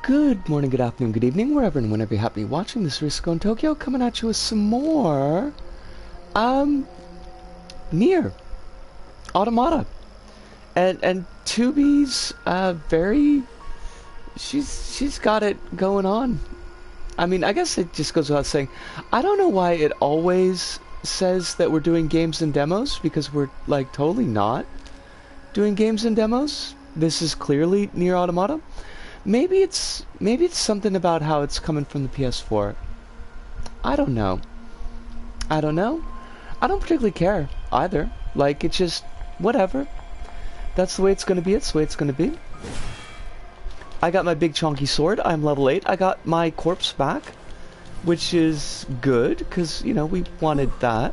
Good morning, good afternoon, good evening, wherever and whenever you happen to be watching this. Risco in Tokyo coming at you with some more NieR Automata. And Tubi's very she's got it going on. I mean, I guess it just goes without saying. I don't know why it always says that we're doing games and demos, because we're like totally not doing games and demos. This is clearly NieR Automata. Maybe it's something about how it's coming from the PS4. I don't know. I don't particularly care either. Like, it's just whatever. That's the way it's gonna be. It's the way it's gonna be. I got my big chonky sword. I'm level 8. I got my corpse back, which is good because you know we wanted that.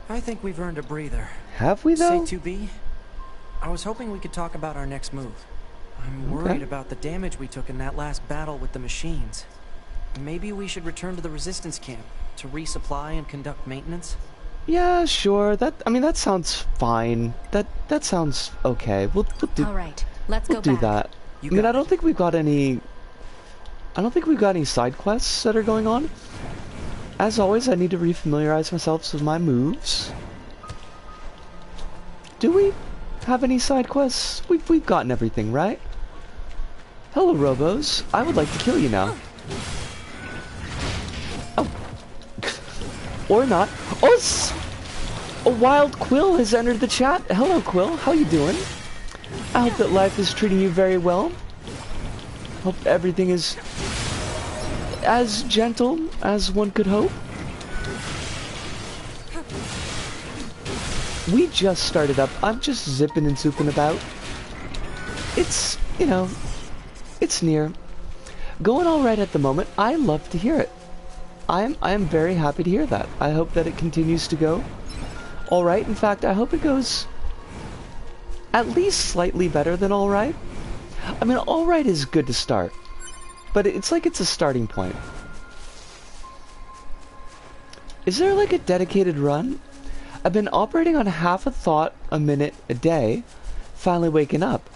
I think we've earned a breather. Have we though? Say 2B. I was hoping we could talk about our next move. I'm worried about the damage we took in that last battle with the machines. Maybe we should return to the resistance camp to resupply and conduct maintenance? Yeah, sure. That sounds fine. That sounds okay. We'll do. All right, let's go do back. that. I don't think we've got any. I don't think we've got any side quests that are going on. As always, I need to refamiliarize myself with my moves. Do we have any side quests? We've gotten everything, right? Hello, Robos. I would like to kill you now. Oh. Or not. Oh, a wild Quill has entered the chat. Hello, Quill. How you doing? I hope that life is treating you very well. Hope everything is as gentle as one could hope. We just started up. I'm just zipping and zooping about. It's, you know, it's NieR. Going alright at the moment. I love to hear it. I am very happy to hear that. I hope that it continues to go alright. In fact, I hope it goes at least slightly better than alright. I mean, alright is good to start, but it's like it's a starting point. Is there like a dedicated run? I've been operating on half a thought a minute a day, finally waking up.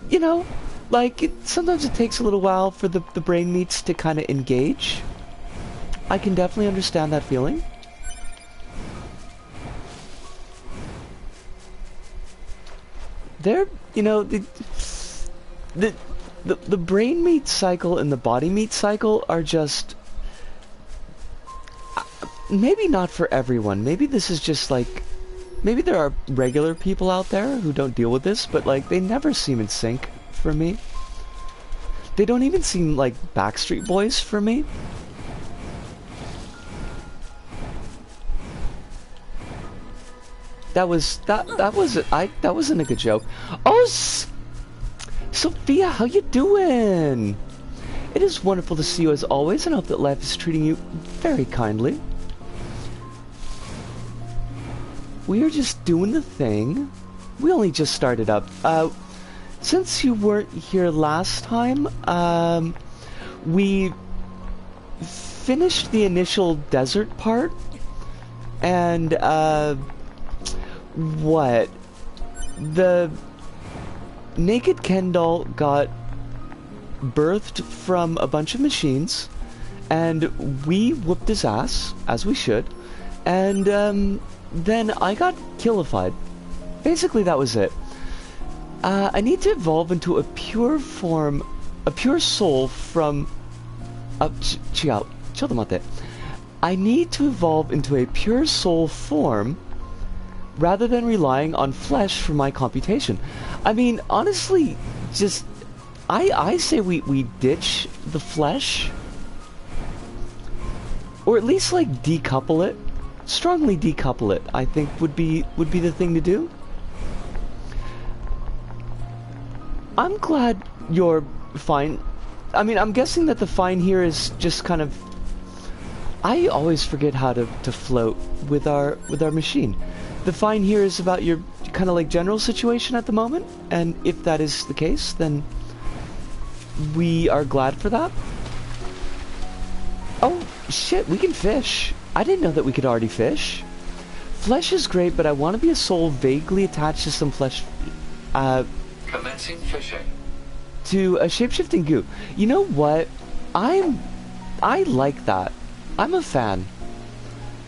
You know, like, sometimes it takes a little while for the brain meats to kind of engage. I can definitely understand that feeling. There, you know, the brain meat cycle and the body meat cycle are just maybe not for everyone. Maybe this is just like, maybe there are regular people out there who don't deal with this, but like they never seem in sync for me. They don't even seem like Backstreet Boys for me. That wasn't a good joke. Oh, Sophia, how you doing? It is wonderful to see you as always, and I hope that life is treating you very kindly. We are just doing the thing. We only just started up. Since you weren't here last time, we finished the initial desert part, and the naked Ken doll got birthed from a bunch of machines, and we whooped his ass, as we should, and then I got killified. Basically, that was it. I need to evolve into a pure form, a pure soul from... chill out. I need to evolve into a pure soul form rather than relying on flesh for my computation. I mean, honestly, just... I say we ditch the flesh. Or at least, like, decouple it. Strongly decouple it, I think, would be the thing to do. I'm glad you're fine. I mean, I'm guessing that the fine here is just kind of... I always forget how to float with our machine. The fine here is about your kind of like general situation at the moment, and if that is the case, then we are glad for that. Oh, shit, we can fish. I didn't know that we could already fish. Flesh is great, but I want to be a soul vaguely attached to some flesh. Commencing fishing. to a shapeshifting goo. You know what? I like that. I'm a fan.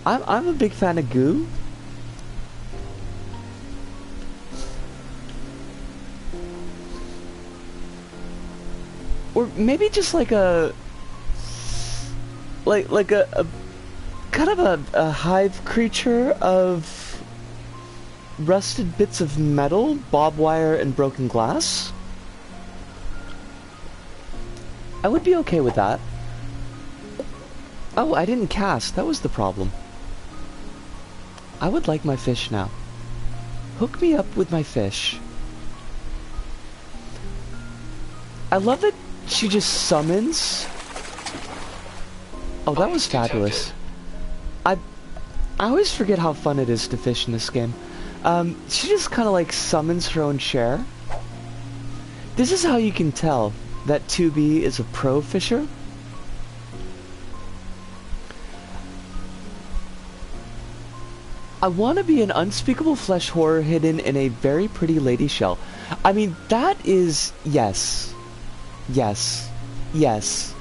I'm a big fan of goo. Or maybe just like a kind of a hive creature of rusted bits of metal, barbed wire, and broken glass. I would be okay with that. Oh, I didn't cast. That was the problem. I would like my fish now. Hook me up with my fish. I love that she just summons. Oh, that was fabulous. I always forget how fun it is to fish in this game. She just kind of like summons her own share. This is how you can tell that 2B is a pro fisher. I want to be an unspeakable flesh horror hidden in a very pretty lady shell. I mean, that is... yes. Yes. Yes.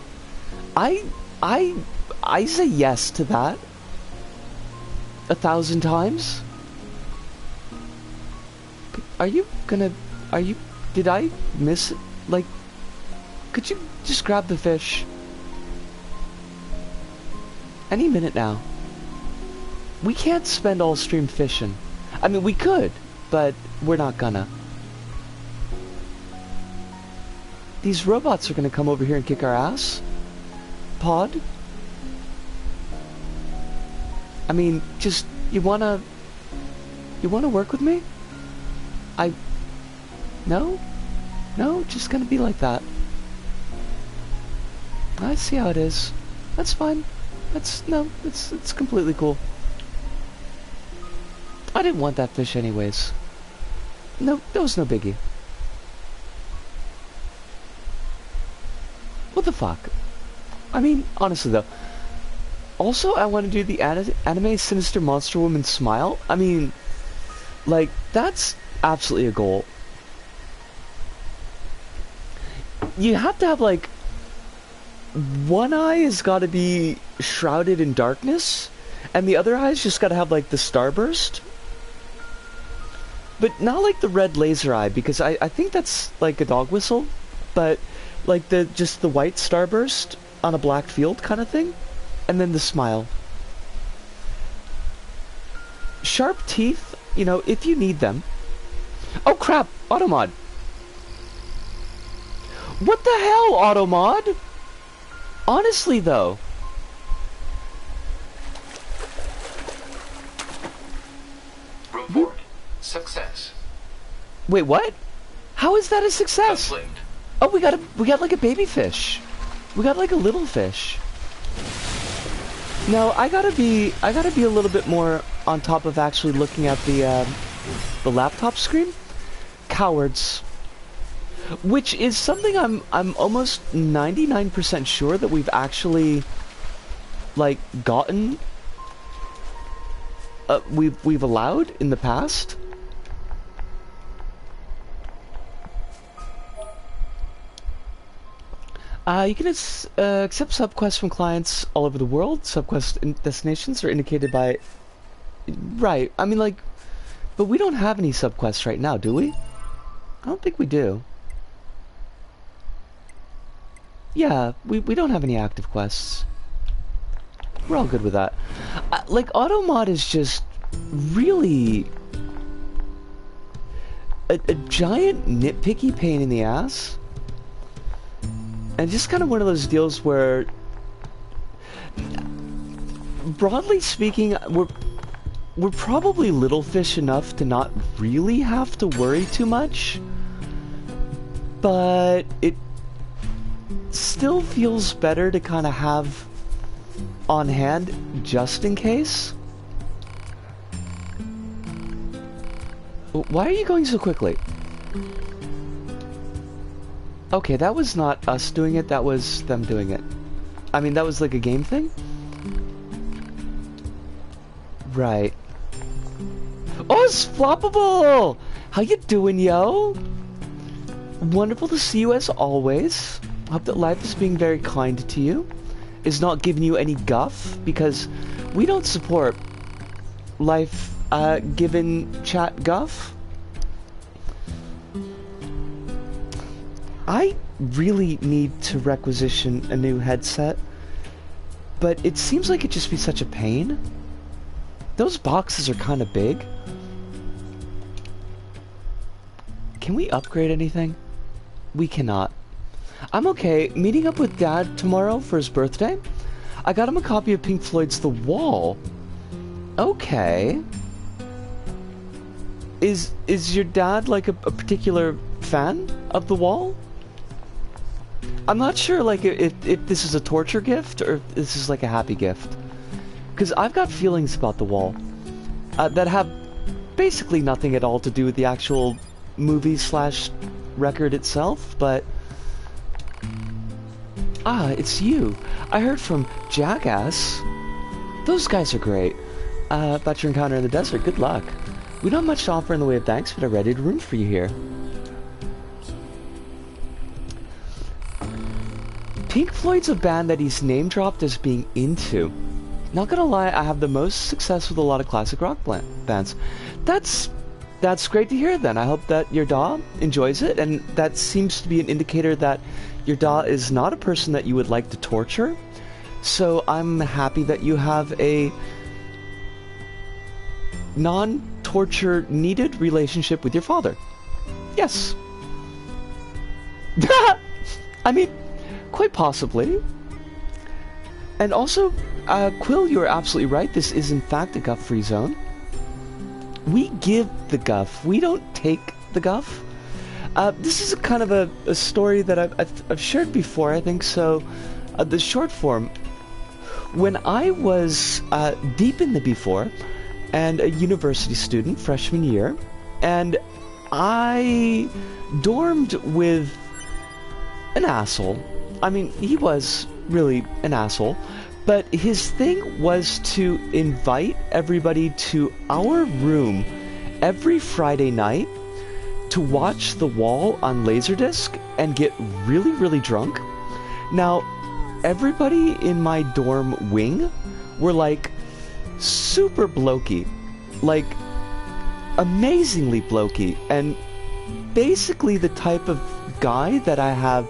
I say yes to that. 1,000 times. Are you gonna... did I miss it? Like... could you just grab the fish? Any minute now. We can't spend all stream fishing. I mean, we could, but we're not gonna. These robots are gonna come over here and kick our ass? Pod? I mean, just, you wanna work with me? No? No, just gonna be like that. I see how it is. That's fine. It's completely cool. I didn't want that fish anyways. No, that was no biggie. What the fuck? I mean, honestly though. Also, I want to do the anime Sinister Monster Woman smile. I mean, like, that's absolutely a goal. You have to have, like, one eye has got to be shrouded in darkness, and the other eye's just got to have, like, the starburst. But not like the red laser eye, because I think that's like a dog whistle, but like just the white starburst on a black field kind of thing, and then the smile. Sharp teeth, you know, if you need them. Oh crap, Automod. What the hell, Automod? Honestly though. Report. Success. Wait, what? How is that a success? Complete. Oh, we got like a baby fish. We got like a little fish. No, I gotta be a little bit more on top of actually looking at the laptop screen. Cowards. Which is something I'm almost 99% sure that we've actually like gotten. We've allowed in the past. You can accept subquests from clients all over the world. Subquest destinations are indicated by... Right, I mean, like... But we don't have any subquests right now, do we? I don't think we do. Yeah, we don't have any active quests. We're all good with that. Like, Automod is just really... a giant nitpicky pain in the ass. And just kind of one of those deals where, broadly speaking, we're probably little fish enough to not really have to worry too much, but it still feels better to kind of have on hand just in case. Why are you going so quickly? Okay, that was not us doing it, that was them doing it. I mean, that was like a game thing? Right. Oh, it's floppable! How you doing, yo? Wonderful to see you as always. Hope that life is being very kind to you. Is not giving you any guff, because we don't support life given chat guff. I really need to requisition a new headset, but it seems like it'd just be such a pain. Those boxes are kind of big. Can we upgrade anything? We cannot. I'm okay meeting up with Dad tomorrow for his birthday. I got him a copy of Pink Floyd's The Wall. Okay. Is your dad like a particular fan of The Wall? I'm not sure like if this is a torture gift or if this is like a happy gift. Because I've got feelings about The Wall that have basically nothing at all to do with the actual movie / record itself, but... Ah, it's you. I heard from Jackass. Those guys are great. About your encounter in the desert, good luck. We don't have much to offer in the way of thanks, but I rented a room for you here. Pink Floyd's a band that he's name-dropped as being into. Not gonna lie, I have the most success with a lot of classic rock bands. That's great to hear then. I hope that your DAW enjoys it, and that seems to be an indicator that your DAW is not a person that you would like to torture. So I'm happy that you have a non-torture needed relationship with your father. Yes. I mean, quite possibly. And also, Quill, you're absolutely right. This is in fact a guff-free zone. We give the guff. We don't take the guff. This is a kind of a story that I've shared before, I think so. The short form. When I was deep in the Beauvoir and a university student, freshman year, and I dormed with an asshole. I mean, he was really an asshole. But his thing was to invite everybody to our room every Friday night to watch The Wall on Laserdisc and get really, really drunk. Now, everybody in my dorm wing were like super blokey, like amazingly blokey, and basically the type of guy that I have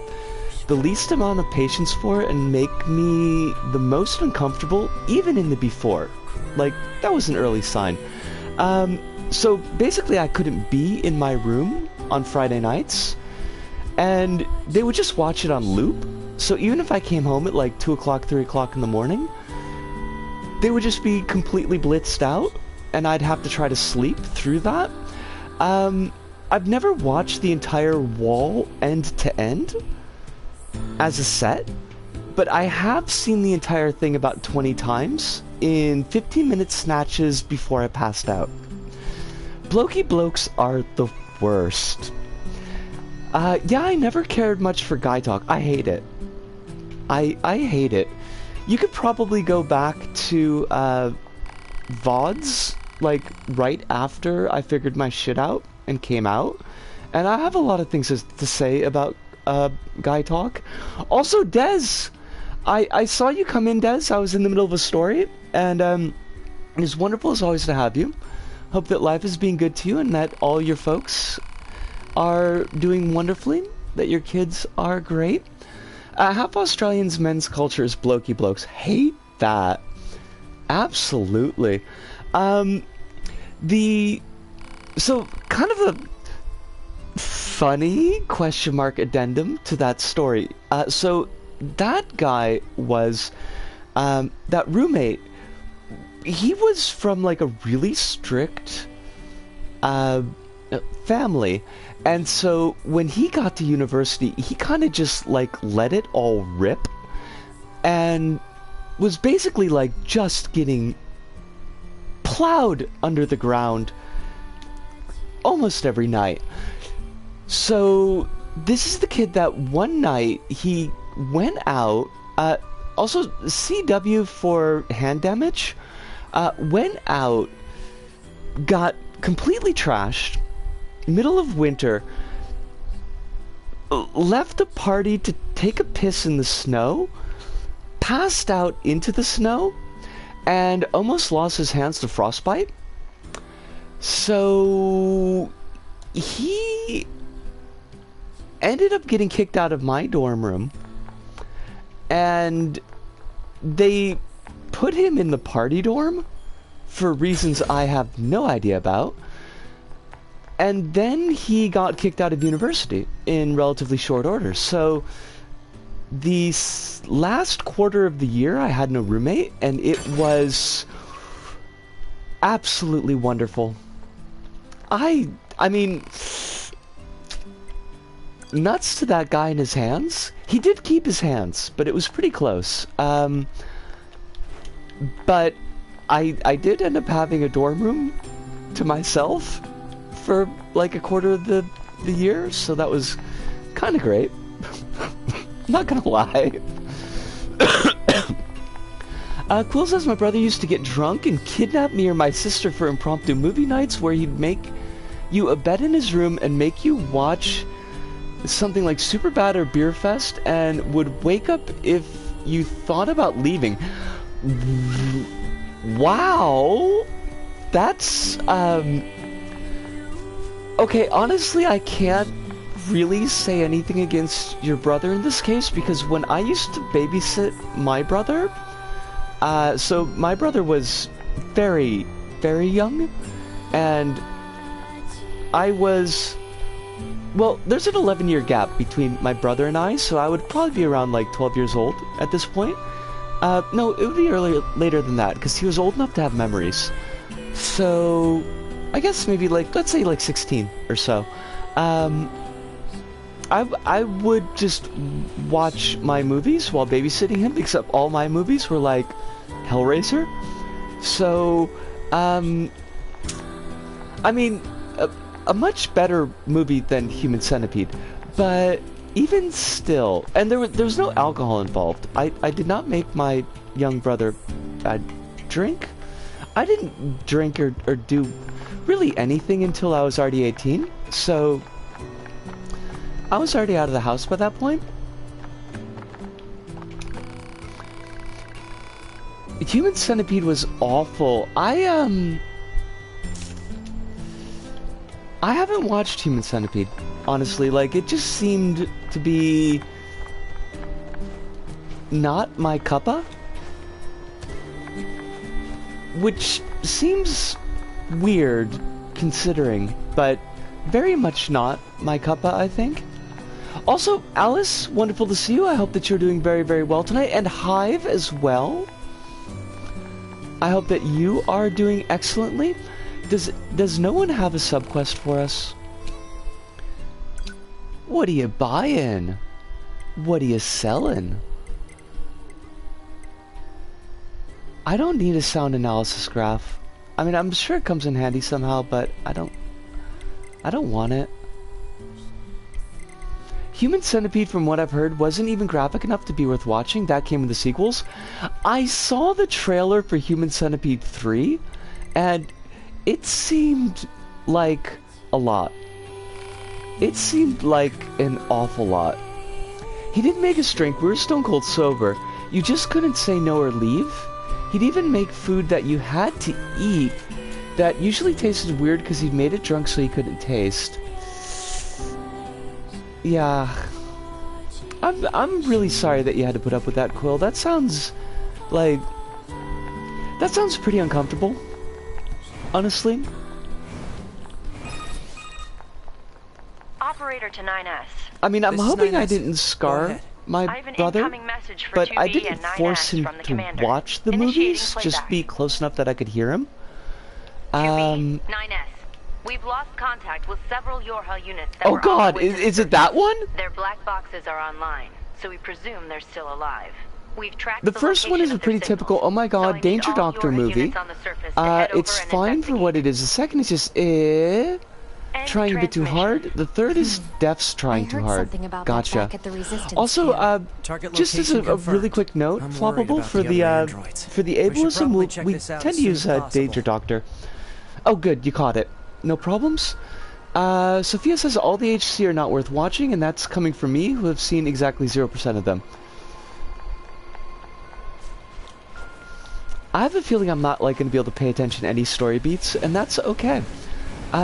the least amount of patience for and make me the most uncomfortable, even in the before. Like, that was an early sign. So basically I couldn't be in my room on Friday nights, and they would just watch it on loop. So even if I came home at like 2 o'clock, 3 o'clock in the morning, they would just be completely blitzed out, and I'd have to try to sleep through that. I've never watched the entire Wall end to end as a set, but I have seen the entire thing about 20 times in 15-minute snatches before I passed out. Blokey blokes are the worst. Yeah, I never cared much for guy talk. I hate it. I hate it. You could probably go back to VODs, like right after I figured my shit out and came out, and I have a lot of things to say about guy talk. Also, Dez, I saw you come in, Dez. I was in the middle of a story, and it's wonderful as always to have you. Hope that life is being good to you and that all your folks are doing wonderfully, that your kids are great. Half Australians' men's culture is blokey blokes. Hate that. Absolutely. So kind of a funny question mark addendum to that story. So that guy was that roommate. He was from like a really strict family, and so when he got to university, he kind of just like let it all rip, and was basically like just getting plowed under the ground almost every night. So this is the kid that one night he went out, also CW for hand damage, went out, got completely trashed, middle of winter, left the party to take a piss in the snow, passed out into the snow, and almost lost his hands to frostbite. So he ended up getting kicked out of my dorm room, and they put him in the party dorm for reasons I have no idea about. And then he got kicked out of university in relatively short order. So the last quarter of the year I had no roommate, and it was absolutely wonderful. I mean, nuts to that guy in his hands. He did keep his hands, but it was pretty close. But I did end up having a dorm room to myself for like a quarter of the year, so that was kind of great. Not gonna lie. Quill says my brother used to get drunk and kidnap me or my sister for impromptu movie nights where he'd make you a bed in his room and make you watch something like Superbad or Beer Fest and would wake up if you thought about leaving. Wow! That's, okay, honestly, I can't really say anything against your brother in this case, because when I used to babysit my brother, so my brother was very, very young, and I was, well, there's an 11-year gap between my brother and I, so I would probably be around like 12 years old at this point. No, it would be later than that, because he was old enough to have memories. So, I guess maybe like, let's say like 16 or so. I would just watch my movies while babysitting him, except all my movies were like Hellraiser. So, I mean, a much better movie than Human Centipede, but even still, and there was no alcohol involved. I did not make my young brother drink. I didn't drink or do really anything until I was already 18, so I was already out of the house by that point. Human Centipede was awful. I haven't watched Human Centipede, honestly. Like, it just seemed to be not my cuppa, which seems weird considering, but very much not my cuppa, I think. Also, Alice, wonderful to see you. I hope that you're doing very, very well tonight, and Hive as well. I hope that you are doing excellently. Does no one have a subquest for us? What are you buying? What are you selling? I don't need a sound analysis graph. I mean, I'm sure it comes in handy somehow, but I don't want it. Human Centipede, from what I've heard, wasn't even graphic enough to be worth watching. That came with the sequels. I saw the trailer for Human Centipede 3, and it seemed like a lot. It seemed like an awful lot. He didn't make us drink. We were stone cold sober. You just couldn't say no or leave. He'd even make food that you had to eat that usually tasted weird because he'd made it drunk so he couldn't taste. Yeah. I'm really sorry that you had to put up with that, Quill. That sounds like... that sounds pretty uncomfortable. Honestly. Operator to 9S. I mean, I'm This is hoping 9S. I didn't Go scar ahead. my I have an brother, incoming message for but 2B I didn't and 9S force him from the to commander. watch the Initiating movies, just playback. be close enough that I could hear him. 2B, 9S. We've lost contact with several Yorha units that Oh were on god, the way to is the it that one? Their black boxes are online, so we presume they're still alive. We've tracked The first one location is a of their pretty signals, typical, oh my so I god, need Danger all Doctor Yorha movie. units on the surface to head over It's and fine for what it is. The second is just, End trying a bit too hard. transmission. The third is Death's trying too hard. Something about Gotcha. that back at the resistance Also, camp. Target just as location a really confirmed. quick note, I'm worried Floppable, about for the the, other androids. for the We should ableism, probably check we this out tend as to soon use as possible. Danger Doctor. Oh good, you caught it. No problems? Sophia says all the HC are not worth watching, and that's coming from me, who have seen exactly 0% of them. I have a feeling I'm not like going to be able to pay attention to any story beats, and that's okay.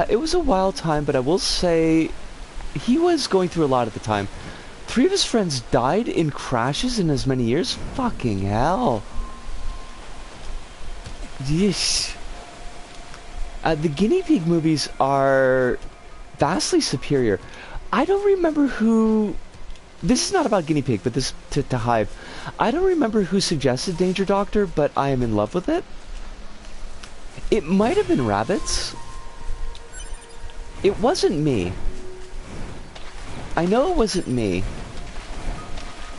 It was a wild time, but I will say he was going through a lot at the time. 3 of his friends died in crashes in as many years? Fucking hell. Yeesh. The guinea pig movies are vastly superior. I don't remember who... This is not about guinea pig, but this to Hive. I don't remember who suggested Danger Doctor, but I am in love with it. It might have been Rabbits. It wasn't me. I know it wasn't me.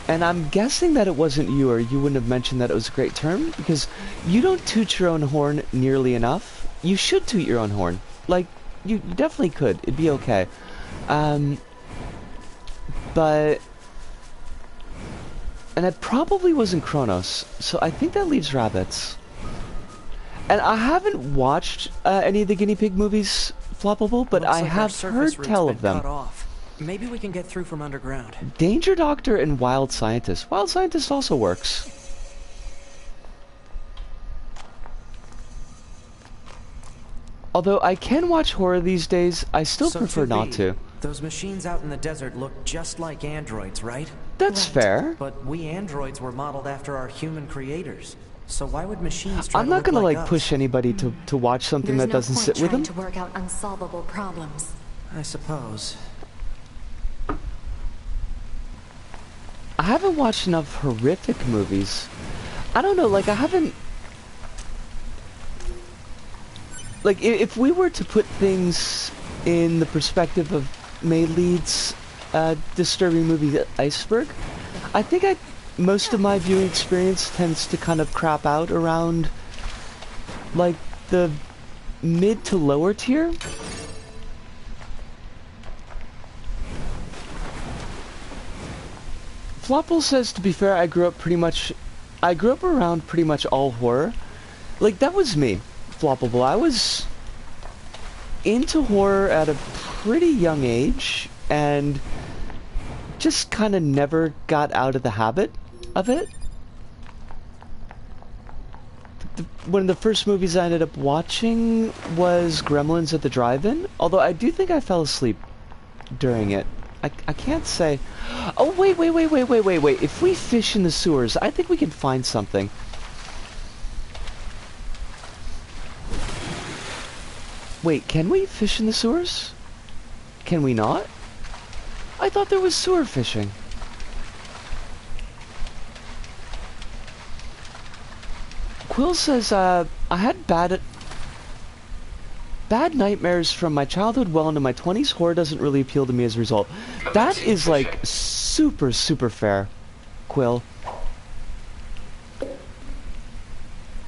And I'm guessing that it wasn't you, or you wouldn't have mentioned that it was a great term, because you don't toot your own horn nearly enough. You should toot your own horn. Like, you definitely could. It'd be okay. But... And it probably wasn't Kronos, so I think that leaves Rabbits. And I haven't watched any of the guinea pig movies, Floppable, but I have heard tell of them. Maybe we can get through from underground. Danger Doctor and Wild Scientist. Wild Scientist also works. Although I can watch horror these days, I still prefer not to. Those machines out in the desert look just like androids, right? That's fair. But we androids were modeled after our human creators. So why would machines try I'm to not look gonna like like us? push anybody to watch something that doesn't sit with them. to work out unsolvable problems. I suppose. I haven't watched enough horrific movies. I don't know, like I haven't... Like, if we were to put things in the perspective of May Leeds' disturbing movie Iceberg, I think most of my viewing experience tends to kind of crap out around, like, the mid to lower tier. Flopple says, to be fair, I grew up around pretty much all horror. Like, that was me, Floppable. I was into horror at a pretty young age, and just kind of never got out of the habit of it. One of the first movies I ended up watching was Gremlins at the Drive-In, although I do think I fell asleep during it. I can't say... Oh, wait. If we fish in the sewers, I think we can find something. Wait, can we fish in the sewers? Can we not? I thought there was sewer fishing. Quill says, I had bad nightmares from my childhood well into my 20s. Horror doesn't really appeal to me as a result. That is, like, super fair, Quill.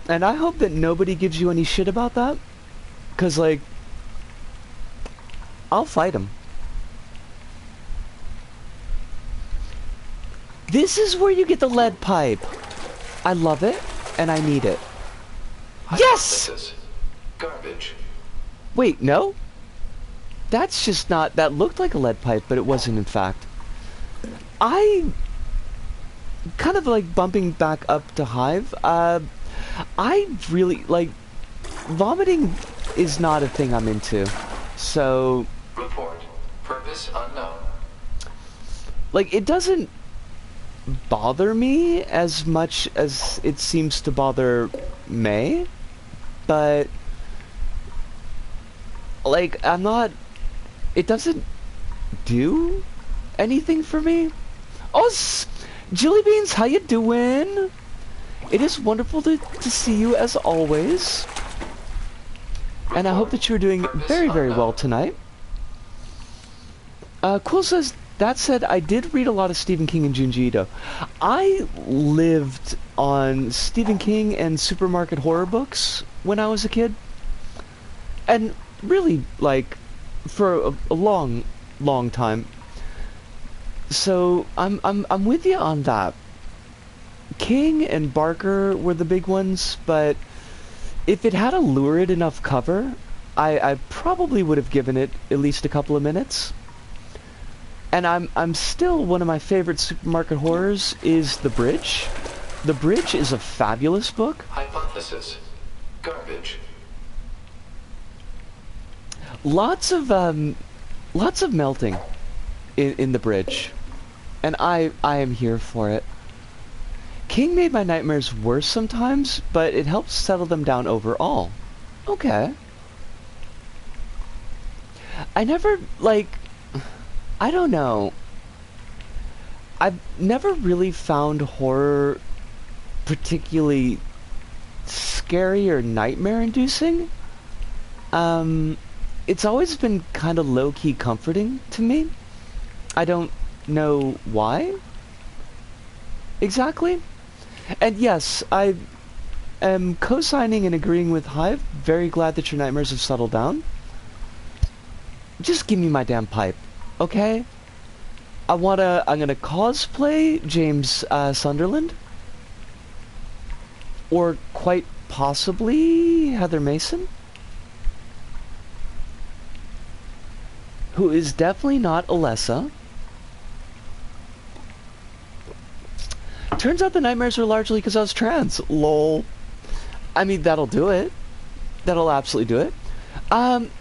And I hope that nobody gives you any shit about that. Because, like, I'll fight him. This is where you get the lead pipe. I love it, and I need it. Yes! Garbage. Wait, no? That's just not... That looked like a lead pipe, but it wasn't, in fact. I... Kind of, like, bumping back up to Hive. I really, like... Vomiting is not a thing I'm into. So... Report. Purpose unknown. Like, it doesn't bother me as much as it seems to bother May, but... Like, I'm not... It doesn't do anything for me. Oh, Jilly Beans, how you doing? It is wonderful to see you as always. And I hope that you're doing very well tonight. Quill says, that said, I did read a lot of Stephen King and Junji Ito. I lived on Stephen King and supermarket horror books when I was a kid. And really, like, for a long time. So I'm with you on that. King and Barker were the big ones, but if it had a lurid enough cover, I probably would have given it at least a couple of minutes. And I'm still, one of my favorite supermarket horrors is The Bridge. The Bridge is a fabulous book. Hypothesis. Garbage. Lots of melting in The Bridge. And I am here for it. King made my nightmares worse sometimes, but it helps settle them down overall. Okay. I never, like, I don't know. I've never really found horror particularly scary or nightmare-inducing. It's always been kind of low-key comforting to me. I don't know why exactly. And yes, I am co-signing and agreeing with Hive. Very glad that your nightmares have settled down. Just give me my damn pipe, okay? I'm gonna cosplay James Sunderland. Or quite possibly Heather Mason. Who is definitely not Alessa. Turns out the nightmares were largely because I was trans. Lol. I mean, that'll do it. That'll absolutely do it.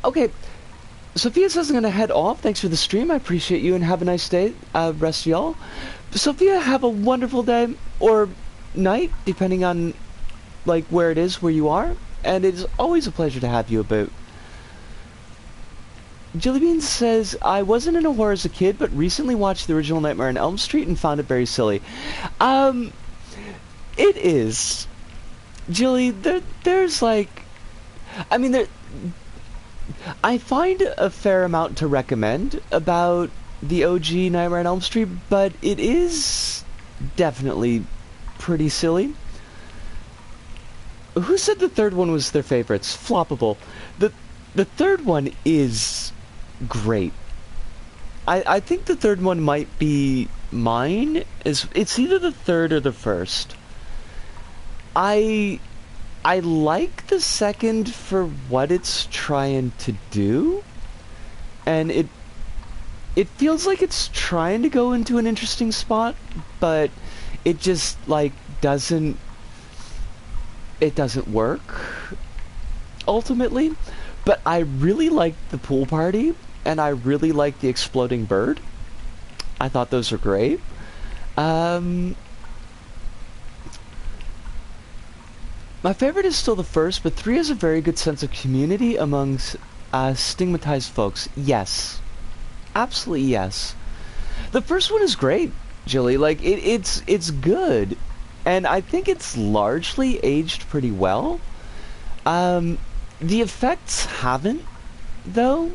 Okay. Sophia says I'm going to head off. Thanks for the stream. I appreciate you and have a nice day, rest of y'all. Sophia, have a wonderful day or night, depending on, like, where it is, where you are. And it is always a pleasure to have you about. Jillybean says, I wasn't in a horror as a kid, but recently watched the original Nightmare on Elm Street and found it very silly. It is. Jilly, there's like... I mean, I find a fair amount to recommend about the OG Nightmare on Elm Street, but it is definitely pretty silly. Who said the third one was their favorites? Floppable. The third one is great. I think the third one might be mine. It's either the third or the first. I like the second for what it's trying to do, and it feels like it's trying to go into an interesting spot, but it just like doesn't work ultimately. But I really liked the pool party, and I really liked the exploding bird. I thought those were great. My favorite is still the first, but 3 has a very good sense of community amongst stigmatized folks. Yes. Absolutely yes. The first one is great, Jilly. Like, it's good. And I think it's largely aged pretty well. The effects haven't, though,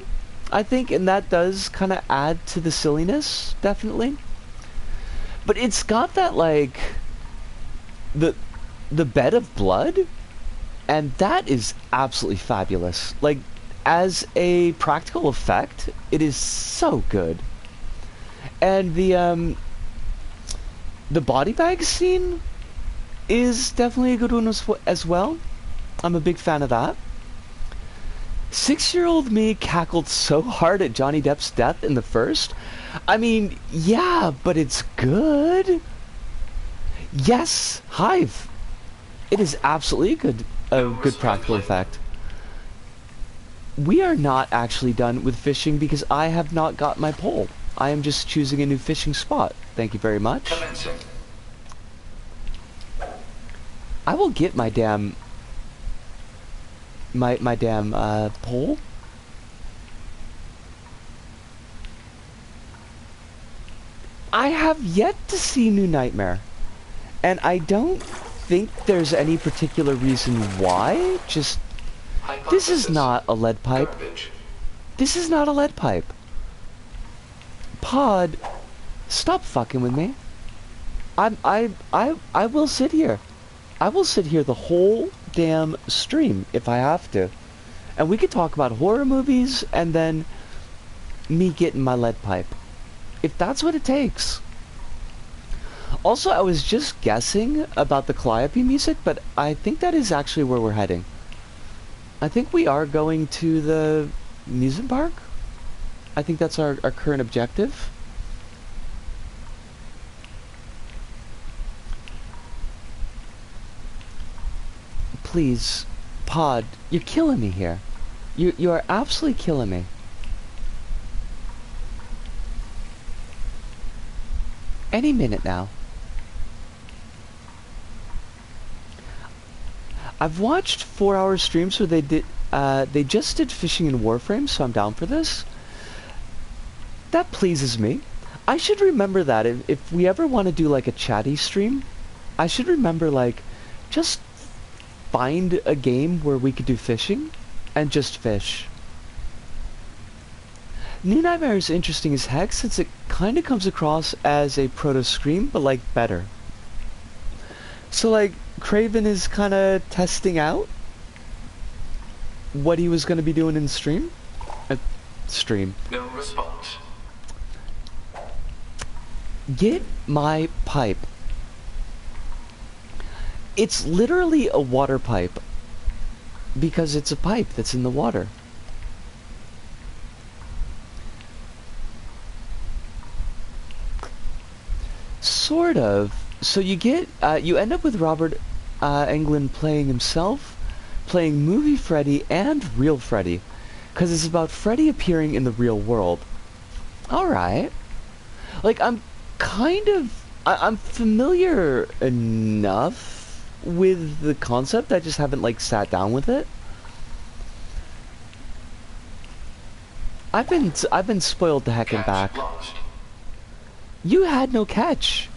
I think, and that does kind of add to the silliness, definitely. But it's got that, like, the bed of blood, and that is absolutely fabulous. Like, as a practical effect, it is so good. And the body bag scene is definitely a good one as well. I'm a big fan of that. 6-year-old me cackled so hard at Johnny Depp's death in the first. I mean, yeah, but it's good. Yes, Hive. It is absolutely a good practical effect. We are not actually done with fishing because I have not got my pole. I am just choosing a new fishing spot. Thank you very much. Commencing. I will get my damn... my damn, pole. I have yet to see New Nightmare. And I don't think there's any particular reason why. Just... this is not a lead pipe. Garbage. This is not a lead pipe. Pod, stop fucking with me. I will sit here. I will sit here the whole damn stream if I have to. And we could talk about horror movies and then me getting my lead pipe. If that's what it takes. Also, I was just guessing about the Calliope music, but I think that is actually where we're heading. I think we are going to the amusement park. I think that's our current objective. Please, Pod, you're killing me here. You are absolutely killing me. Any minute now. I've watched 4-hour streams where they just did fishing in Warframe, so I'm down for this. That pleases me. I should remember that if we ever want to do like a chatty stream, I should remember like just find a game where we could do fishing and just fish. New Nightmare is interesting as heck since it kind of comes across as a proto-Scream, but like better. So like Craven is kind of testing out what he was going to be doing in stream. Stream. No response. Get my pipe. It's literally a water pipe because it's a pipe that's in the water. Sort of. So you get, you end up with Robert Englund playing himself, playing movie Freddy and real Freddy, because it's about Freddy appearing in the real world. Alright. Like, I'm familiar enough with the concept, I just haven't, like, sat down with it. I've been spoiled to heck and back. Lost. You had no catch.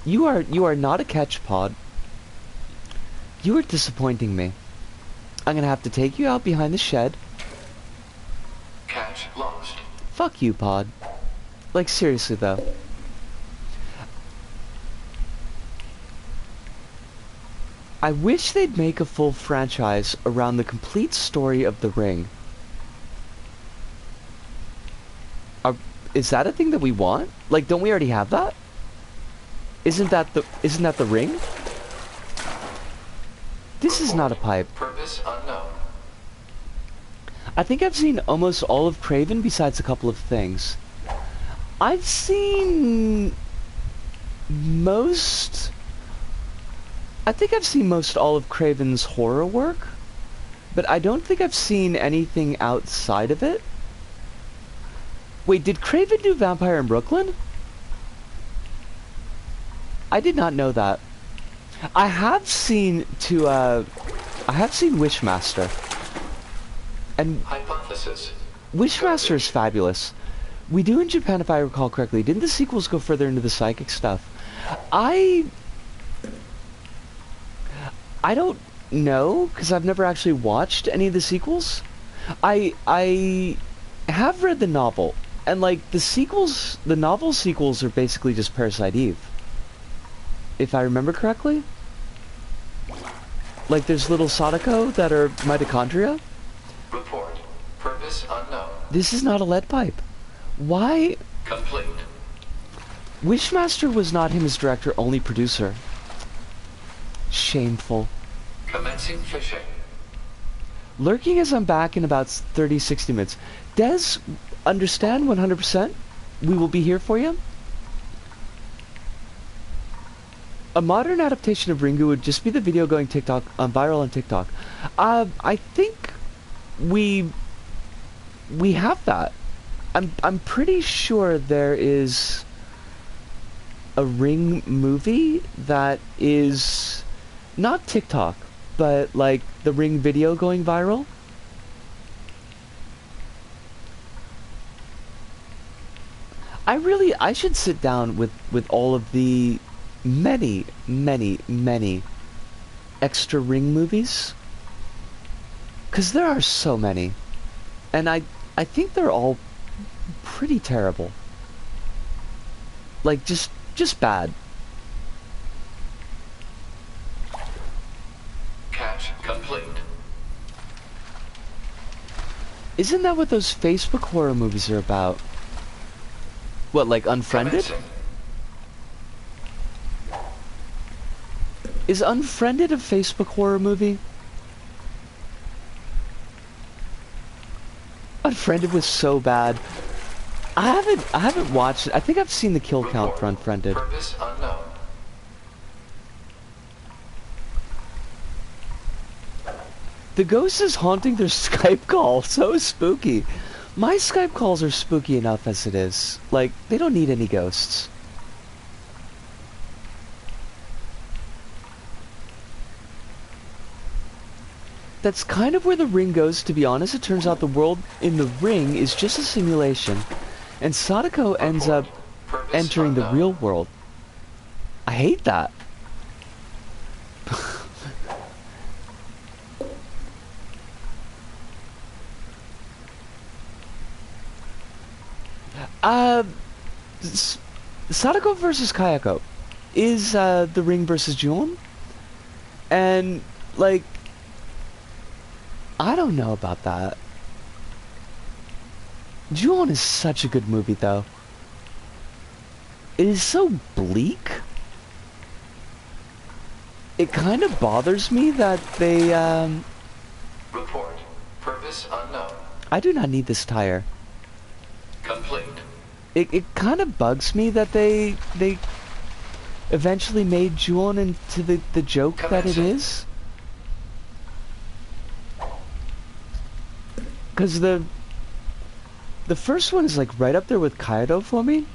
You are not a catch, Pod. You are disappointing me. I'm gonna have to take you out behind the shed. Catch lost. Fuck you, Pod. Like, seriously, though. I wish they'd make a full franchise around the complete story of The Ring. Is that a thing that we want? Like, don't we already have that? Isn't that the Ring? This is not a pipe. Purpose unknown. I think I've seen almost all of Craven besides a couple of things. I've seen most... I think I've seen most all of Craven's horror work, but I don't think I've seen anything outside of it. Wait, did Craven do Vampire in Brooklyn? I did not know that. I have seen Wishmaster. And Hypothesis. Wishmaster is fabulous. We do in Japan, if I recall correctly. Didn't the sequels go further into the psychic stuff? I don't know, because I've never actually watched any of the sequels. I have read the novel, and like the novel sequels are basically just Parasite Eve. If I remember correctly. Like there's little Sadako that are mitochondria. Report. Purpose unknown. This is not a lead pipe. Why? Complete. Wishmaster was not him as director, only producer. Shameful. Commencing fishing. Lurking as I'm back in about 30-60 minutes. Des, understand 100%. We will be here for you. A modern adaptation of Ringu would just be the video going viral on TikTok. I think we have that. I'm pretty sure there is a Ring movie that is not TikTok, but like the Ring video going viral. I should sit down with all of the many extra Ring movies, because there are so many, and I think they're all pretty terrible, like just bad. Catch complete. Isn't that what those Facebook horror movies are about? What, like Unfriended? Commencing. Is Unfriended a Facebook horror movie? Unfriended was so bad. I haven't watched it. I think I've seen the kill count Report. for Unfriended. Purpose unknown. The ghost is haunting their Skype call. So spooky. My Skype calls are spooky enough as it is. Like, they don't need any ghosts. That's kind of where the ring goes, to be honest. It turns out the world in the ring is just a simulation. And Sadako ends up Purpose entering the unknown. real world. I hate that. Sadako versus Kayako is the ring versus Jun. And, like, I don't know about that. Jun is such a good movie, though. It is so bleak. It kind of bothers me that they, Report. Purpose unknown. I do not need this tire. Complete. It kind of bugs me that they eventually made Jun into the joke that it is. Because the first one is like right up there with Kaido for me.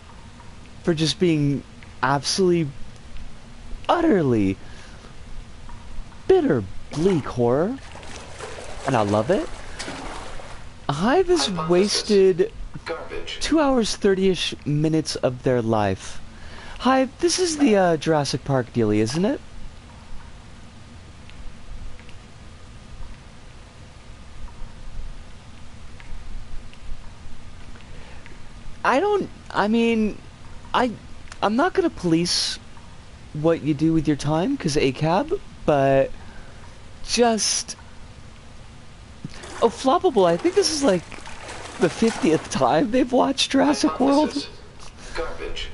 For just being absolutely, utterly bitter, bleak horror. And I love it. Hive has Hypothesis. wasted Garbage. 2 hours 30-ish minutes of their life. Hive, this is the Jurassic Park dealie, isn't it? I'm not gonna police what you do with your time, because ACAB, but just... Oh, Floppable, I think this is like the 50th time they've watched Jurassic World. Hypothesis. Garbage.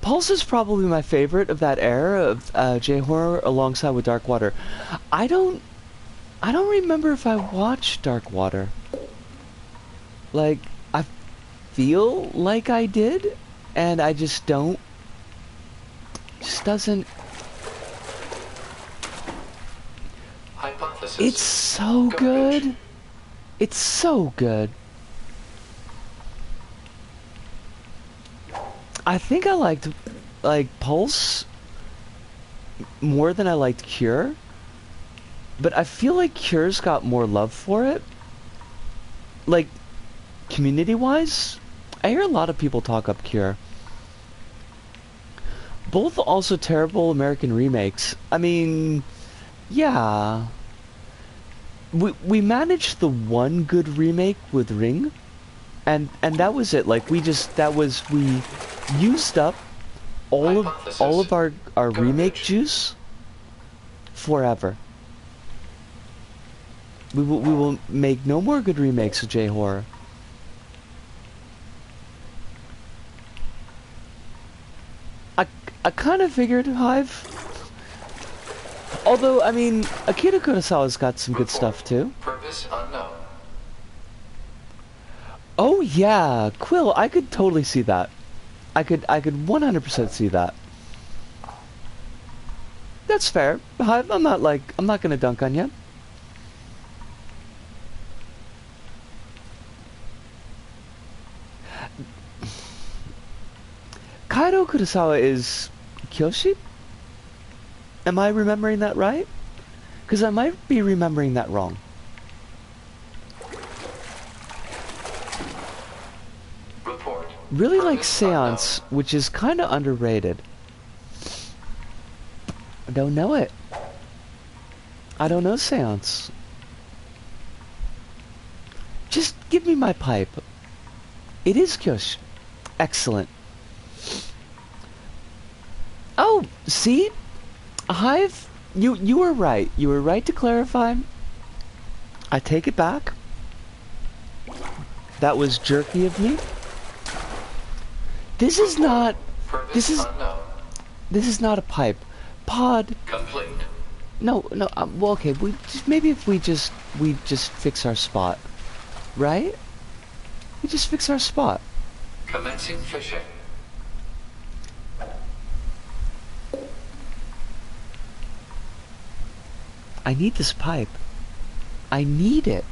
Pulse is probably my favorite of that era of J-horror alongside with Dark Water. I don't remember if I watched Dark Water. Like, I feel like I did, and I just don't. Just doesn't. Hypothesis. It's so Garbage. good. It's so good. I think I liked, like, Pulse more than I liked Cure. But I feel like Cure's got more love for it. Like, community-wise, I hear a lot of people talk up Cure. Both also terrible American remakes. I mean, yeah. We managed the one good remake with Ring. And that was it. Like, we used up all of our remake juice forever. We will make no more good remakes of J-horror. I kind of figured, Hive. Although, I mean, Akira Kurosawa's got some good stuff too. Purpose unknown. Oh yeah, Quill, I could totally see that. I could 100% see that. That's fair. Hive, I'm not gonna dunk on you. Kaido Kurosawa is Kyoshi? Am I remembering that right? Because I might be remembering that wrong. Report. Really like Purpose Seance, which is kind of underrated. I don't know it. I don't know Seance. Just give me my pipe. It is Kyoshi. Excellent. Oh, see? Hive, you were right. You were right to clarify. I take it back. That was jerky of me. This is not. Purpose unknown. This is not a pipe. Pod. Complete. No. Well, okay. Maybe if we just fix our spot, right? We just fix our spot. Commencing fishing. I need this pipe. I need it.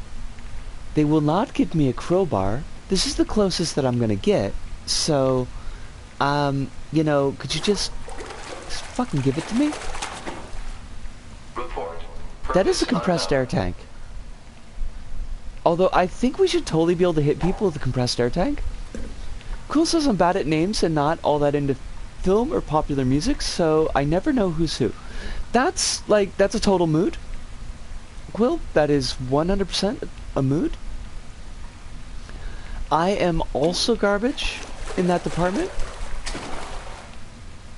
They will not give me a crowbar. This is the closest that I'm gonna get. So, you know, could you just fucking give it to me? Report. That is a Purpose compressed unknown. air tank. Although I think we should totally be able to hit people with a compressed air tank. Quill says I'm bad at names and not all that into film or popular music, so I never know who's who. That's a total mood. Quill, that is 100% a mood. I am also garbage in that department.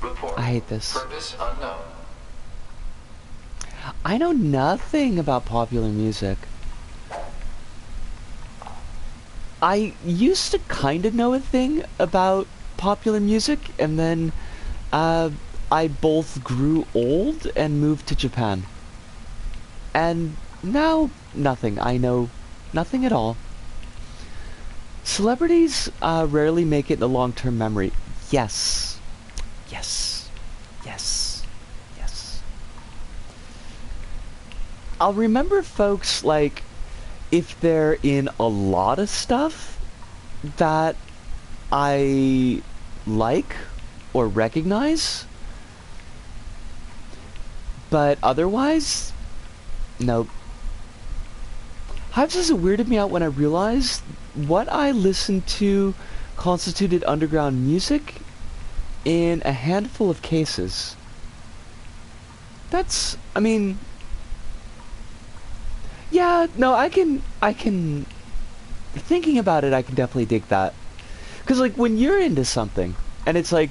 Report. I hate this. Purpose unknown. I know nothing about popular music. I used to kind of know a thing about popular music, and then I both grew old and moved to Japan. And now, nothing. I know nothing at all. Celebrities rarely make it in a long-term memory. Yes. Yes. Yes. Yes. I'll remember folks, like, if they're in a lot of stuff that I like or recognize. But otherwise, nope. Hive says it weirded me out when I realized what I listened to constituted underground music in a handful of cases. That's, I mean, yeah, no, I can, thinking about it, I can definitely dig that. Because, like, when you're into something, and it's like,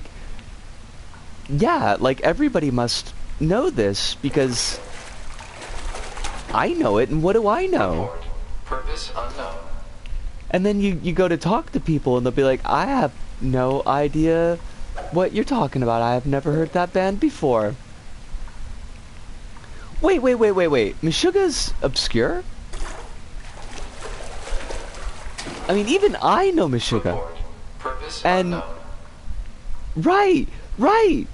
yeah, like, everybody must know this, because I know it, and what do I know? Report. Purpose unknown. And then you go to talk to people, and they'll be like, I have no idea what you're talking about. I have never heard that band before. Wait. Meshuggah's obscure? I mean, even I know Meshuggah. Report. Purpose And- unknown. Right!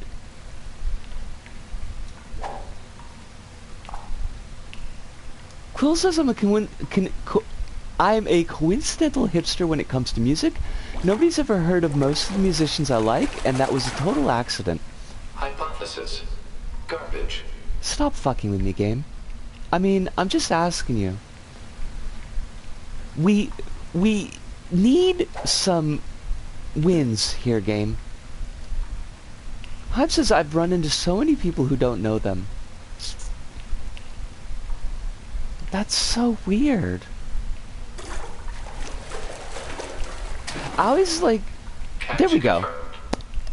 Quill says I'm a coincidental hipster when it comes to music. Nobody's ever heard of most of the musicians I like, and that was a total accident. Hypothesis. Garbage. Stop fucking with me, game. I mean, I'm just asking you. We need some wins here, game. Hive says I've run into so many people who don't know them. That's so weird. I always like... Catch There we go. confirmed.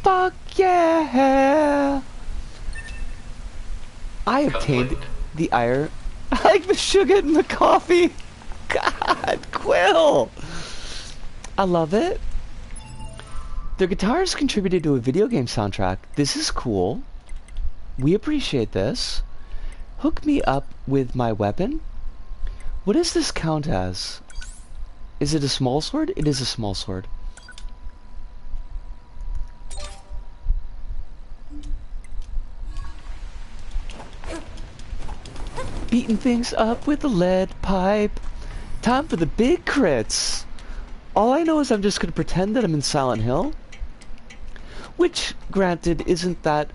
Fuck yeah! I obtained Complete. the ire. I like the sugar in the coffee. God, Quill! I love it. The guitars contributed to a video game soundtrack. This is cool. We appreciate this. Hook me up with my weapon. What does this count as? Is it a small sword? It is a small sword. Beating things up with a lead pipe. Time for the big crits. All I know is I'm just going to pretend that I'm in Silent Hill. Which, granted, isn't that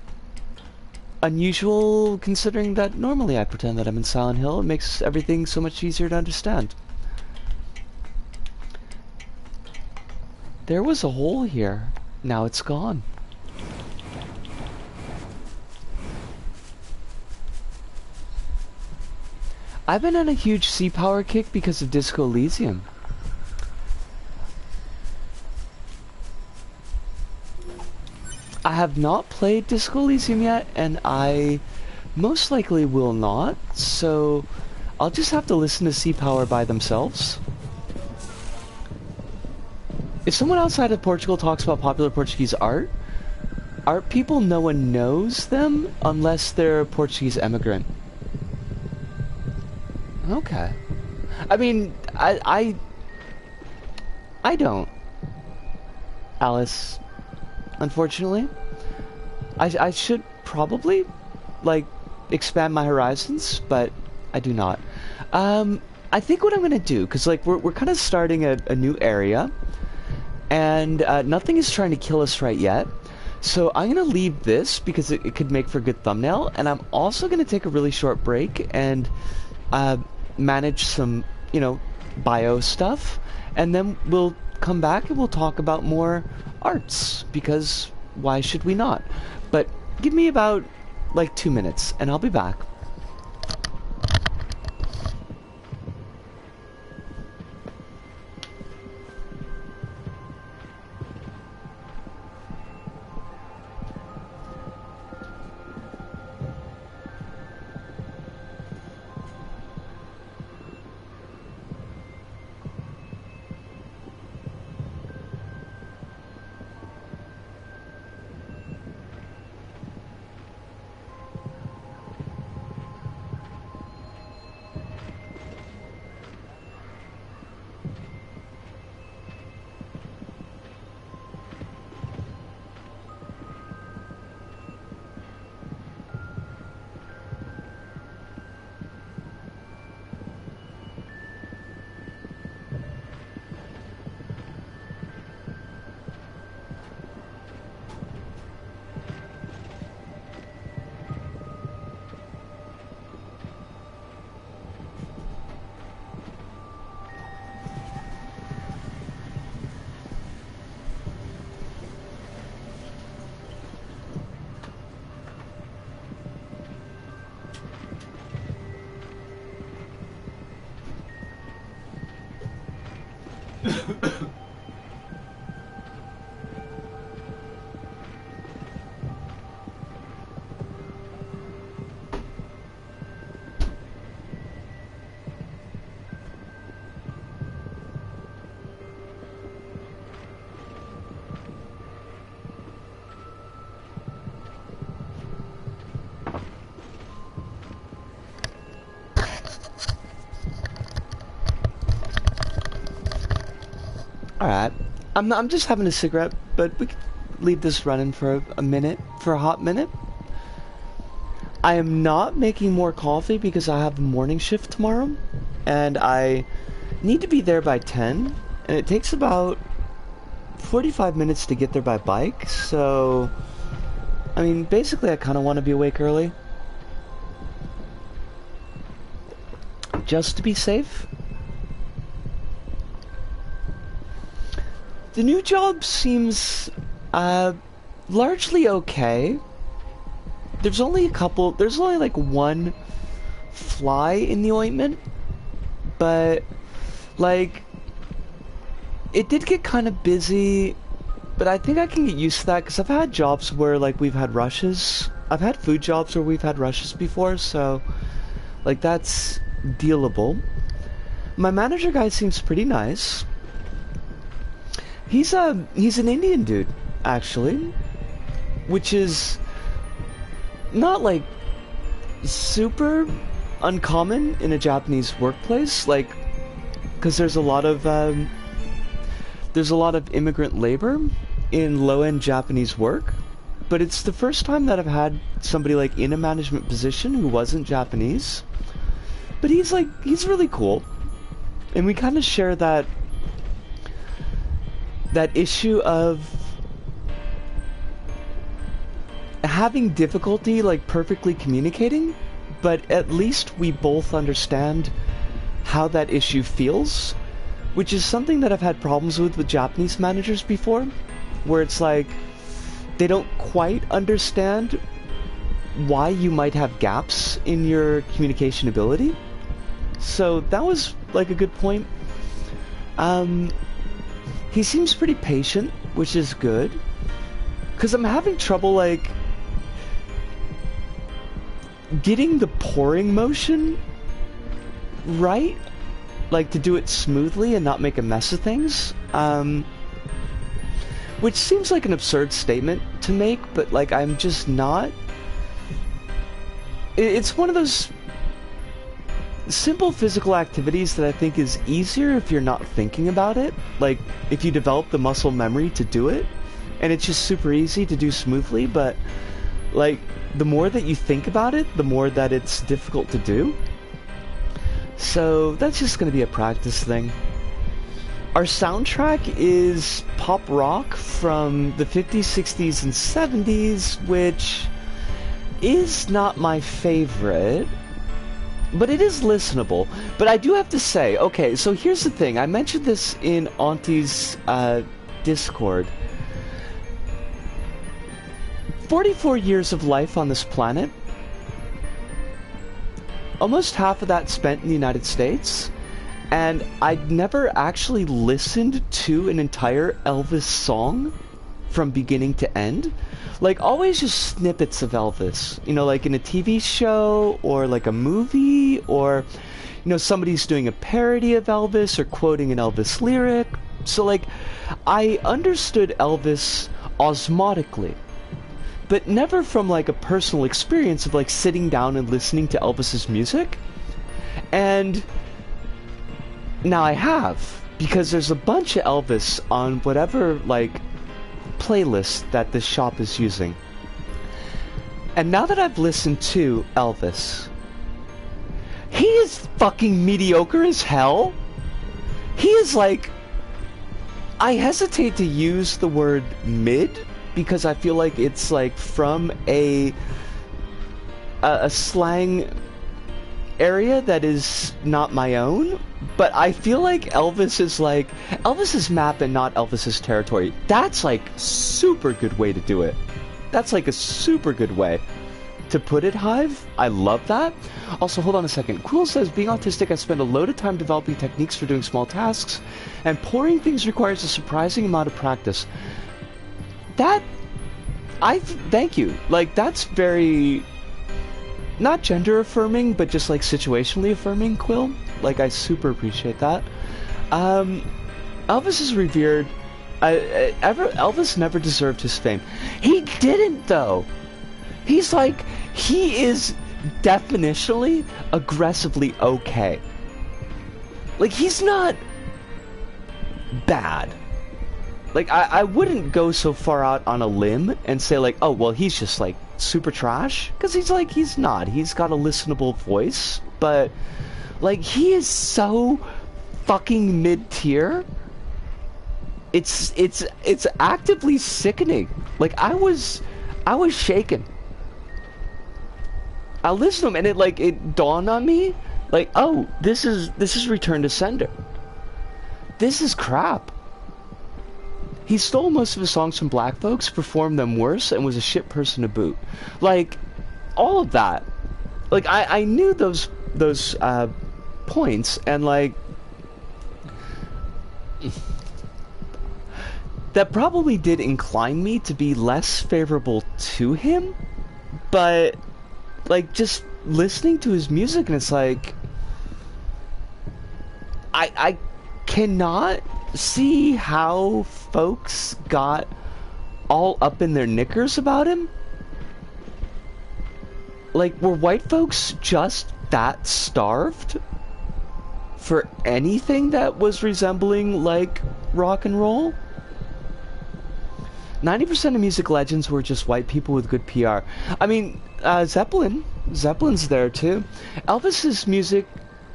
unusual considering that normally I pretend that I'm in Silent Hill. It makes everything so much easier to understand. There was a hole here. Now it's gone. I've been on a huge C-Power kick because of Disco Elysium. I have not played Disco Elysium yet, and I most likely will not, so I'll just have to listen to C-Power by themselves. If someone outside of Portugal talks about popular Portuguese art people, no one knows them unless they're a Portuguese immigrant. Okay. I mean, I don't, Alice. Unfortunately. I should probably, like, expand my horizons, but I do not. I think what I'm gonna do, because, like, we're kind of starting a new area, and nothing is trying to kill us right yet. So I'm gonna leave this because it could make for a good thumbnail, and I'm also gonna take a really short break and manage some, you know, bio stuff, and then we'll come back and we'll talk about more arts, because why should we not? But give me about like 2 minutes and I'll be back. Alright. I'm just having a cigarette, but we could leave this running for a minute, for a hot minute. I am not making more coffee because I have a morning shift tomorrow, and I need to be there by 10, and it takes about 45 minutes to get there by bike, so I mean, basically I kind of want to be awake early. Just to be safe. The new job seems largely okay. There's only like one fly in the ointment, but like it did get kind of busy, but I think I can get used to that because I've had jobs where like we've had rushes. I've had food jobs where we've had rushes before, so like that's dealable. My manager guy seems pretty nice. He's an Indian dude, actually, which is not like super uncommon in a Japanese workplace, like because there's a lot of immigrant labor in low-end Japanese work, but it's the first time that I've had somebody like in a management position who wasn't Japanese. But he's really cool, and we kind of share that issue of having difficulty like perfectly communicating, but at least we both understand how that issue feels, which is something that I've had problems with Japanese managers before, where it's like they don't quite understand why you might have gaps in your communication ability. So that was like a good point. He seems pretty patient, which is good, because I'm having trouble like getting the pouring motion right, like to do it smoothly and not make a mess of things, which seems like an absurd statement to make, but like I'm just not. It's one of those simple physical activities that I think is easier if you're not thinking about it. Like, if you develop the muscle memory to do it, and it's just super easy to do smoothly, but, like, the more that you think about it, the more that it's difficult to do. So, that's just going to be a practice thing. Our soundtrack is pop rock from the 50s, 60s, and 70s, which is not my favorite, but it is listenable. But I do have to say, okay, so here's the thing. I mentioned this in Auntie's Discord. 44 years of life on this planet. Almost half of that spent in the United States. And I'd never actually listened to an entire Elvis song from beginning to end. Like, always just snippets of Elvis. You know, like in a TV show, or like a movie, or, you know, somebody's doing a parody of Elvis, or quoting an Elvis lyric. So, like, I understood Elvis osmotically, but never from, like, a personal experience of, like, sitting down and listening to Elvis's music. And now I have, because there's a bunch of Elvis on whatever, like, playlist that this shop is using. And now that I've listened to Elvis, he is fucking mediocre as hell. He is like, I hesitate to use the word mid, because I feel like it's like from a slang area that is not my own, but I feel like Elvis is like Elvis's map and not Elvis's territory. That's like super good way to do it. That's like a super good way to put it, Hive. I love that. Also, hold on a second. Quill says, being autistic, I spend a load of time developing techniques for doing small tasks, and pouring things requires a surprising amount of practice. Thank you. Like, that's very, not gender affirming, but just like situationally affirming, Quill. Like, I super appreciate that. Elvis is revered. Elvis never deserved his fame. He didn't, though. He's like, he is definitionally aggressively okay. Like, he's not bad. Like, I wouldn't go so far out on a limb and say, like, oh, well, he's just, like, super trash. Because he's, like, he's not. He's got a listenable voice. But, like, he is so fucking mid-tier. It's actively sickening. Like, I was shaken. I listened to him, and it dawned on me, like, oh, this is Return to Sender. This is crap. He stole most of his songs from black folks, performed them worse, and was a shit person to boot. Like, all of that. Like, I knew those points, and, like, that probably did incline me to be less favorable to him, but, like, just listening to his music, and it's like, I cannot see how folks got all up in their knickers about him. Like, were white folks just that starved for anything that was resembling, like, rock and roll? 90% of music legends were just white people with good PR. I mean, Zeppelin's there too. Elvis's music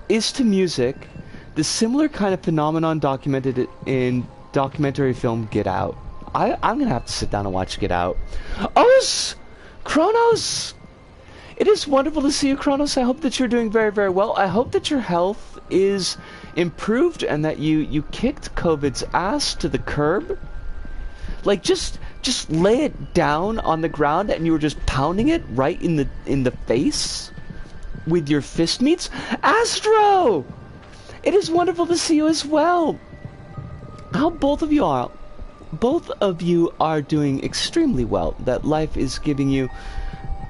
is to music the similar kind of phenomenon documented in documentary film Get Out. I'm gonna have to sit down and watch Get Out. Kronos! It is wonderful to see you, Kronos. I hope that you're doing very, very well. I hope that your health is improved and that you kicked COVID's ass to the curb. Like, just lay it down on the ground and you were just pounding it right in the face with your fist meats. Astro! It is wonderful to see you as well. How both of you are doing extremely well. That life is giving you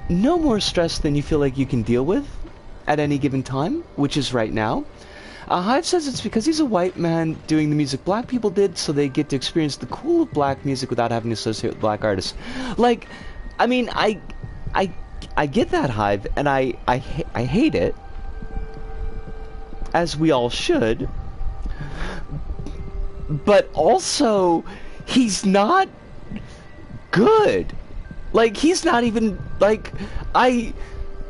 no more stress than you feel like you can deal with at any given time, which is right now. Hive says it's because he's a white man doing the music black people did, so they get to experience the cool of black music without having to associate with black artists. Like, I mean, I get that, Hive, and I hate it. as we all should. But also, he's not good. Like, he's not even, like,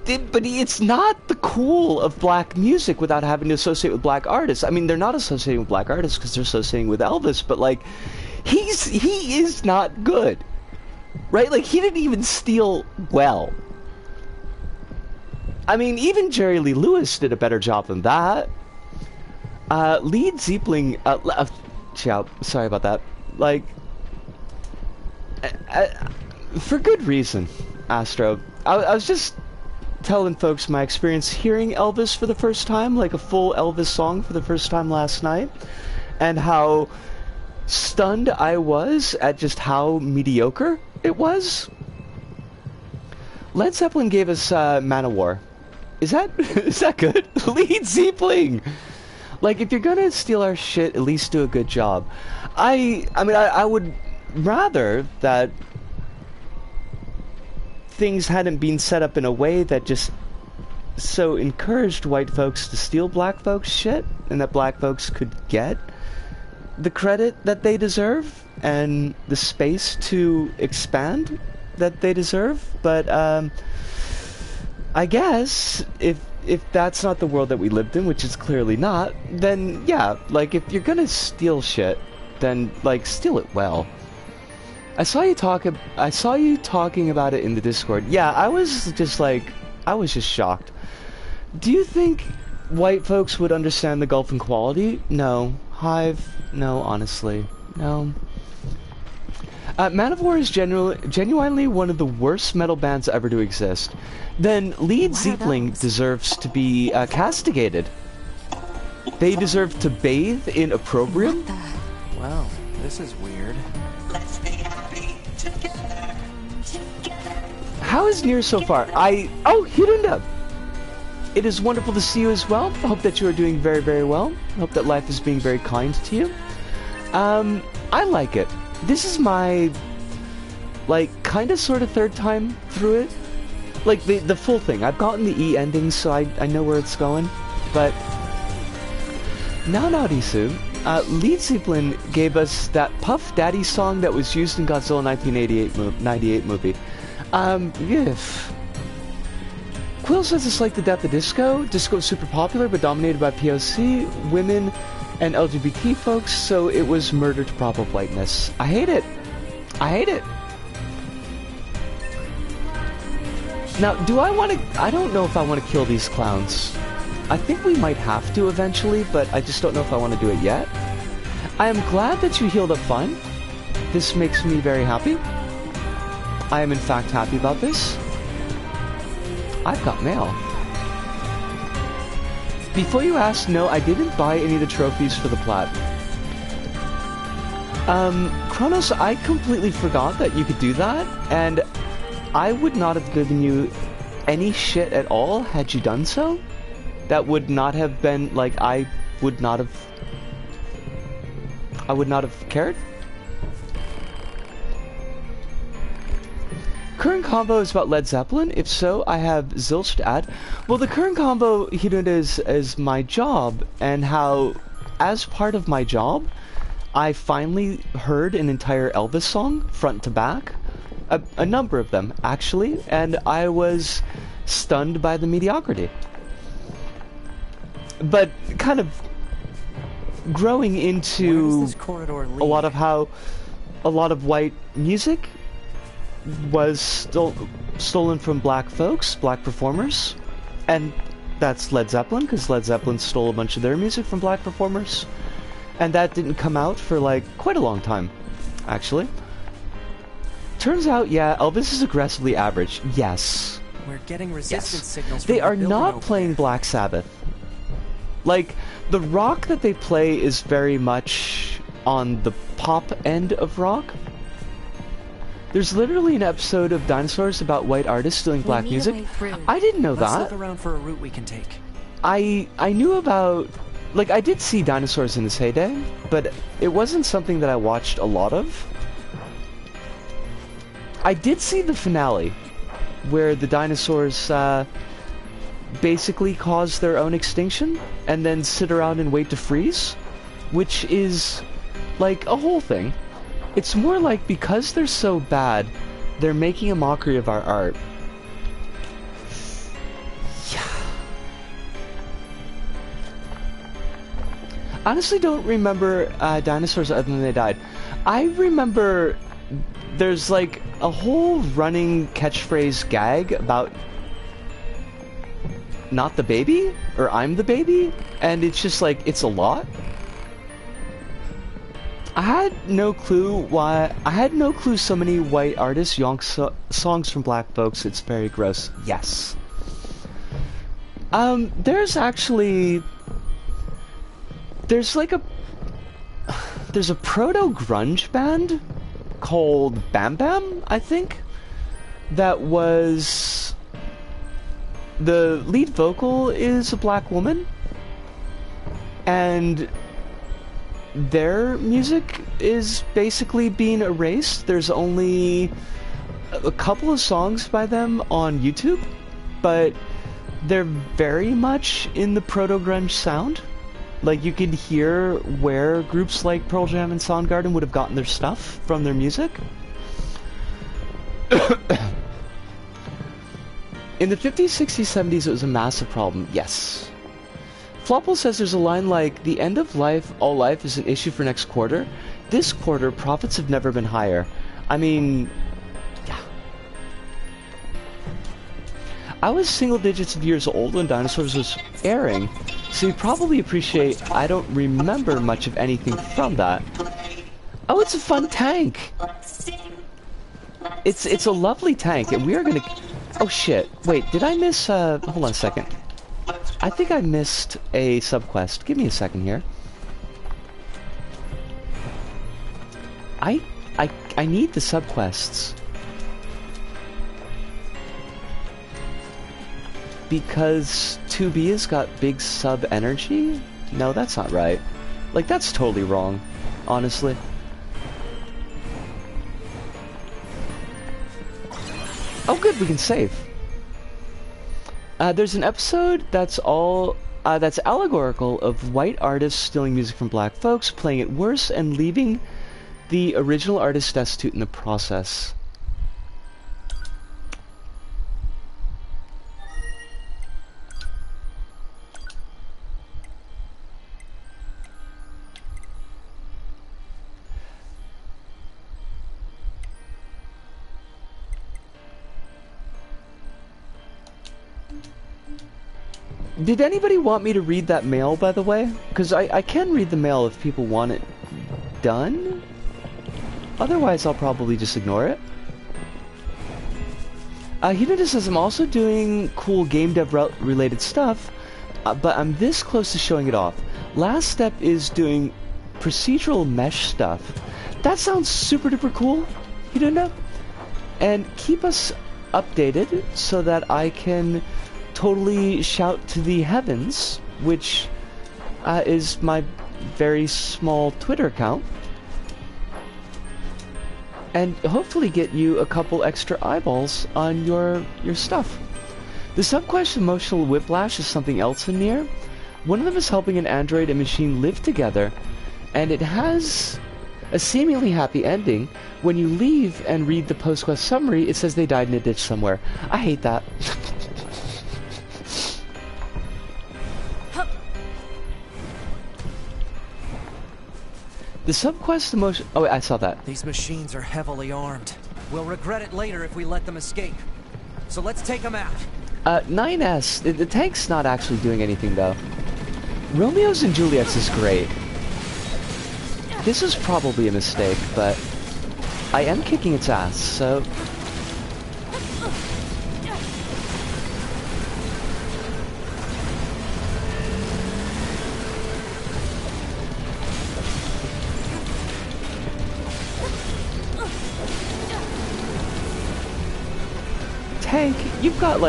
it's not the cool of black music without having to associate with black artists. I mean, they're not associating with black artists because they're associating with Elvis, but, like, he is not good. Right? Like, he didn't even steal well. I mean, even Jerry Lee Lewis did a better job than that. Lead Zeppelin, sorry about that. Like, for good reason, Astro. I was just telling folks my experience hearing Elvis for the first time, like a full Elvis song for the first time last night, and how stunned I was at just how mediocre it was. Led Zeppelin gave us Man of War. Is that good? Lead Zeppelin! Like, if you're gonna steal our shit, at least do a good job. I mean, I would rather that things hadn't been set up in a way that just so encouraged white folks to steal black folks' shit, and that black folks could get the credit that they deserve and the space to expand that they deserve. But I guess if that's not the world that we lived in, which is clearly not, then yeah, like, if you're gonna steal shit, then, like, steal it well. I saw you talking about it in the Discord. Yeah, I was just shocked. Do you think white folks would understand the gulf in quality? No. Hive? No, honestly. No. Man of War is genuinely one of the worst metal bands ever to exist. Then Lead Zeppelin deserves to be castigated. They deserve to bathe in opprobrium. Wow, this is weird. How is NieR so far? Oh, Hirunda! It is wonderful to see you as well. I hope that you are doing very, very well. I hope that life is being very kind to you. I like it. This is my, like, kind of sort of third time through it. Like, the full thing. I've gotten the E ending, so I know where it's going. But now Disu, Lead Zeppelin gave us that Puff Daddy song that was used in Godzilla 1998 movie. Yeah. Quill says it's like the death of disco. Disco is super popular, but dominated by POC, women, and LGBT folks, so it was murder to proper whiteness. I hate it. I hate it. Now, I don't know if I want to kill these clowns. I think we might have to eventually, but I just don't know if I want to do it yet. I am glad that you healed up fine. This makes me very happy. I am in fact happy about this. I've got mail. Before you ask, no, I didn't buy any of the trophies for the plat. Kronos, I completely forgot that you could do that, and I would not have given you any shit at all had you done so. That would not have been, like, I would not have cared. Current combo is about Led Zeppelin. If so, I have zilch to add. Well, the current combo, is my job, and how, as part of my job, I finally heard an entire Elvis song, front to back. A number of them, actually, and I was stunned by the mediocrity. But kind of growing into a lot of white music was stolen from black folks, black performers, and that's Led Zeppelin, because Led Zeppelin stole a bunch of their music from black performers, and that didn't come out for, like, quite a long time, actually. Turns out, yeah, Elvis is aggressively average. Yes. We're getting resistance signals. They are not playing Black Sabbath. Like, the rock that they play is very much on the pop end of rock. There's literally an episode of Dinosaurs about white artists stealing black music. I didn't know that. Let's look around for a route we can take. I knew about, like, I did see Dinosaurs in its heyday, but it wasn't something that I watched a lot of. I did see the finale, where the dinosaurs basically cause their own extinction and then sit around and wait to freeze, which is like a whole thing. It's more like because they're so bad, they're making a mockery of our art. Yeah. Honestly, don't remember dinosaurs other than they died. I remember there's like a whole running catchphrase gag about not the baby, or I'm the baby, and it's just like, it's a lot. I had no clue so many white artists yonk songs from black folks. It's very gross. Yes. There's a proto-grunge band called Bam Bam, I think, that was... The lead vocal is a black woman, and their music is basically being erased. There's only a couple of songs by them on YouTube, but they're very much in the proto-grunge sound. Like, you can hear where groups like Pearl Jam and Soundgarden would have gotten their stuff from their music. In the 50s, 60s, 70s, it was a massive problem, yes. Flopple says there's a line like, the end of life, all life is an issue for next quarter. This quarter, profits have never been higher. I mean, yeah. I was single digits of years old when Dinosaurs was airing, so you probably appreciate I don't remember much of anything from that. Oh, it's a fun tank! It's a lovely tank, and we are gonna... Oh shit, wait, did I miss, hold on a second. I think I missed a subquest. Give me a second here. I need the subquests. Because 2B has got big sub energy? No, that's not right. Like, that's totally wrong, honestly. Oh good, we can save. There's an episode that's allegorical of white artists stealing music from black folks, playing it worse, and leaving the original artist destitute in the process. Did anybody want me to read that mail, by the way? Because I can read the mail if people want it done. Otherwise, I'll probably just ignore it. Hinata says, I'm also doing cool game dev related stuff, but I'm this close to showing it off. Last step is doing procedural mesh stuff. That sounds super duper cool, Hinata. And keep us updated so that I can totally shout to the heavens, which is my very small Twitter account, and hopefully get you a couple extra eyeballs on your stuff. The subquest Emotional Whiplash is something else in NieR. One of them is helping an android and machine live together, and it has a seemingly happy ending. When you leave and read the post-quest summary, it says they died in a ditch somewhere. I hate that. The subquest emotion... Oh, wait, I saw that. These machines are heavily armed. We'll regret it later if we let them escape. So let's take them out. 9S. The tank's not actually doing anything, though. Romeo's and Juliet's is great. This is probably a mistake, but I am kicking its ass, so... Tank, you've got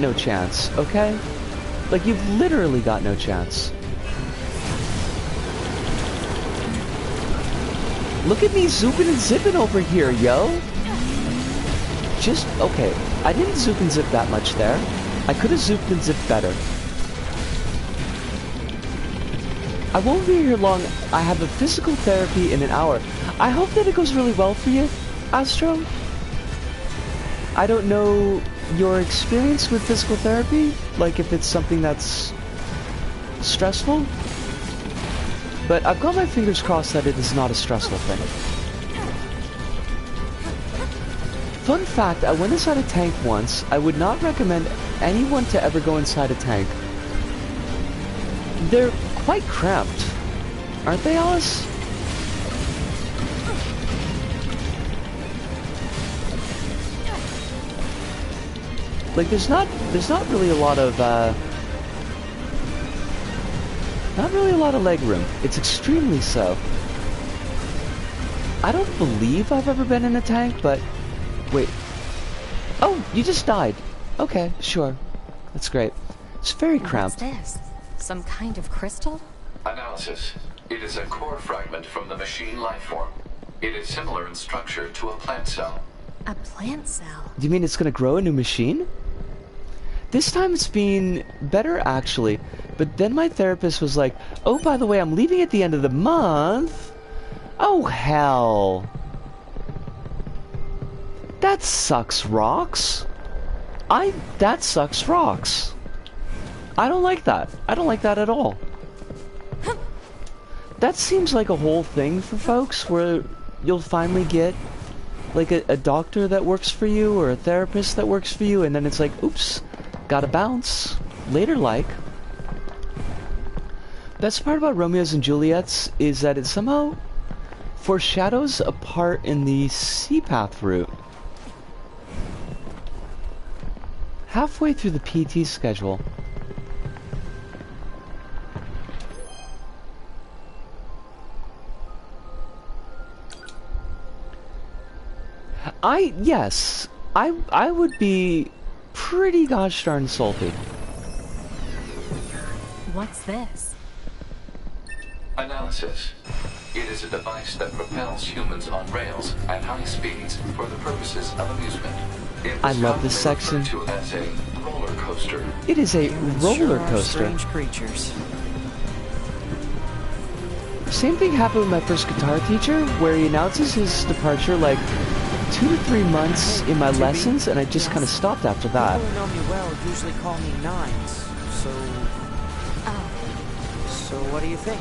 no chance, okay? Like, you've literally got no chance. Look at me zooping and zipping over here, yo! Just, okay, I didn't zoop and zip that much there. I could have zooped and zipped better. I won't be here long. I have a physical therapy in an hour. I hope that it goes really well for you, Astro. I don't know your experience with physical therapy, like if it's something that's stressful, but I've got my fingers crossed that it is not a stressful thing. Fun fact, I went inside a tank once. I would not recommend anyone to ever go inside a tank. They're quite cramped, aren't they, Alice? Like, there's not really a lot of leg room. It's extremely so. I don't believe I've ever been in a tank, but wait. Oh, you just died. Okay, sure. That's great. It's very cramped. What's this? Some kind of crystal? Analysis. It is a core fragment from the machine lifeform. It is similar in structure to a plant cell. A plant cell? Do you mean it's gonna grow a new machine? This time it's been better, actually. But then my therapist was like, oh, by the way, I'm leaving at the end of the month. Oh, hell. That sucks rocks. That sucks rocks. I don't like that. I don't like that at all. That seems like a whole thing for folks where you'll finally get like a doctor that works for you or a therapist that works for you, and then it's like, oops, gotta bounce. Later, like. Best part about Romeo's and Juliet's is that it somehow foreshadows a part in the C-Path route. Halfway through the PT schedule. Yes, I would be pretty gosh darn salty. What's this? Analysis. It is a device that propels humans on rails at high speeds for the purposes of amusement. I love this section. To as a roller coaster. It is a roller coaster. Strange creatures. Same thing happened with my first guitar teacher, where he announces his departure like 2 to 3 months in my lessons, and I just kind of stopped after that. People who know me well usually call me Nines, so... So what do you think?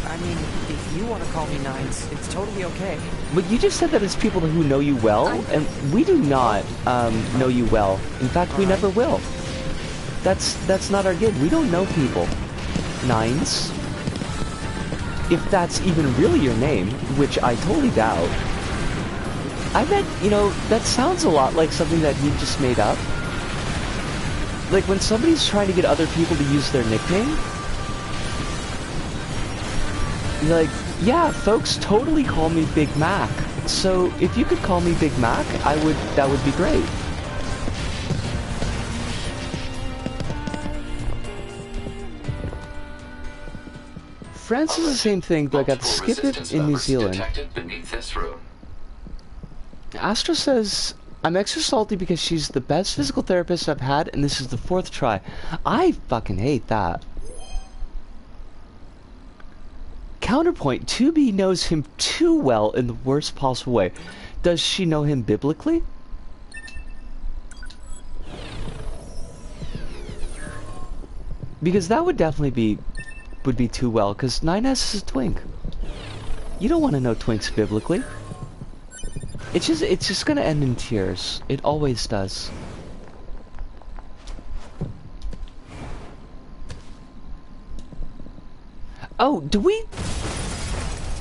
I mean, if you want to call me Nines, it's totally okay. But you just said that it's people who know you well, and we do not know you well. In fact, we never will. That's not our gig. We don't know people. Nines. If that's even really your name, which I totally doubt. I bet, you know, that sounds a lot like something that you just made up. Like when somebody's trying to get other people to use their nickname. You're like, yeah, folks totally call me Big Mac. So if you could call me Big Mac, that would be great. France is the same thing, but I got to skip it in New Zealand. Beneath this room. Astra says, I'm extra salty because she's the best physical therapist I've had, and this is the 4th try. I fucking hate that. Counterpoint, 2B knows him too well in the worst possible way. Does she know him biblically? Because that would definitely would be too well, because 9S is a twink. You don't want to know twinks biblically. It's just gonna end in tears. It always does. Oh,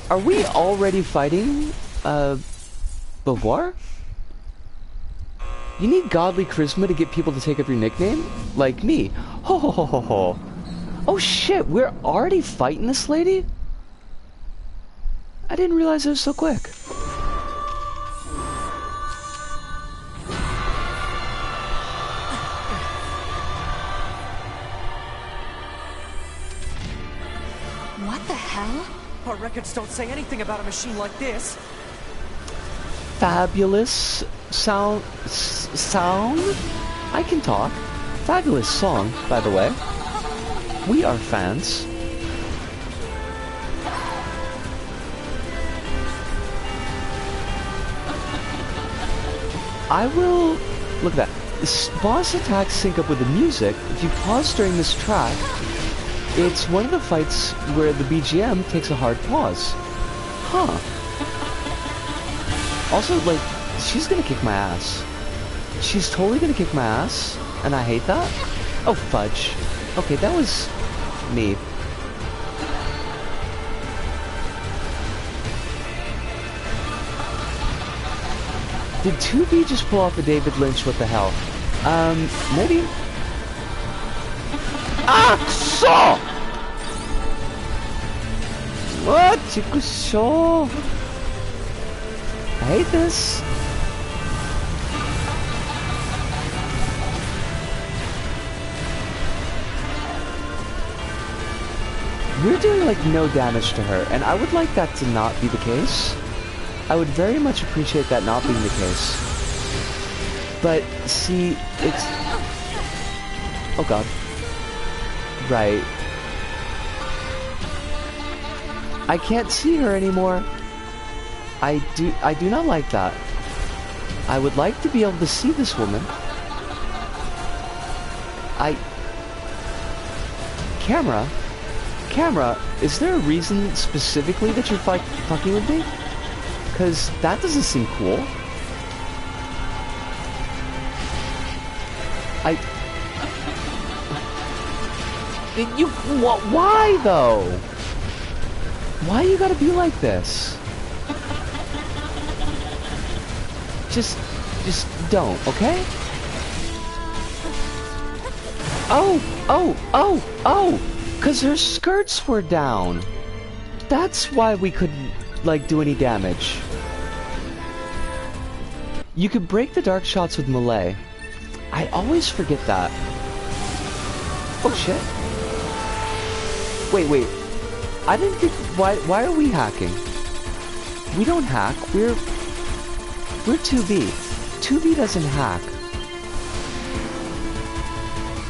are we already fighting, Beauvoir? You need godly charisma to get people to take up your nickname? Like me. Ho ho ho ho ho. Oh shit, we're already fighting this lady? I didn't realize it was so quick. What the hell? Our records don't say anything about a machine like this. Fabulous sound? I can talk. Fabulous song, by the way. We are fans. I will... Look at that. This boss attacks sync up with the music. If you pause during this track, it's one of the fights where the BGM takes a hard pause. Huh. Also, like, she's gonna kick my ass. She's totally gonna kick my ass, and I hate that. Oh, fudge. Okay, that was me. Did 2B just pull off a David Lynch? What the hell? Maybe? Ah! So! What? Chikusho? I hate this. We're doing like no damage to her, and I would like that to not be the case. I would very much appreciate that not being the case. But, see, it's... Oh god. Right. I can't see her anymore. I do not like that. I would like to be able to see this woman. Camera, is there a reason specifically that you're fucking with me? Because that doesn't seem cool. Why though? Why you gotta be like this? Just don't, okay? Oh! Cause her skirts were down. That's why we couldn't, like, do any damage. You could break the dark shots with melee. I always forget that. Oh shit. Wait. I didn't think... Why are we hacking? We don't hack. We're 2B. 2B doesn't hack.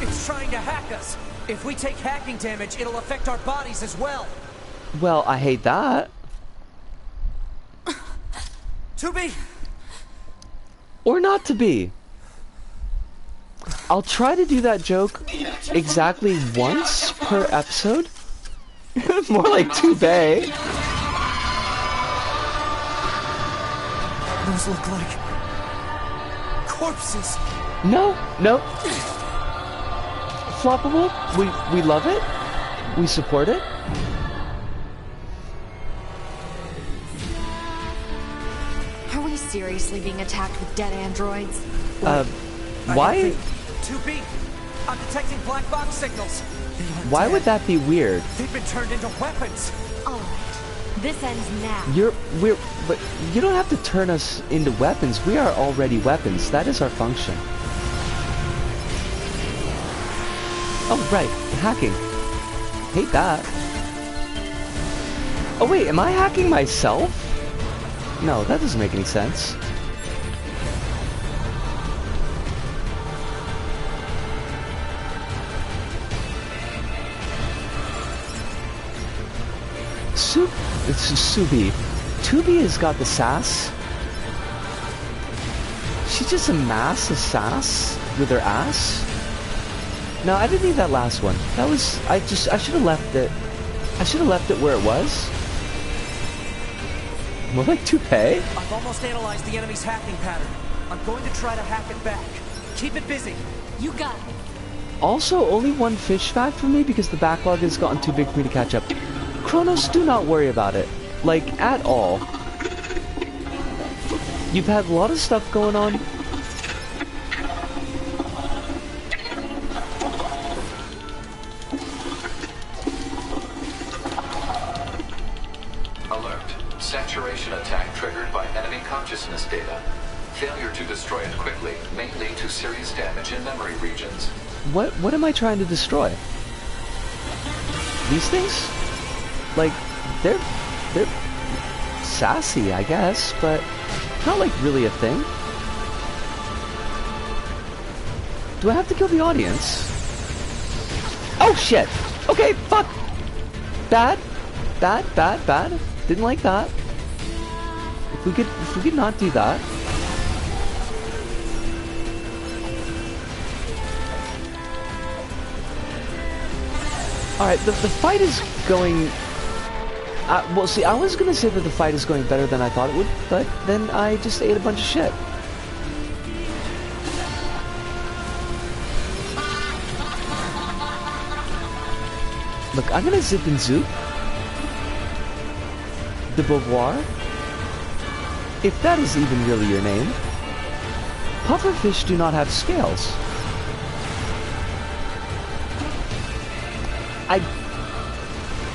It's trying to hack us. If we take hacking damage, it'll affect our bodies as well. Well, I hate that. 2B! Or not to be. I'll try to do that joke exactly once per episode. More like 2B. Those look like... corpses. No. Floppable, we love it. We support it. Are we seriously being attacked with dead androids? Why? 2B, I'm detecting black box signals. Why would that be weird? They've been turned into weapons. All right, this ends now. But you don't have to turn us into weapons. We are already weapons. That is our function. Oh, right. Hacking. Hate that. Oh, wait. Am I hacking myself? No, that doesn't make any sense. It's Subi. 2B has got the sass. She's just a mass of sass with her ass. No, I didn't need that last one. That was... I should have left it... I should have left it where it was. More like toupee? I've almost analyzed the enemy's hacking pattern. I'm going to try to hack it back. Keep it busy. You got it. Also, only one fish fact for me because the backlog has gotten too big for me to catch up. Kronos, do not worry about it. Like, at all. You've had a lot of stuff going on. Alert. Saturation attack triggered by enemy consciousness data. Failure to destroy it quickly may lead to serious damage in memory regions. What am I trying to destroy? These things? Like, they're sassy, I guess, but not like really a thing. Do I have to kill the audience? Oh shit! Okay, fuck! Bad. Bad, bad, bad. Didn't like that. If we could not do that. Alright, the fight is going... well, see, I was gonna say that the fight is going better than I thought it would, but then I just ate a bunch of shit. Look, I'm gonna zip and zoop. The Beauvoir. If that is even really your name. Pufferfish do not have scales.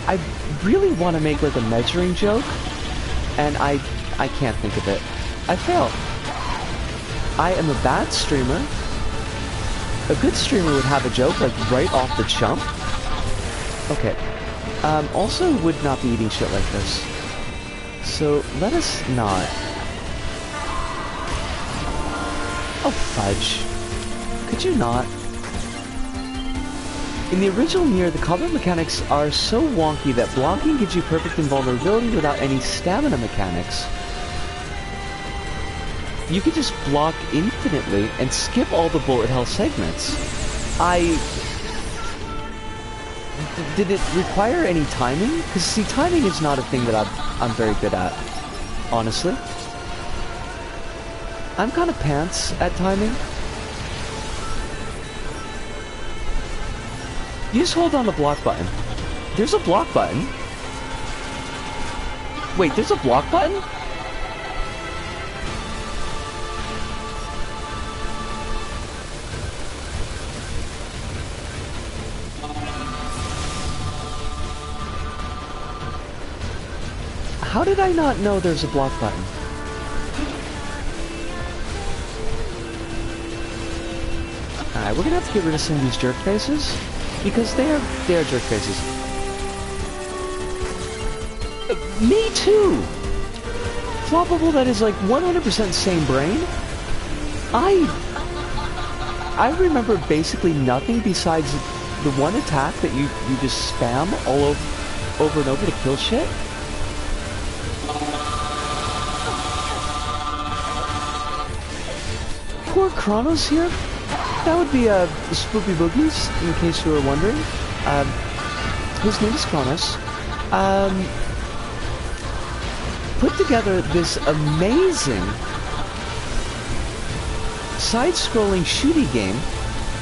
I really want to make like a measuring joke, and I can't think of it. I fail. I am a bad streamer. A good streamer would have a joke like right off the jump. Okay. Also would not be eating shit like this. So let us not. Oh fudge. Could you not? In the original NieR, the combat mechanics are so wonky that blocking gives you perfect invulnerability without any stamina mechanics. You could just block infinitely and skip all the bullet hell segments. Did it require any timing? Because see, timing is not a thing that I'm very good at, honestly. I'm kind of pants at timing. You just hold on the block button. There's a block button. Wait, there's a block button? How did I not know there's a block button? Alright, we're gonna have to get rid of some of these jerk faces. Because they are jerk faces. Me too! Floppable that is like 100% same brain? I remember basically nothing besides the one attack that you just spam all over and over to kill shit. Poor Kronos here. That would be Spoopy Boogies, in case you were wondering. His name is Kronos. Put together this amazing side-scrolling shooty game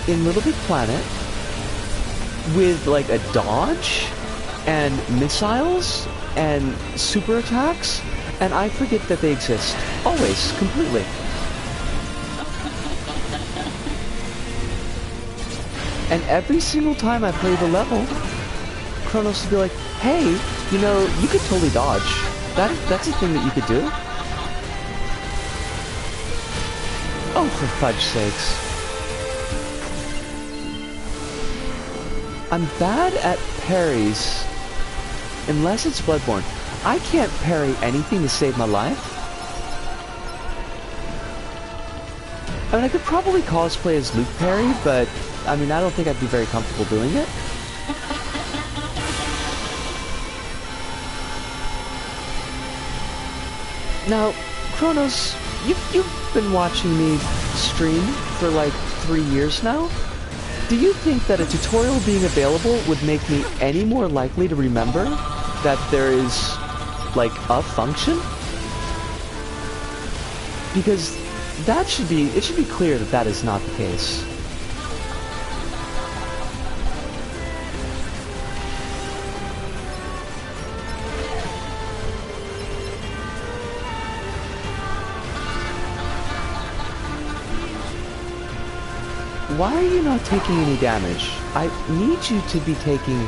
in Little Big Planet with like a dodge and missiles and super attacks, and I forget that they exist. Always, completely. And every single time I play the level, Kronos will be like, hey, you know, you could totally dodge. That's a thing that you could do. Oh, for fudge sakes. I'm bad at parries, unless it's Bloodborne. I can't parry anything to save my life. I mean, I could probably cosplay as Luke Perry, but I mean, I don't think I'd be very comfortable doing it. Now, Kronos, you've been watching me stream for like 3 years now. Do you think that a tutorial being available would make me any more likely to remember that there is, like, a function? Because it should be clear that that is not the case. Why are you not taking any damage? I need you to be taking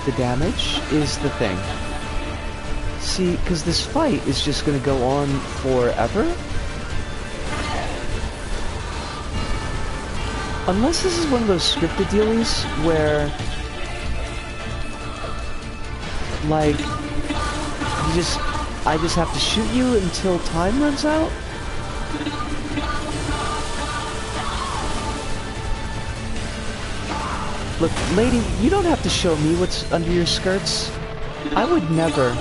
the damage, is the thing. See, because this fight is just going to go on forever. Unless this is one of those scripted dealies where, like, I just have to shoot you until time runs out. Look, lady, you don't have to show me what's under your skirts. I would never.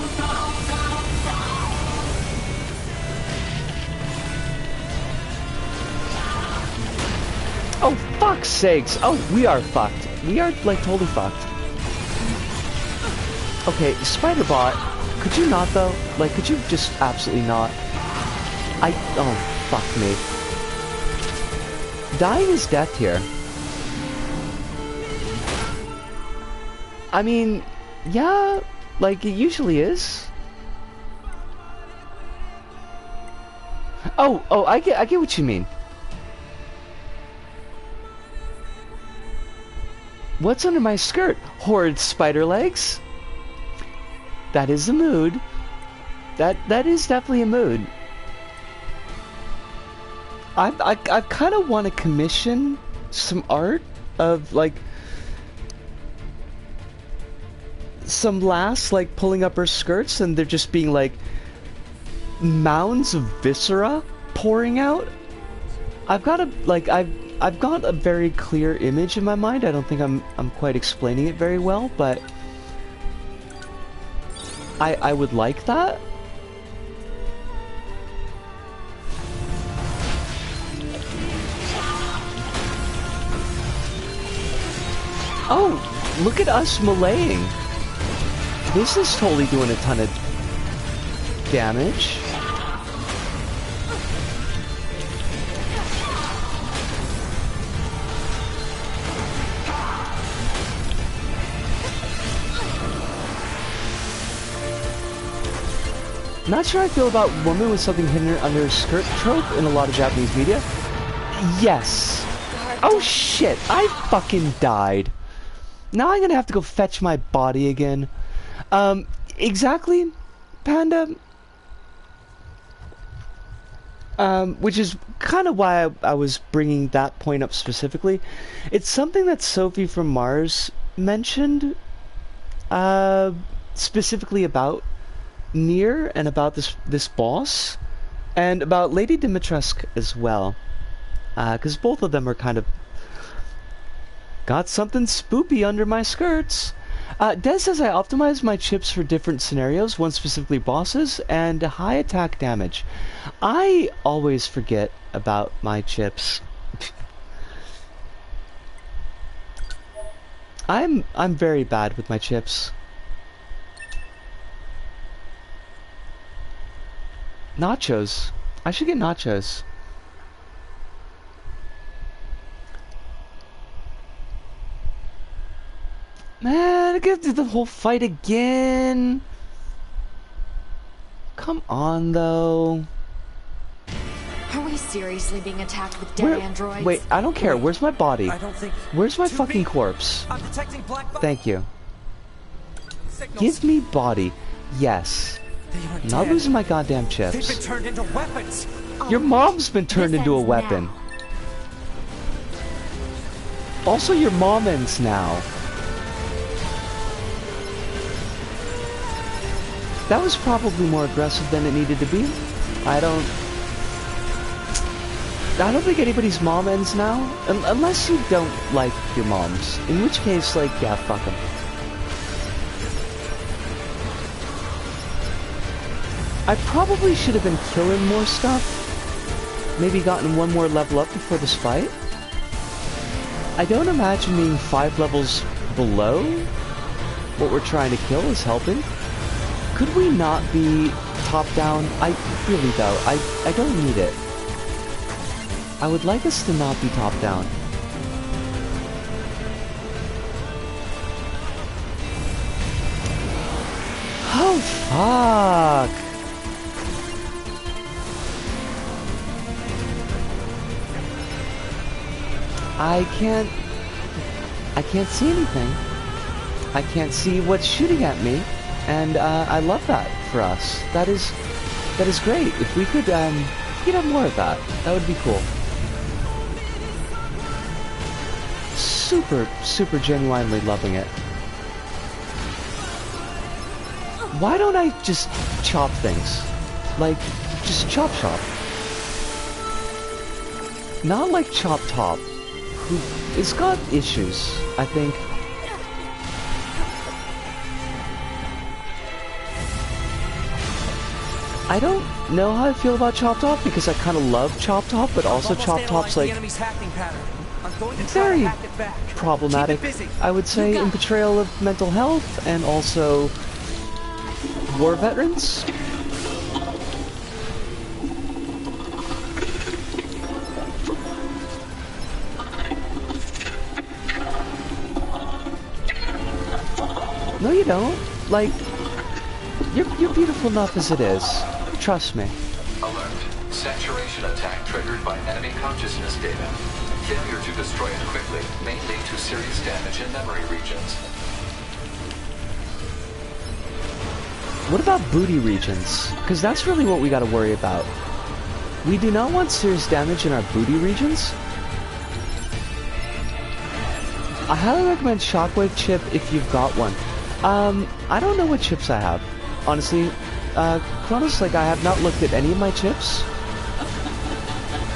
Oh, fuck's sakes. Oh, we are fucked. We are, like, totally fucked. Okay, Spider-Bot, could you not, though? Like, could you just absolutely not? Oh, fuck me. Dying is death here. I mean, yeah, like it usually is. Oh, I get what you mean. What's under my skirt? Horrid spider legs? That is a mood. That is definitely a mood. I kind of want to commission some art of like some lass like pulling up her skirts and they're just being like mounds of viscera pouring out. I've got a very clear image in my mind. I don't think I'm quite explaining it very well, but I would like that. Oh, look at us meleeing. This is totally doing a ton of damage. Not sure how I feel about woman with something hidden under her skirt trope in a lot of Japanese media. Yes. Oh shit, I fucking died. Now I'm gonna have to go fetch my body again. Exactly, Panda. Which is kind of why I was bringing that point up specifically. It's something that Sophie from Mars mentioned, specifically about NieR and about this boss, and about Lady Dimitrescu as well, because both of them are kind of got something spoopy under my skirts. Des says I optimize my chips for different scenarios, one specifically bosses, and high attack damage. I always forget about my chips. I'm very bad with my chips. Nachos. I should get nachos. Man, I gotta do the whole fight again. Come on, though. Are we seriously being attacked with dead androids? Wait, I don't care. Where's my body? I don't think... Where's my fucking corpse? I'm detecting black... Thank you. Signals. Give me body. Yes. They are Not dead. losing my goddamn They've chips. been turned into weapons. Your mom's been turned This into a ends weapon. now. Also, your mom ends now. That was probably more aggressive than it needed to be. I don't think anybody's mom ends now, unless you don't like your moms. In which case, like, yeah, fuck them. I probably should have been killing more stuff. Maybe gotten one more level up before this fight. I don't imagine being 5 levels below what we're trying to kill is helping. Could we not be top down? I really though, I don't need it. I would like us to not be top down. Oh fuck! I can't see anything. I can't see what's shooting at me, and I love that for us. That is great. If we could have more of that, that would be cool. Super genuinely loving it. Why don't I just chop things? Like, just chop. Not like chop top. who has got issues, I think. I don't know how I feel about Chop Top because I kind of love Chop Top, but also Chop Top's like very problematic, I would say, in portrayal of mental health and also war veterans. No, you don't. Like, you're beautiful enough as it is. Trust me. Alert. Saturation attack triggered by enemy consciousness data. Failure to destroy it quickly may lead to serious damage in memory regions. What about booty regions? Because that's really what we gotta worry about. We do not want serious damage in our booty regions. I highly recommend Shockwave chip if you've got one. I don't know what chips I have. Honestly, Kronos, like, I have not looked at any of my chips.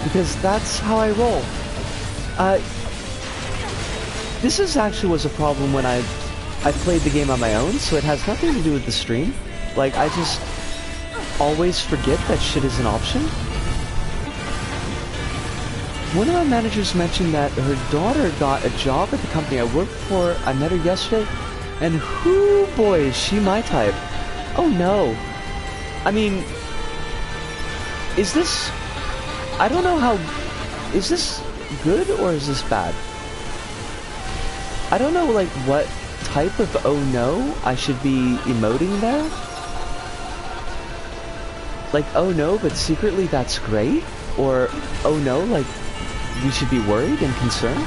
Because that's how I roll. This actually was a problem when I played the game on my own, so it has nothing to do with the stream. Like, I just always forget that shit is an option. One of my managers mentioned that her daughter got a job at the company I worked for. I met her yesterday, and whoo boy, is she my type. Oh no. I mean, is this... I don't know how... Is this good or is this bad? I don't know, like, what type of oh no I should be emoting there. Like, oh no, but secretly that's great? Or, oh no, like, we should be worried and concerned?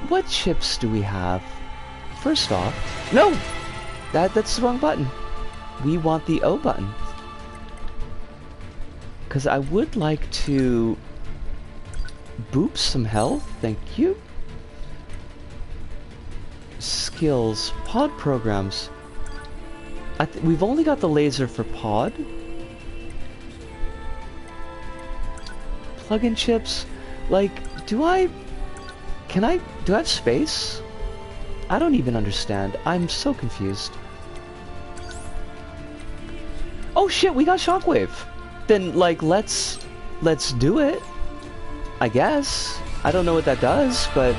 What chips do we have? First off... No! That's the wrong button. We want the O button. Because I would like to... boop some health, thank you. Skills. Pod programs. We've only got the laser for pod. Plug-in chips. Like, do I have space? I don't even understand. I'm so confused. Oh shit, we got Shockwave. Then, like, let's do it. I guess. I don't know what that does, but...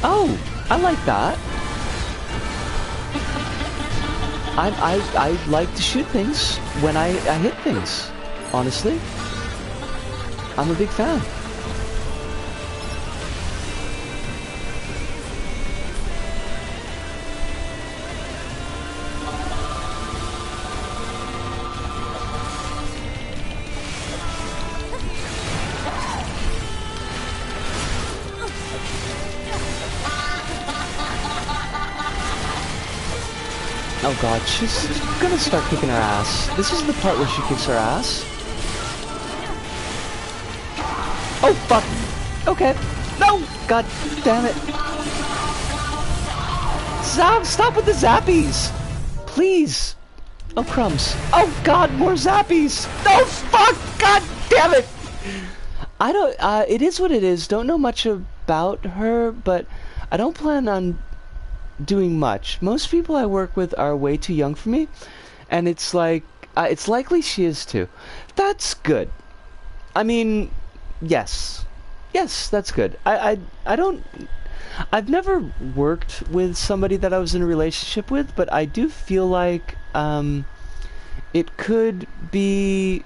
Oh, I like that. I like to shoot things when I hit things. Honestly, I'm a big fan. Oh god, she's gonna start kicking her ass. This is the part where she kicks her ass. Oh fuck! Okay. No! God damn it. Stop with the zappies! Please! Oh crumbs. Oh god, more zappies! Oh fuck! God damn it! I don't, it is what it is. Don't know much about her, but I don't plan on doing much. Most people I work with are way too young for me, and it's like, it's likely she is too. That's good. I mean, yes, that's good. I've never worked with somebody that I was in a relationship with, but I do feel like it could be,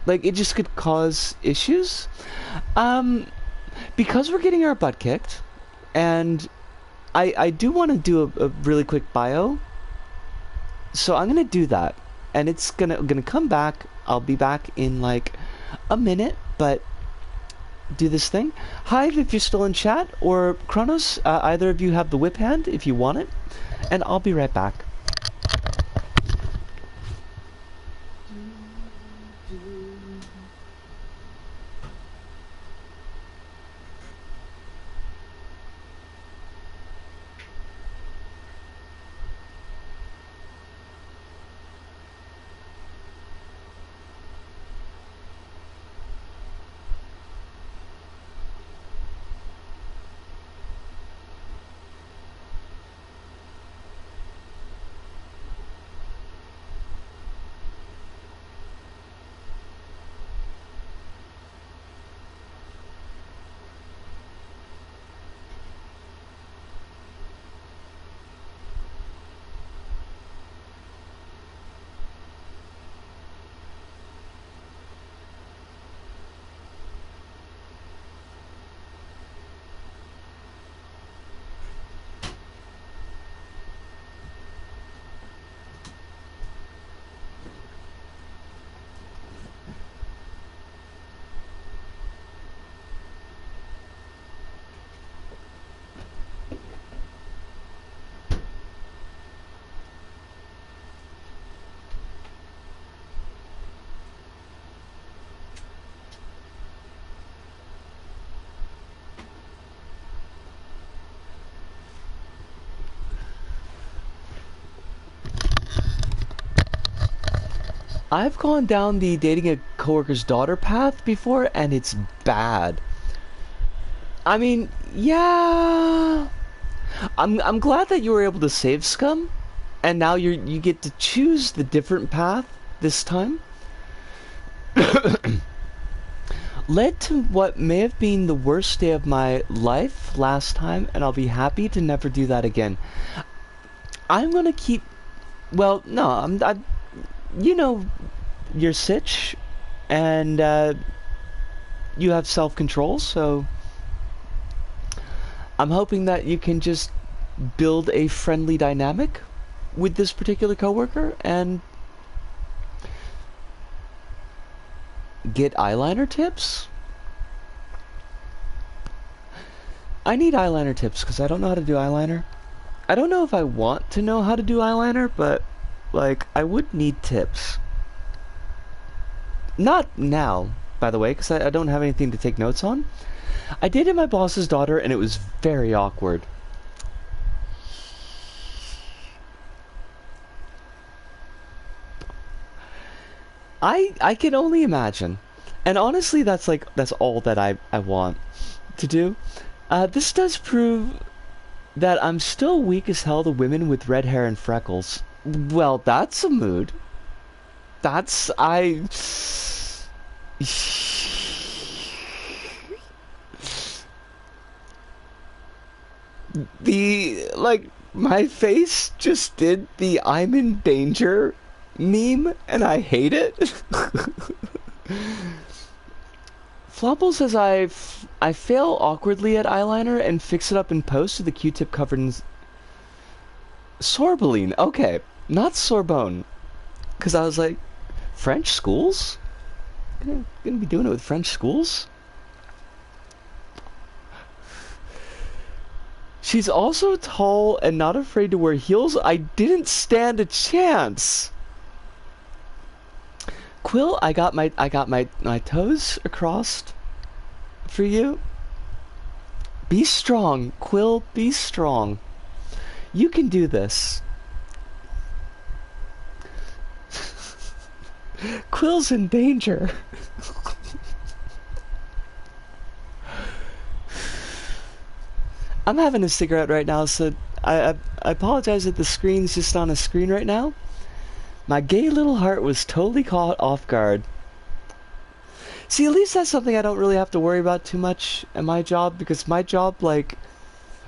like, it just could cause issues, because we're getting our butt kicked, and I do want to do a really quick bio, so I'm gonna do that, and it's gonna come back. I'll be back in like a minute, but do this thing. Hive, if you're still in chat, or Kronos, either of you have the whip hand if you want it, and I'll be right back. I've gone down the dating a coworker's daughter path before, and it's bad. I mean, yeah. I'm glad that you were able to save Scum, and now you get to choose the different path this time. Led to what may have been the worst day of my life last time, and I'll be happy to never do that again. I'm gonna keep. Well, no, you know, you're Sitch, and you have self-control, so I'm hoping that you can just build a friendly dynamic with this particular coworker and get eyeliner tips. I need eyeliner tips because I don't know how to do eyeliner. I don't know if I want to know how to do eyeliner, but like I would need tips. Not now, by the way, because I don't have anything to take notes on. I dated my boss's daughter and it was very awkward. I can only imagine. And honestly, that's all that I want to do. This does prove that I'm still weak as hell to women with red hair and freckles. Well, that's a mood. That's my face just did the I'm in danger meme, and I hate it. Flopple says I fail awkwardly at eyeliner and fix it up in post with a Q-tip covered in sorbeline. Okay, not Sorbonne, because I was like, French schools? Gonna be doing it with French schools? She's also tall and not afraid to wear heels. I didn't stand a chance. Quill, I got my toes across for you. Be strong, Quill, be strong. You can do this. Quill's in danger. I'm having a cigarette right now, so I apologize that the screen's just on a screen right now. My gay little heart was totally caught off guard. See, at least that's something I don't really have to worry about too much in my job, because my job, like,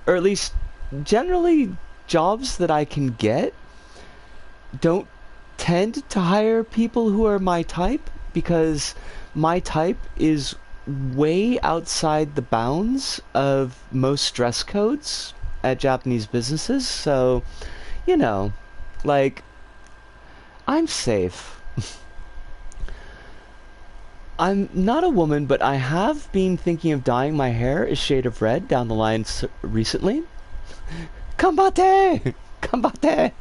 or at least generally jobs that I can get don't tend to hire people who are my type, because my type is way outside the bounds of most dress codes at Japanese businesses, so, you know, like, I'm safe. I'm not a woman, but I have been thinking of dyeing my hair a shade of red down the line recently. Combate! Combate!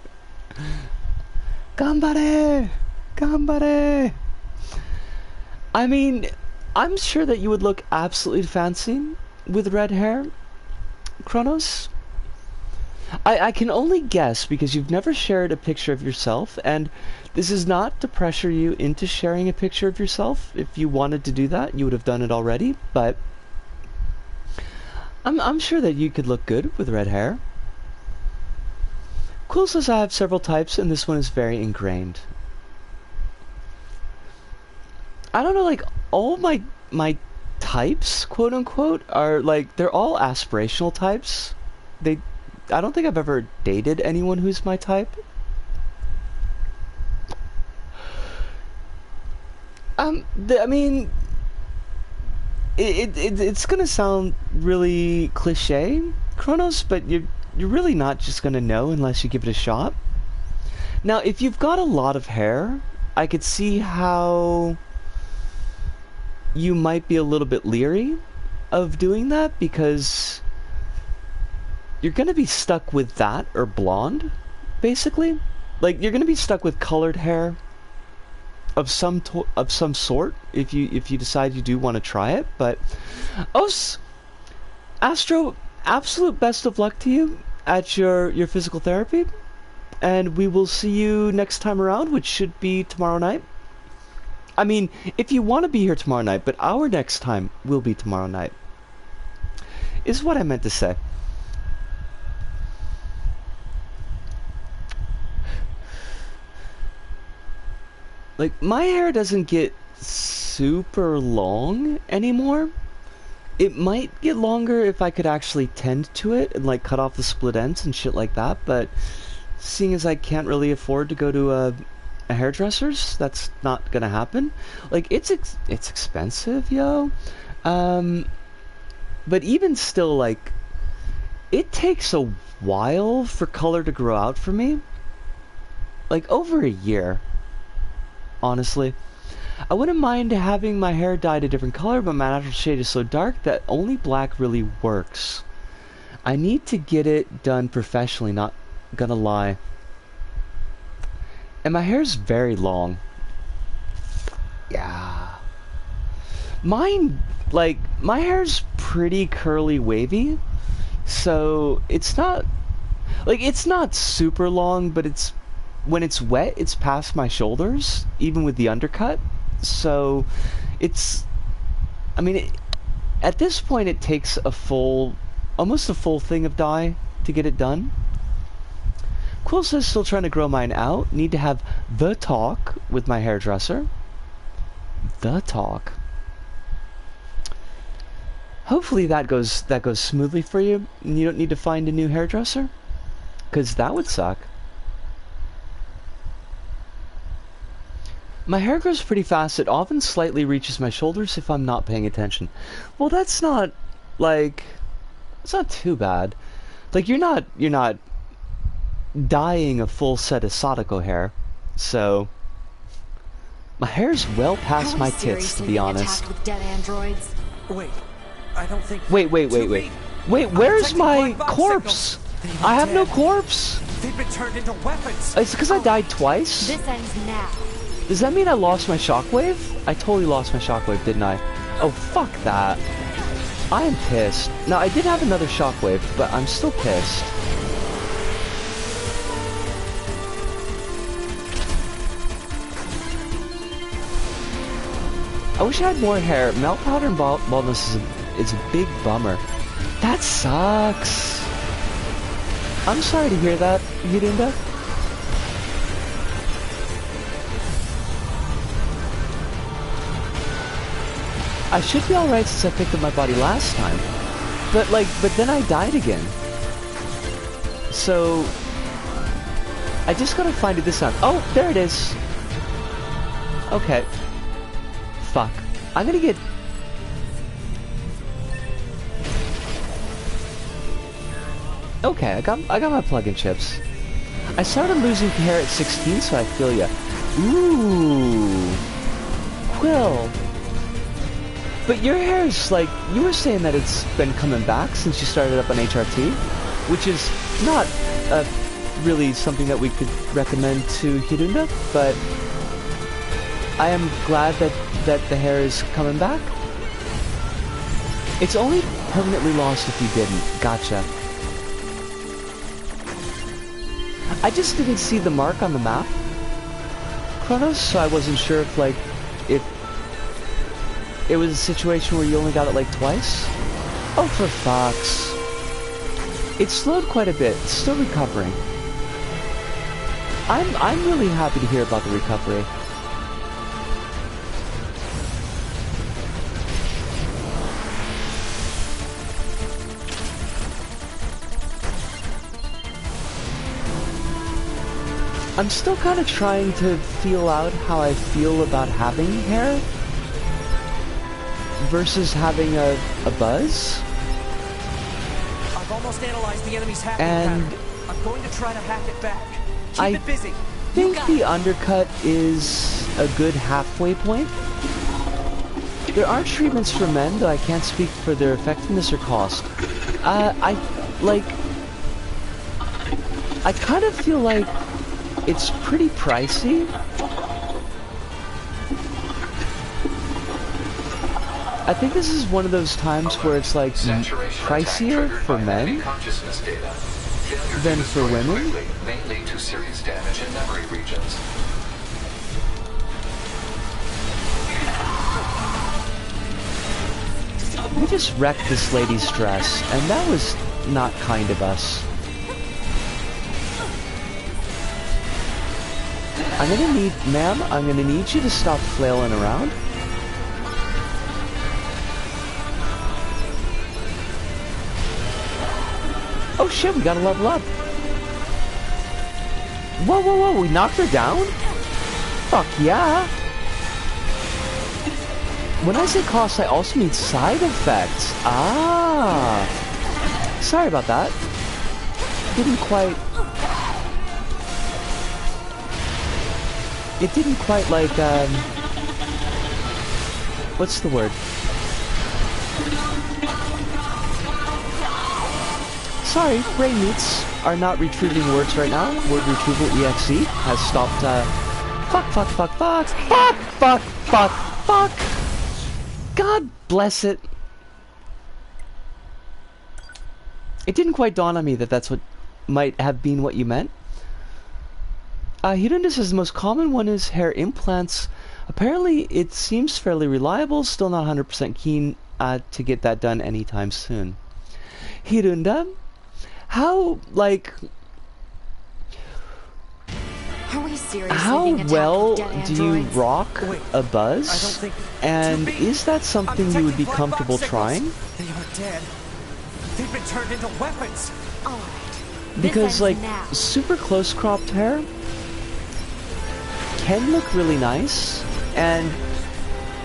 Gambare! Gambare! I mean, I'm sure that you would look absolutely fancy with red hair, Kronos. I can only guess because you've never shared a picture of yourself, and this is not to pressure you into sharing a picture of yourself. If you wanted to do that, you would have done it already, but I'm sure that you could look good with red hair. Quill says I have several types, and this one is very ingrained. I don't know, like, all of my types, quote unquote, are like, they're all aspirational types. I don't think I've ever dated anyone who's my type. I mean, it's gonna sound really cliche, Kronos, but you're really not just gonna know unless you give it a shot. Now, if you've got a lot of hair, I could see how you might be a little bit leery of doing that, because you're gonna be stuck with that or blonde, basically. Like, you're gonna be stuck with colored hair of some sort if you decide you do want to try it. But Astro, absolute best of luck to you at your physical therapy, and we will see you next time around, which should be tomorrow night. I mean, if you want to be here tomorrow night, but our next time will be tomorrow night, is what I meant to say. Like, my hair doesn't get super long anymore. It might get longer if I could actually tend to it and, like, cut off the split ends and shit like that, but seeing as I can't really afford to go to a hairdresser's, that's not gonna happen. Like, it's expensive, yo. But even still, like, it takes a while for color to grow out for me. Like, over a year. Honestly, I wouldn't mind having my hair dyed a different color, but my natural shade is so dark that only black really works. I need to get it done professionally, not gonna lie. And my hair's very long. Yeah. Mine, like, my hair's pretty curly wavy, so it's not, like, it's not super long, but it's, when it's wet, it's past my shoulders, even with the undercut. So, it's, I mean, at this point it takes a full, almost a full thing of dye to get it done. Quill says still trying to grow mine out. Need to have the talk with my hairdresser. The talk. Hopefully that goes smoothly for you, and you don't need to find a new hairdresser, because that would suck. My hair grows pretty fast. It often slightly reaches my shoulders if I'm not paying attention. Well, that's not, like, it's not too bad. Like, you're not dyeing a full set of Sadako hair, so my hair's well past my tits, to be honest. With dead androids? Wait, I don't think... Wait, where's my corpse? I have no corpse! They've been turned into weapons! It's because I died twice? This ends now. Does that mean I lost my shockwave? I totally lost my shockwave, didn't I? Oh, fuck that. I am pissed. Now, I did have another shockwave, but I'm still pissed. I wish I had more hair. Melt powder and baldness is a big bummer. That sucks. I'm sorry to hear that, Yurunda. I should be alright since I picked up my body last time. But then I died again. So, I just gotta find it this time. Oh, there it is. Okay. Fuck. I'm gonna get... Okay, I got my plug-in chips. I started losing hair at 16, so I feel ya. Ooh. Quill. But your hair is, like, you were saying that it's been coming back since you started up on HRT, which is not really something that we could recommend to Hirunda, but I am glad that the hair is coming back. It's only permanently lost if you didn't. Gotcha. I just didn't see the mark on the map, Kronos, so I wasn't sure if, like, if it was a situation where you only got it, like, twice? Oh, for fucks. It slowed quite a bit. It's still recovering. I'm really happy to hear about the recovery. I'm still kind of trying to feel out how I feel about having hair versus having a buzz. I've almost analyzed the enemy's hacking and pattern. I'm going to try to hack it back. Keep I it busy. think the undercut is a good halfway point. There are treatments for men, though I can't speak for their effectiveness or cost. I kind of feel like it's pretty pricey. I think this is one of those times where it's like pricier for men than for women. May lead to serious damage in memory regions. We just wrecked this lady's dress, and that was not kind of us. Ma'am, I'm gonna need you to stop flailing around. Oh shit, we gotta level up. Whoa, whoa, whoa, we knocked her down? Fuck yeah. When I say cost, I also mean side effects. Ah. Sorry about that. Didn't quite... It didn't quite like, what's the word? Sorry, brain meats are not retrieving words right now. Word retrieval exe has stopped, fuck. God bless it. It didn't quite dawn on me that that's what might have been what you meant. Hirundus is the most common one is hair implants. Apparently, it seems fairly reliable. Still not 100% keen to get that done anytime soon. Hirunda, how, like... Are we seriously How being attacked well with dead do you androids? rock Wait, a I buzz? don't think... And 2B, is that something I'm you would be detecting black comfortable box trying? signals. They aren't dead. They've been turned into weapons. All right. Because, like, now. super close cropped hair can look really nice, and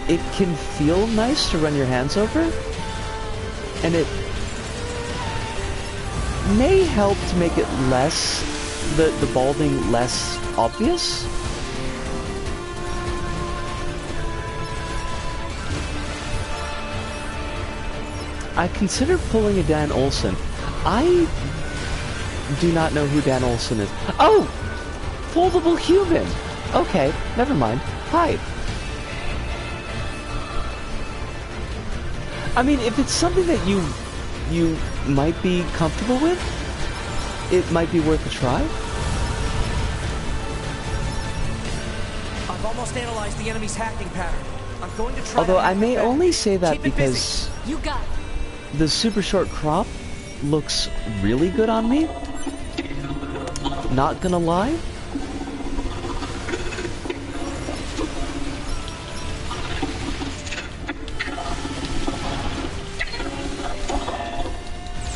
it can feel nice to run your hands over, and it may help to make it less, the balding less obvious. I considered pulling a Dan Olsen. I do not know who Dan Olsen is. Oh! Foldable human! Okay, never mind. Hi. I mean, if it's something that you might be comfortable with, it might be worth a try. I've almost analyzed the enemy's hacking pattern. I'm going to try. Although to I may back. only say that Keep it because busy. You got it. the super short crop looks really good on me. Not gonna lie.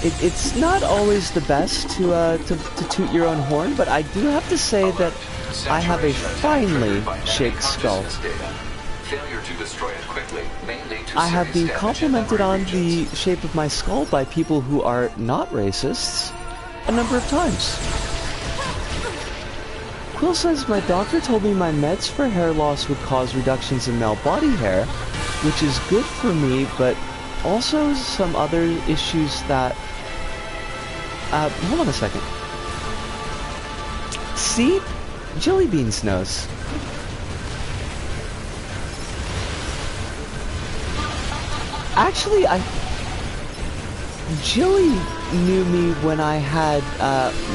It's not always the best to toot your own horn, but I do have to say that I have a finely shaped skull. Failure to destroy it quickly may lead to I have been serious damage in complimented memory on the regions. shape of my skull by people who are not racists a number of times. Quill says, my doctor told me my meds for hair loss would cause reductions in male body hair, which is good for me, but also some other issues that... hold on a second. See? Jellybeans knows. Actually, Jilly knew me when I had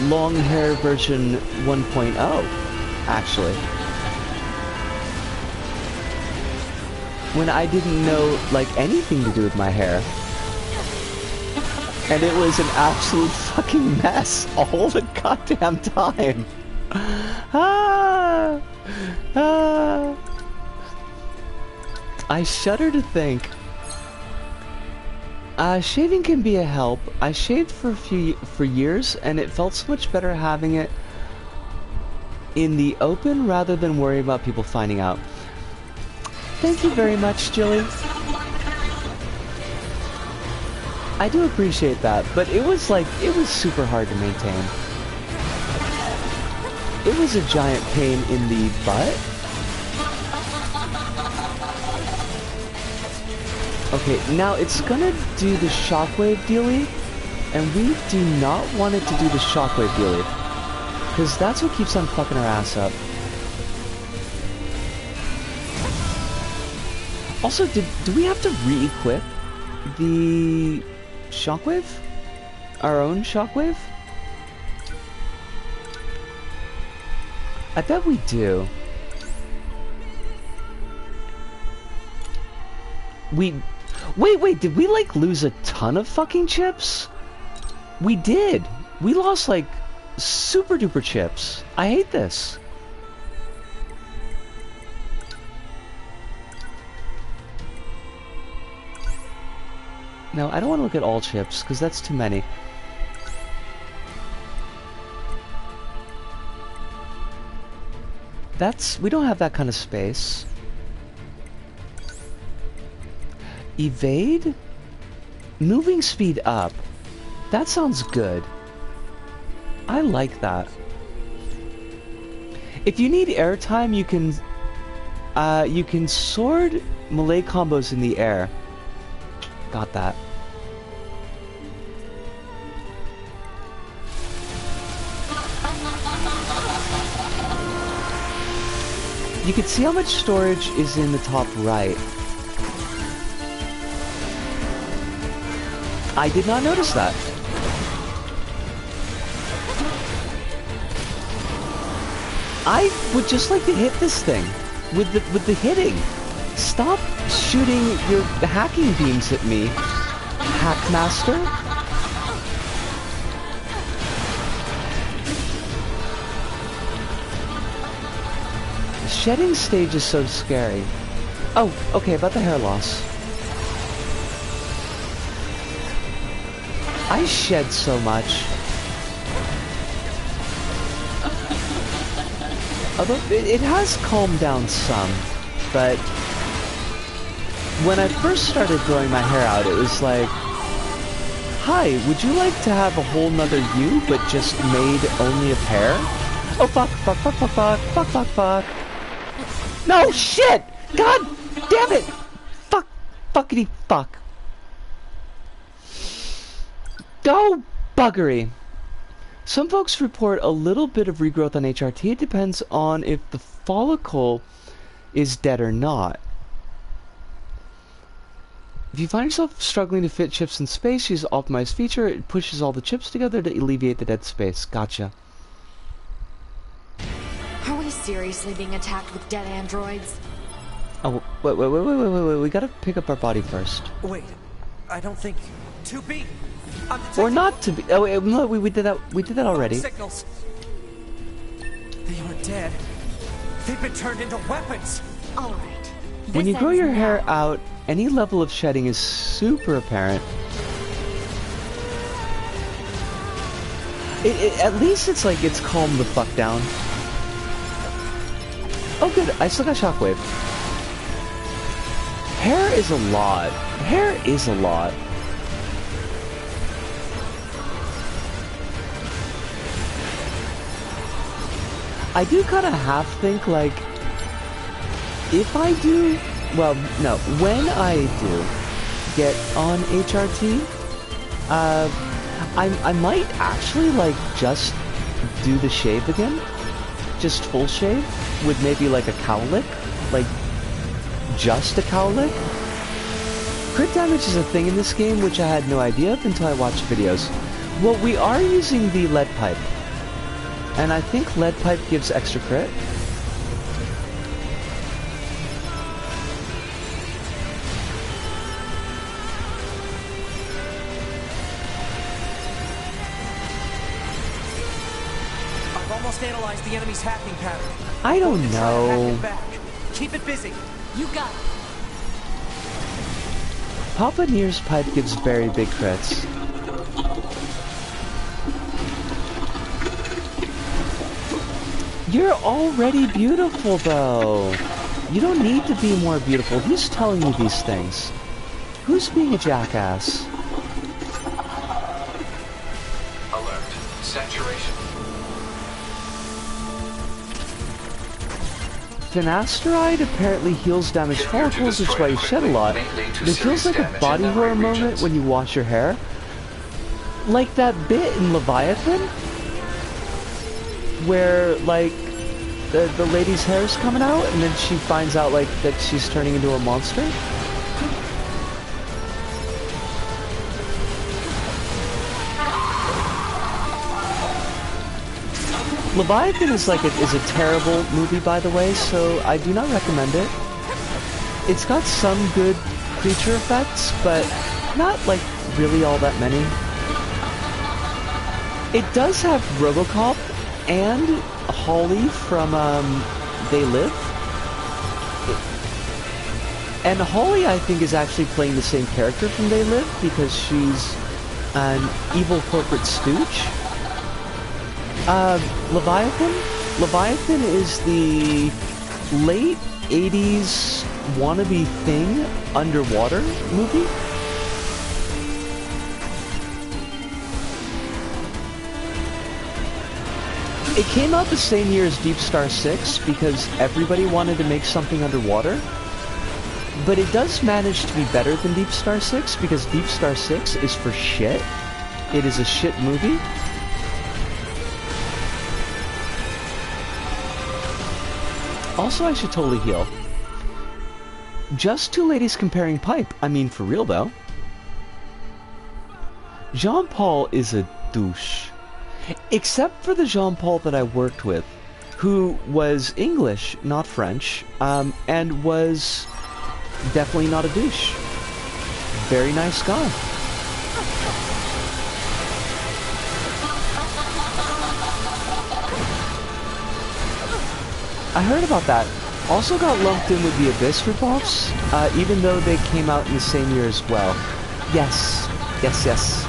long hair version 1.0, actually. When I didn't know, like, anything to do with my hair. And it was an absolute fucking mess all the goddamn time. I shudder to think. Shaving can be a help. I shaved for years, and it felt so much better having it in the open rather than worry about people finding out. Thank you very much, Jilly. I do appreciate that, but it was super hard to maintain. It was a giant pain in the butt. Okay, now it's gonna do the shockwave dealie, and we do not want it to do the shockwave dealie, because that's what keeps on fucking our ass up. Also, do we have to re-equip the shockwave? Our own shockwave? I bet we do. Wait, did we, like, lose a ton of fucking chips? We did. We lost, like, super duper chips. I hate this. No, I don't want to look at all chips, because that's too many. We don't have that kind of space. Evade? Moving speed up. That sounds good. I like that. If you need airtime, you can sword melee combos in the air. Got that. You can see how much storage is in the top right. I did not notice that. I would just like to hit this thing with the hitting. Stop shooting your hacking beams at me, Hackmaster. The shedding stage is so scary. Oh, okay, about the hair loss. I shed so much. Although it has calmed down some, but when I first started growing my hair out, it was like, hi, would you like to have a whole nother you, but just made only of hair? Oh, fuck. No, shit! God damn it! Fuckity fuck. Oh, buggery. Some folks report a little bit of regrowth on HRT. It depends on if the follicle is dead or not. If you find yourself struggling to fit chips in space, use the optimized feature. It pushes all the chips together to alleviate the dead space. Gotcha. Are we seriously being attacked with dead androids? Oh, wait. We gotta pick up our body first. Wait, I don't think... 2B! Or not to be... Oh, wait, no, we did that. We did that already. Signals. They aren't dead. They've been turned into weapons. All right. When you This grow ends your now. hair out, any level of shedding is super apparent. At least it's like it's calmed the fuck down. Oh good, I still got shockwave. Hair is a lot. Hair is a lot. I do kind of half think, like, if I do, well, no, when I do get on HRT, I might actually, like, just do the shave again. Just full shave with maybe, like, a cowlick. Like, just a cowlick. Crit damage is a thing in this game, which I had no idea of until I watched videos. Well, we are using the lead pipe. And I think lead pipe gives extra crit. I've almost analyzed the enemy's hacking pattern. I don't Going to try to hack know. it back. Keep it busy. You got it. Papa NieR's pipe gives very big crits. You're already beautiful, though. You don't need to be more beautiful. Who's telling you these things? Who's being a jackass? Alert. Saturation. Finasteride apparently heals damaged follicles, which is why you shed a lot. But it feels like a body horror moment when you wash your hair. Like that bit in Leviathan? Where, like, the lady's hair is coming out, and then she finds out, like, that she's turning into a monster? Leviathan is like is a terrible movie, by the way, so I do not recommend it. It's got some good creature effects, but not like really all that many. It does have RoboCop and Holly from They Live. And Holly, I think, is actually playing the same character from They Live because she's an evil corporate stooge. Leviathan? Leviathan is the late 80s wannabe Thing underwater movie. It came out the same year as Deep Star 6 because everybody wanted to make something underwater. But it does manage to be better than Deep Star 6 because Deep Star 6 is for shit. It is a shit movie. Also, I should totally heal. Just two ladies comparing pipe. I mean, for real though. Jean-Paul is a douche. Except for the Jean-Paul that I worked with, who was English, not French, and was definitely not a douche. Very nice guy. I heard about that. Also got lumped in with the Abyss ripoffs, even though they came out in the same year as well. Yes. Yes, yes.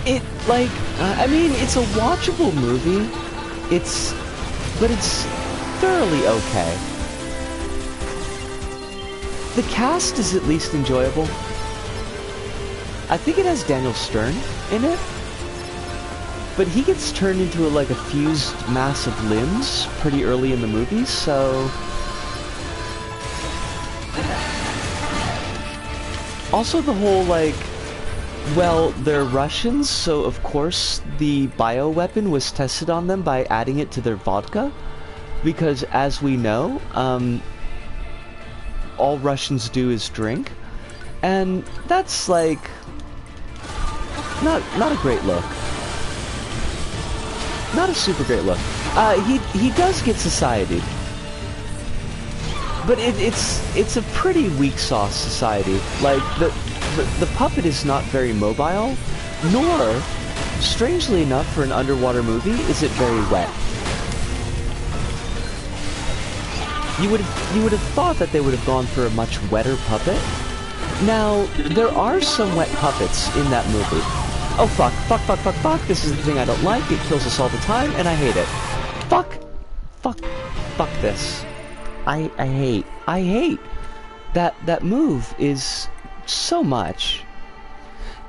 It, like, I mean, it's a watchable movie. But it's thoroughly okay. The cast is at least enjoyable. I think it has Daniel Stern in it. But he gets turned into a fused mass of limbs pretty early in the movie, so... Also the whole, well, they're Russians, so of course the bioweapon was tested on them by adding it to their vodka. Because, as we know, all Russians do is drink. And that's, not a great look. Not a super great look. He does get society. But it's a pretty weak sauce society. Like, the puppet is not very mobile, nor, strangely enough for an underwater movie, is it very wet. You would have thought that they would have gone for a much wetter puppet. Now, there are some wet puppets in that movie. Oh fuck, fuck, fuck, fuck, fuck, this is the thing I don't like, it kills us all the time, and I hate it. Fuck, fuck, fuck this. I hate that move is so much.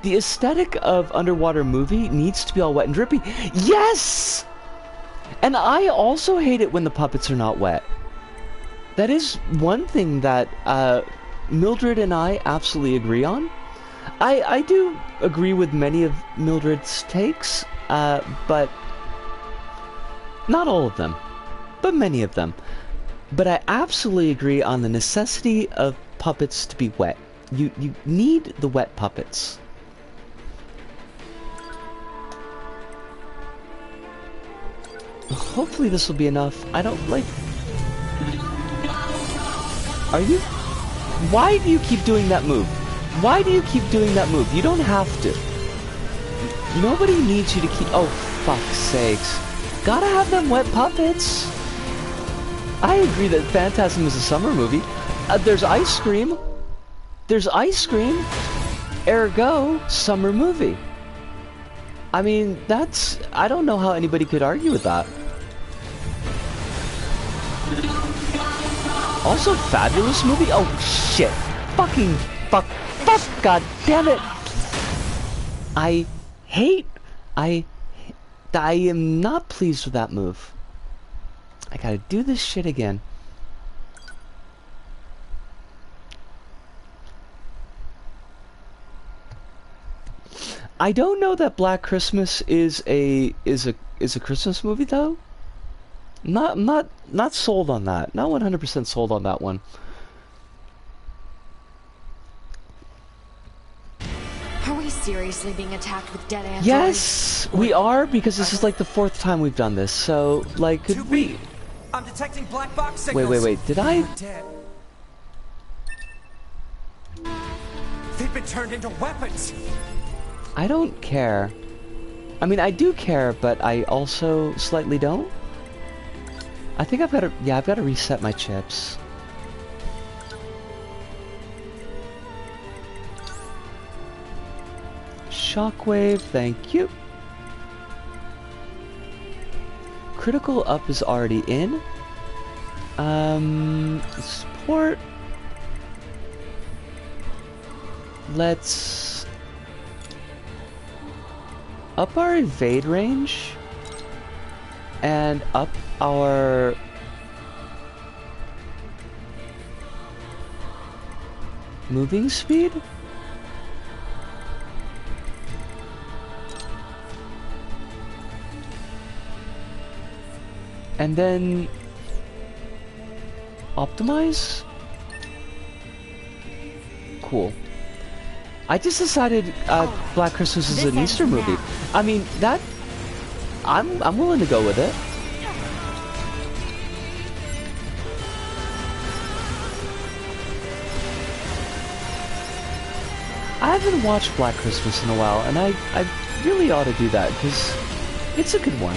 The aesthetic of underwater movie needs to be all wet and drippy. Yes! And I also hate it when the puppets are not wet. That is one thing that Mildred and I absolutely agree on. I do agree with many of Mildred's takes, but not all of them, but many of them. But I absolutely agree on the necessity of puppets to be wet. You need the wet puppets. Hopefully this will be enough. I don't like... Are you... Why do you keep doing that move? Why do you keep doing that move? You don't have to. Nobody needs you to keep... Oh, fuck's sakes. Gotta have them wet puppets. I agree that Phantasm is a summer movie. There's ice cream. There's ice cream. Ergo, summer movie. I mean, that's... I don't know how anybody could argue with that. Also, fabulous movie. Oh, shit. Fucking... Fuck. Fuck. God damn it. I am not pleased with that move. I gotta do this shit again. I don't know that Black Christmas is a Christmas movie though. Not sold on that. Not 100% sold on that one. Are we seriously being attacked with dead androids? Yes, we are, because this is like the 4th time we've done this. So, like, could we... I'm detecting black box signals. Wait. Did I... They've been turned into weapons. I don't care. I mean, I do care, but I also slightly don't. I think I've got to, yeah, I've got to reset my chips. Shockwave, thank you. Critical up is already in. Support. Let's up our evade range and up our moving speed. And then optimize? Cool. I just decided Black Christmas is an Easter movie. I mean, that I'm willing to go with it. I haven't watched Black Christmas in a while, and I really ought to do that because it's a good one.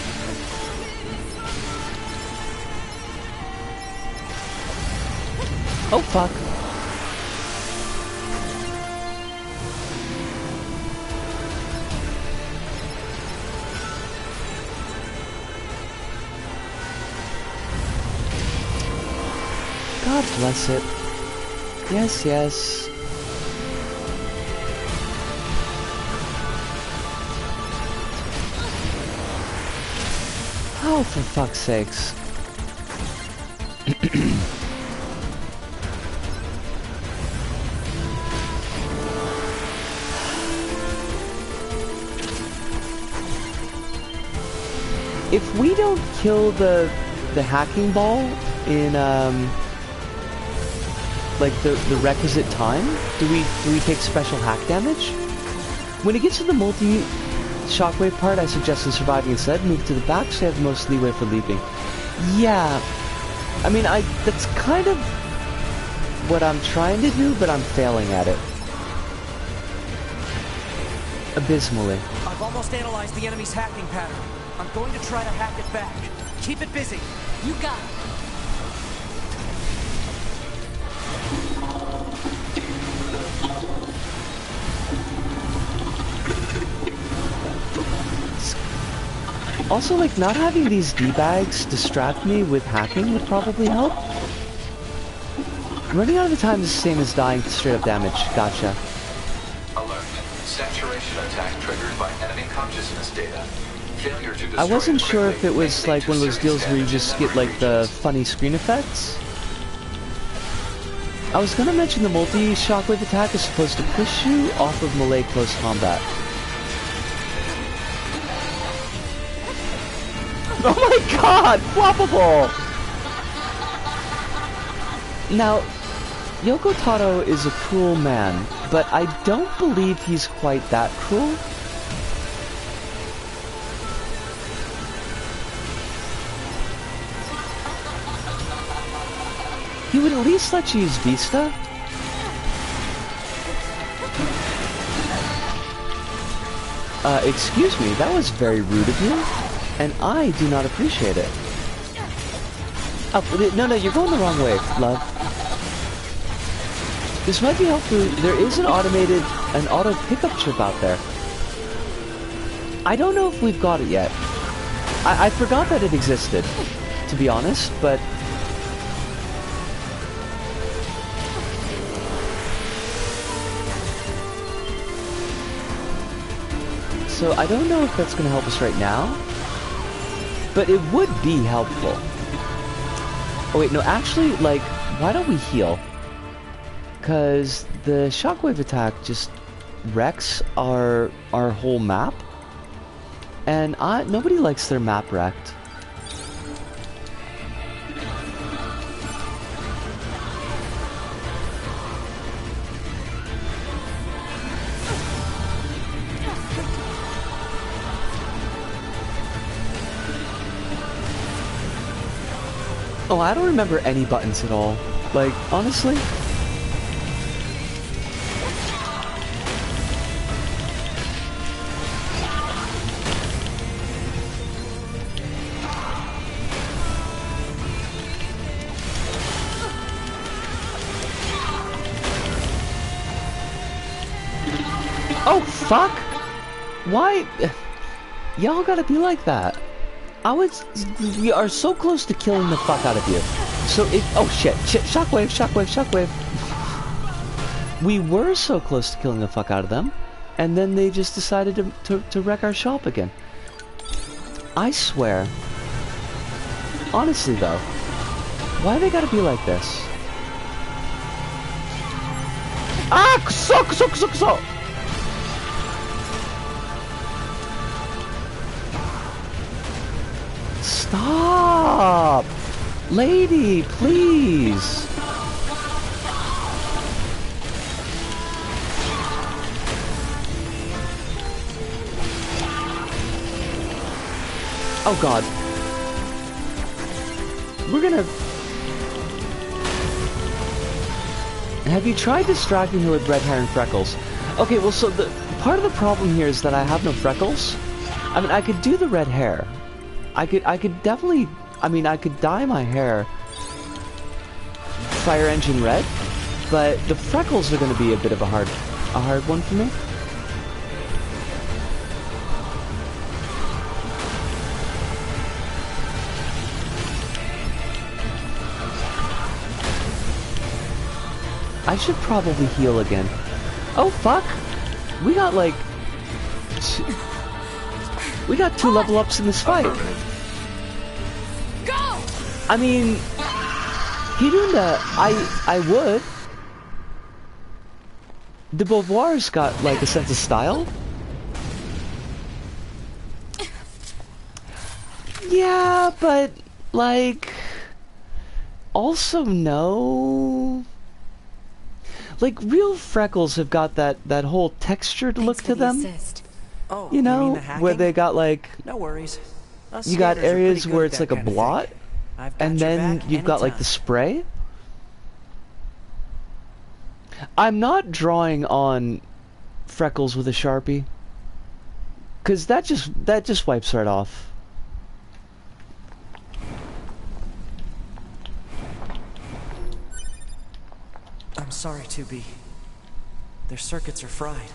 Oh fuck. God bless it. Yes, yes. Oh, for fuck's sakes. If we don't kill the hacking ball in like the requisite time, do we take special hack damage? When it gets to the multi shockwave part, I suggested surviving instead. Move to the back so you have the most leeway for leaping. Yeah, I mean that's kind of what I'm trying to do, but I'm failing at it abysmally. I've almost analyzed the enemy's hacking pattern. I'm going to try to hack it back. Keep it busy. You got it. Also, like, not having these D-bags distract me with hacking would probably help. Running out of the time is the same as dying to straight up damage. Gotcha. Alert. Saturation attack triggered by enemy consciousness data. Failure to destroy I wasn't sure if quickly it was may like lead one of to those serious deals where you damage just in get memory like the regions. funny screen effects. I was gonna mention the multi-shockwave attack is supposed to push you off of melee close combat. Oh my god! Floppable! Now, Yoko Taro is a cruel man, but I don't believe he's quite that cruel. He would at least let you use Vista. Excuse me, that was very rude of you, and I do not appreciate it. Oh, no, you're going the wrong way, love. This might be helpful. There is an auto pickup chip out there. I don't know if we've got it yet. I forgot that it existed, to be honest, but... So I don't know if that's going to help us right now, but it would be helpful. Oh wait, no, actually, like, why don't we heal? Because the shockwave attack just wrecks our whole map, and nobody likes their map wrecked. Oh, I don't remember any buttons at all. Like, honestly. Oh, fuck! Why? Y'all gotta be like that. We are so close to killing the fuck out of you. So oh shit, shockwave, shockwave, shockwave. We were so close to killing the fuck out of them, and then they just decided to wreck our shop again. I swear. Honestly though, why they gotta be like this? Ah, kuso. Stop! Lady, please! Oh god. We're gonna... Have you tried distracting her with red hair and freckles? Okay, well, so the part of the problem here is that I have no freckles. I mean, I could do the red hair. I could definitely... I mean, I could dye my hair Fire Engine red, but the freckles are going to be a bit of a hard one for me. I should probably heal again. Oh fuck! We got like... We got 2 level ups in this fight. Go! I mean... Hirunda, I would. The Beauvoir's got like a sense of style. Yeah, but like... Also no... Like, real freckles have got that whole textured look to them. Oh, You know, mean the hacking? where they got like... No worries. Us You got scanners are areas pretty good where at it's that like a kind of blot, thing. I've got and your then back you've got like the anytime. spray. I'm not drawing on freckles with a Sharpie, cause that just wipes right off. I'm sorry, 2B. Their circuits are fried.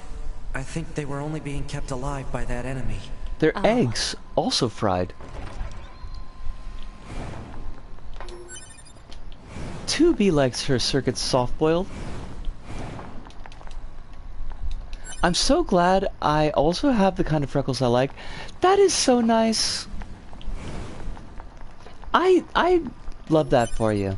I think they were only being kept alive by that enemy. Their eggs also fried. 2B likes her circuits soft-boiled. I'm so glad I also have the kind of freckles I like. That is so nice. I love that for you.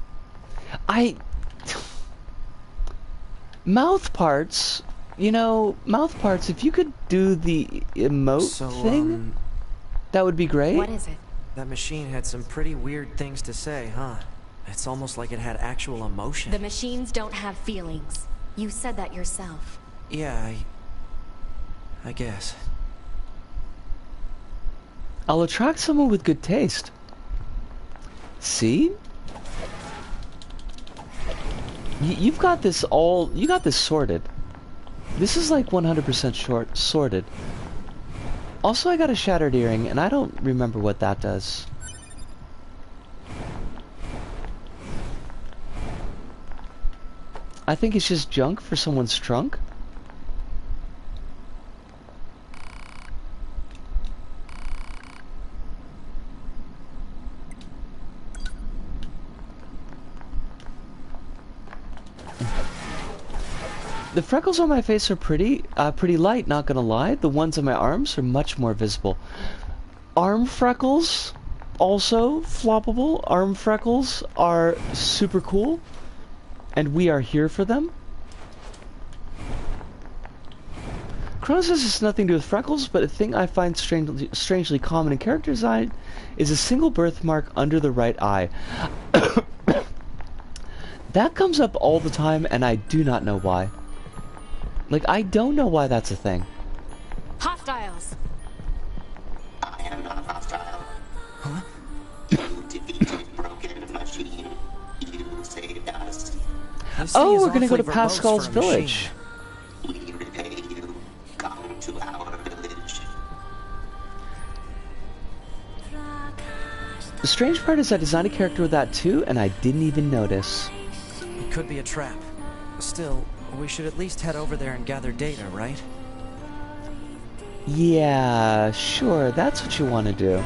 Mouth parts, you know, mouth parts, if you could do the emote thing, that would be great. What is it? That machine had some pretty weird things to say, huh? It's almost like it had actual emotion. The machines don't have feelings. You said that yourself. Yeah, I guess. I'll attract someone with good taste. See? You've got this you got this sorted. This is like 100% sorted. Also, I got a shattered earring, and I don't remember what that does. I think it's just junk for someone's trunk. The freckles on my face are pretty light, not gonna lie. The ones on my arms are much more visible. Arm freckles, also floppable. Arm freckles are super cool, and we are here for them. Chrono says it's nothing to do with freckles, but a thing I find strangely common in character design is a single birthmark under the right eye. That comes up all the time, and I do not know why. Like, I don't know why that's a thing. Hostiles! I am not hostile. Huh? You defeated broken machine. You saved us. Oh, we're gonna go to Pascal's village. We repay you. Come to our village. The strange part is I designed a character with that too, and I didn't even notice. It could be a trap. Still, we should at least head over there and gather data, right? Yeah, sure, that's what you want to do.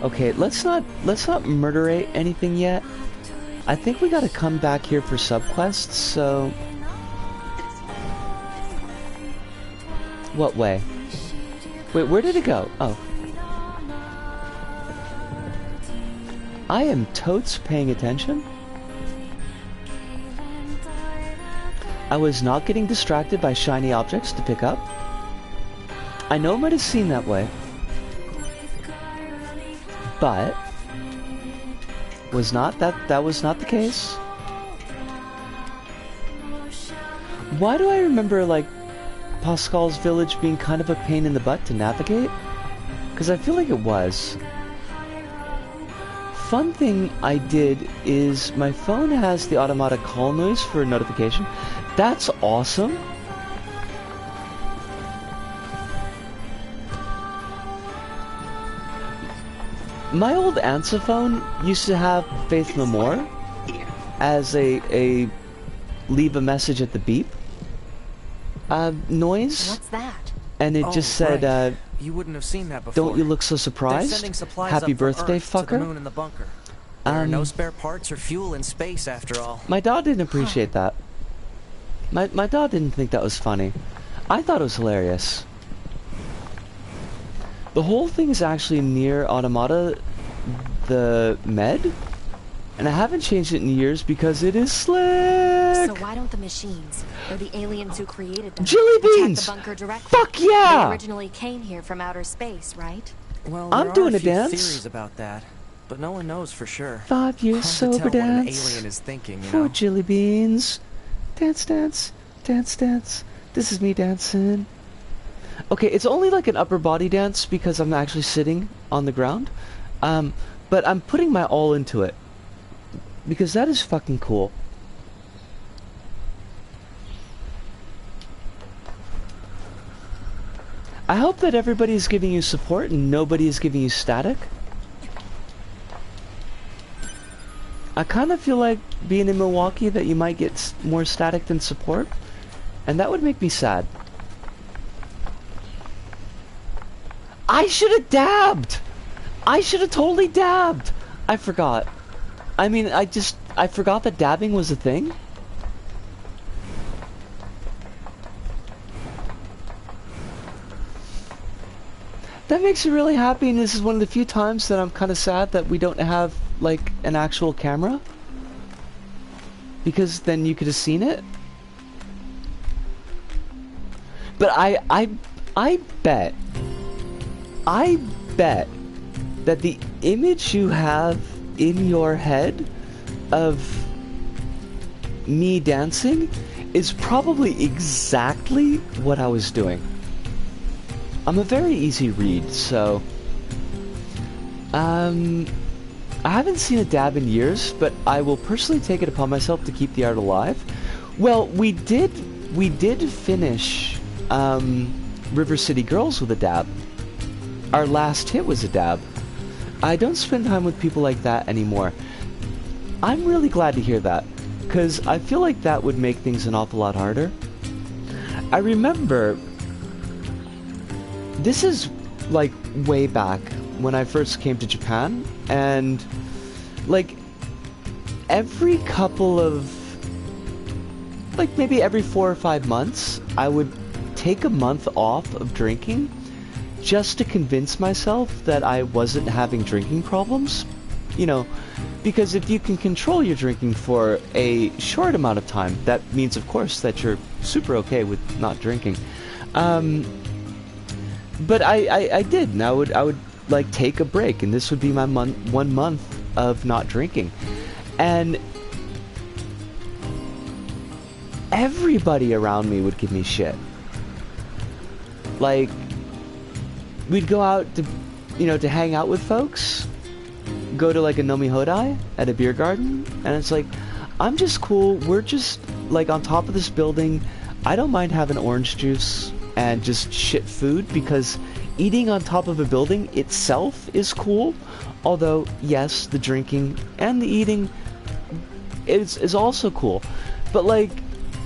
Okay, let's not murderate anything yet. I think we gotta come back here for subquests, so... What way? Wait, where did it go? Oh. I am totes paying attention. I was not getting distracted by shiny objects to pick up. I know it might have seemed that way. But... that was not the case. Why do I remember, like, Pascal's village being kind of a pain in the butt to navigate? Because I feel like it was. Fun thing I did is my phone has the Automata call noise for notification. That's awesome. My old Answer phone used to have Faith No More as a leave a message at the beep noise. What's that? And it just said, right. You wouldn't have seen that before. don't you look so surprised? Happy birthday, fucker. To the moon and the bunker. There are no spare parts or fuel in space after all. My dad didn't appreciate that. My dad didn't think that was funny. I thought it was hilarious. The whole thing is actually NieR Automata, the med, and I haven't changed it in years because it is slick. So why don't the machines, or the aliens who created them, Jelly attack beans? the bunker directly? Fuck yeah! They originally came here from outer space, right? Well, I'm there doing are a a few dance. theories about that, but no one knows for sure. 5 years Hard to sober tell what an dance alien is thinking, you for know? jelly beans. Dance, dance, dance, dance. This is me dancing. Okay, it's only like an upper body dance because I'm actually sitting on the ground. But I'm putting my all into it. Because that is fucking cool. I hope that everybody is giving you support and nobody is giving you static. I kind of feel like being in Milwaukee that you might get more static than support. And that would make me sad. I should have dabbed! I should have totally dabbed! I forgot. I mean, I forgot that dabbing was a thing. That makes me really happy, and this is one of the few times that I'm kind of sad that we don't have, like, an actual camera. Because then you could have seen it. But I bet that the image you have in your head of me dancing is probably exactly what I was doing. I'm a very easy read, so I haven't seen a dab in years, but I will personally take it upon myself to keep the art alive. Well, we did finish River City Girls with a dab. Our last hit was a dab. I don't spend time with people like that anymore. I'm really glad to hear that, because I feel like that would make things an awful lot harder. I remember, this is like way back when I first came to Japan, and like every couple of, like maybe every 4 or 5 months, I would take a month off of drinking just to convince myself that I wasn't having drinking problems. You know, because if you can control your drinking for a short amount of time, that means of course that you're super okay with not drinking. But I did, and I would like take a break, and this would be my 1 month of not drinking. And everybody around me would give me shit. Like, we'd go out to, you know, to hang out with folks, go to like a Nomi Hodai at a beer garden, and it's like, I'm just cool, we're just like on top of this building, I don't mind having orange juice and just shit food, because eating on top of a building itself is cool, although yes, the drinking and the eating is also cool. But like,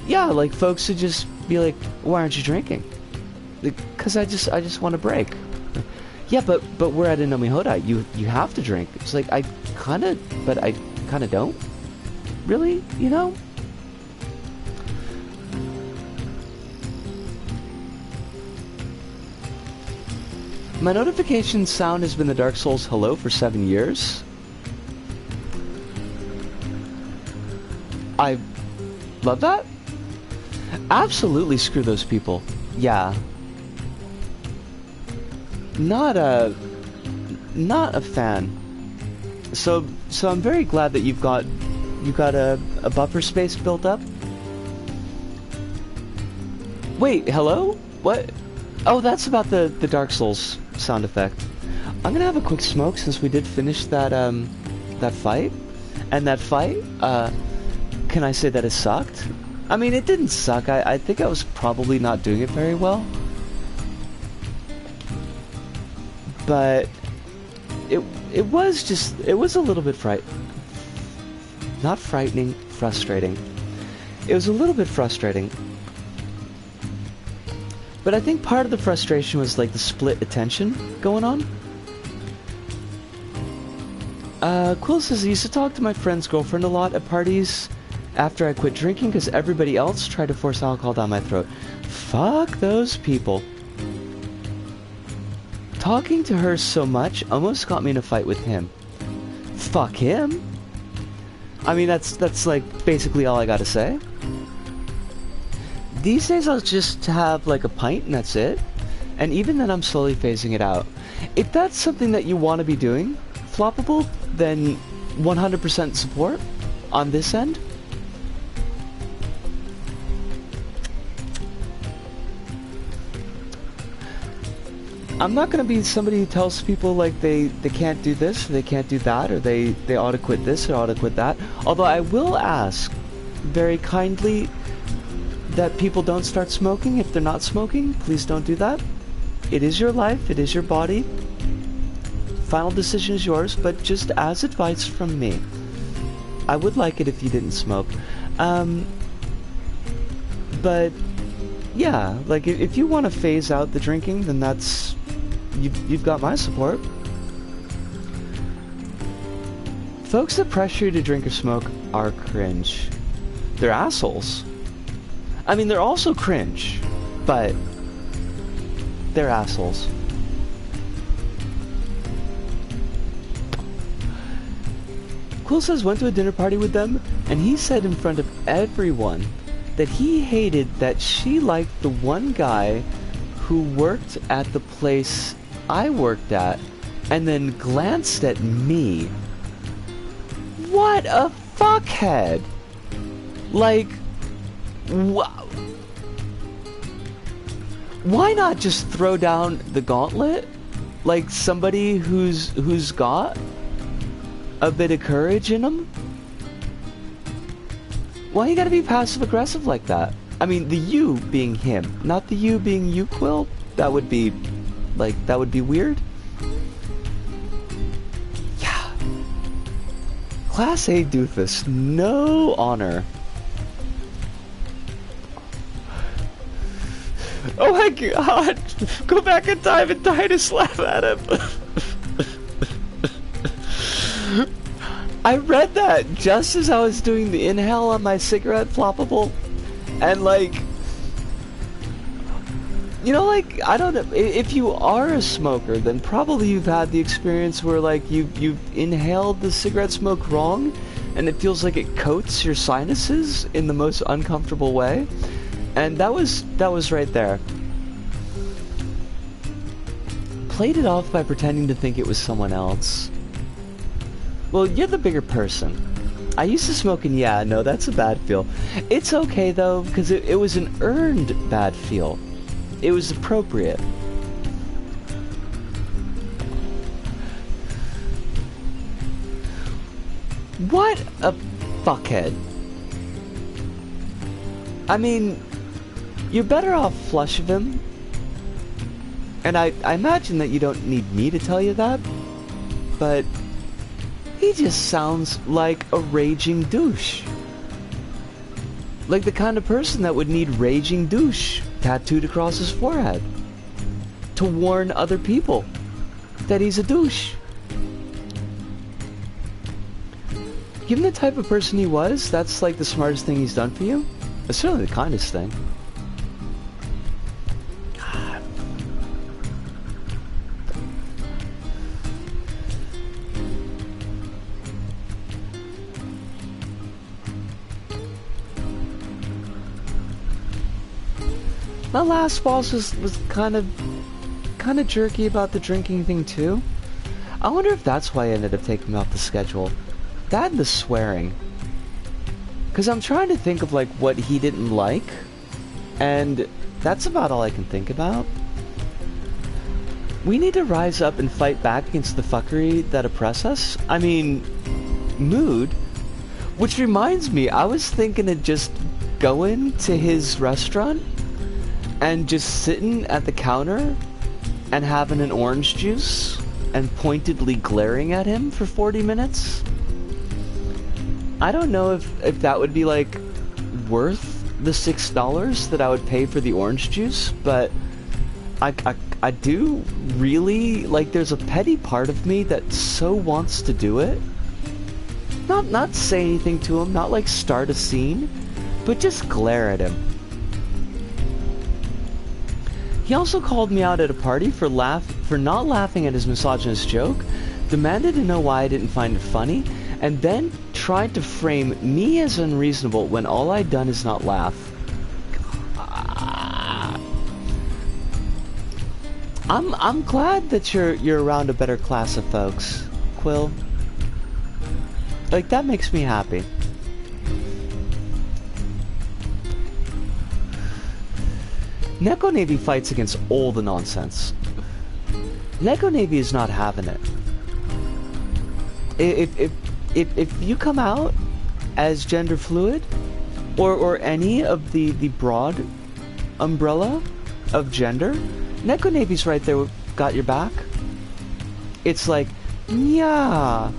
yeah, like folks would just be like, why aren't you drinking? Because I just want to break. Yeah, but we're at Inami Hodai. You have to drink. It's like, I kind of don't. Really? You know? My notification sound has been the Dark Souls hello for 7 years. I love that. Absolutely screw those people. Yeah. Not a fan. So I'm very glad that you've got a buffer space built up. Wait, hello? What? Oh, that's about the Dark Souls sound effect. I'm gonna have a quick smoke since we did finish that that fight. And that fight, can I say that it sucked? I mean, it didn't suck. I think I was probably not doing it very well. But it was a little bit not frightening, frustrating. It was a little bit frustrating. But I think part of the frustration was like the split attention going on. Quill says, I used to talk to my friend's girlfriend a lot at parties after I quit drinking because everybody else tried to force alcohol down my throat. Fuck those people. Talking to her so much almost got me in a fight with him. Fuck him. I mean, that's like basically all I gotta say. These days I'll just have like a pint and that's it. And even then I'm slowly phasing it out. If that's something that you want to be doing, Floppable, then 100% support on this end. I'm not going to be somebody who tells people like they can't do this, or they can't do that, or they ought to quit this, or ought to quit that. Although I will ask very kindly that people don't start smoking if they're not smoking. Please don't do that. It is your life, it is your body. Final decision is yours, but just as advice from me. I would like it if you didn't smoke. But yeah, like if you want to phase out the drinking, then that's you've got my support. Folks that pressure you to drink or smoke are cringe. They're assholes. I mean, they're also cringe, but they're assholes. Quill says went to a dinner party with them, and he said in front of everyone that he hated that she liked the one guy who worked at the place I worked at, and then glanced at me. What a fuckhead! Like, why not just throw down the gauntlet? Like somebody who's got a bit of courage in them? Why you gotta be passive aggressive like that? I mean, the you being him, not the you being you, Quill. That would be, like, that would be weird. Yeah. Class A doofus, no honor. Oh my god! Go back in time and die to slap at him! I read that just as I was doing the inhale on my cigarette, Floppable, and like, you know, like, I don't know, if you are a smoker, then probably you've had the experience where like you've inhaled the cigarette smoke wrong, and it feels like it coats your sinuses in the most uncomfortable way, and that was right there. Played it off by pretending to think it was someone else. Well, you're the bigger person. I used to smoke, and yeah, no, that's a bad feel. It's okay though, because it was an earned bad feel. It was appropriate. What a fuckhead. I mean, you're better off flush of him. And I imagine that you don't need me to tell you that, but he just sounds like a raging douche. Like the kind of person that would need raging douche tattooed across his forehead to warn other people that he's a douche. Given the type of person he was, that's like the smartest thing he's done for you. It's certainly the kindest thing. God. My last boss was kind of jerky about the drinking thing too. I wonder if that's why I ended up taking him off the schedule. That and the swearing. Because I'm trying to think of like what he didn't like, and that's about all I can think about. We need to rise up and fight back against the fuckery that oppress us. I mean, mood. Which reminds me, I was thinking of just going to his restaurant and just sitting at the counter and having an orange juice and pointedly glaring at him for 40 minutes. I don't know if that would be like worth the $6 that I would pay for the orange juice, but I do really, like, there's a petty part of me that so wants to do it. Not say anything to him, not like start a scene, but just glare at him. He also called me out at a party for not laughing at his misogynist joke, demanded to know why I didn't find it funny, and then tried to frame me as unreasonable when all I'd done is not laugh. I'm glad that you're around a better class of folks, Quill. Like, that makes me happy. Neko Navy fights against all the nonsense. Neko Navy is not having it. If you come out as gender fluid, or any of the broad umbrella of gender, Neko Navy's right there, got your back. It's like, yeah.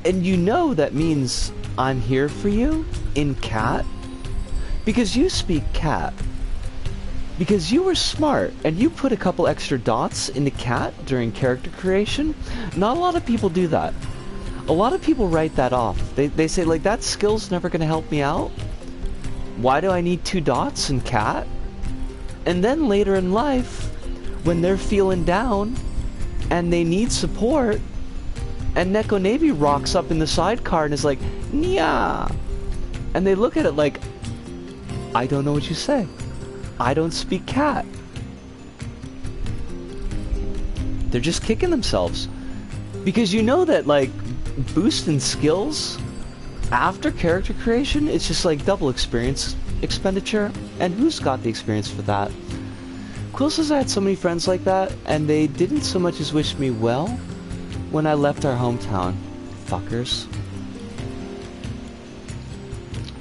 And you know that means I'm here for you in cat. Because you speak cat. Because you were smart and you put a couple extra dots into cat during character creation. Not a lot of people do that. A lot of people write that off. They say, like, that skill's never going to help me out. Why do I need 2 dots in cat? And then later in life, when they're feeling down and they need support, and Neko Navy rocks up in the sidecar and is like, NieR! And they look at it like, I don't know what you say. I don't speak cat. They're just kicking themselves. Because you know that, like, boosting skills after character creation, it's just like double experience expenditure. And who's got the experience for that? Quill says I had so many friends like that, and they didn't so much as wish me well when I left our hometown. Fuckers.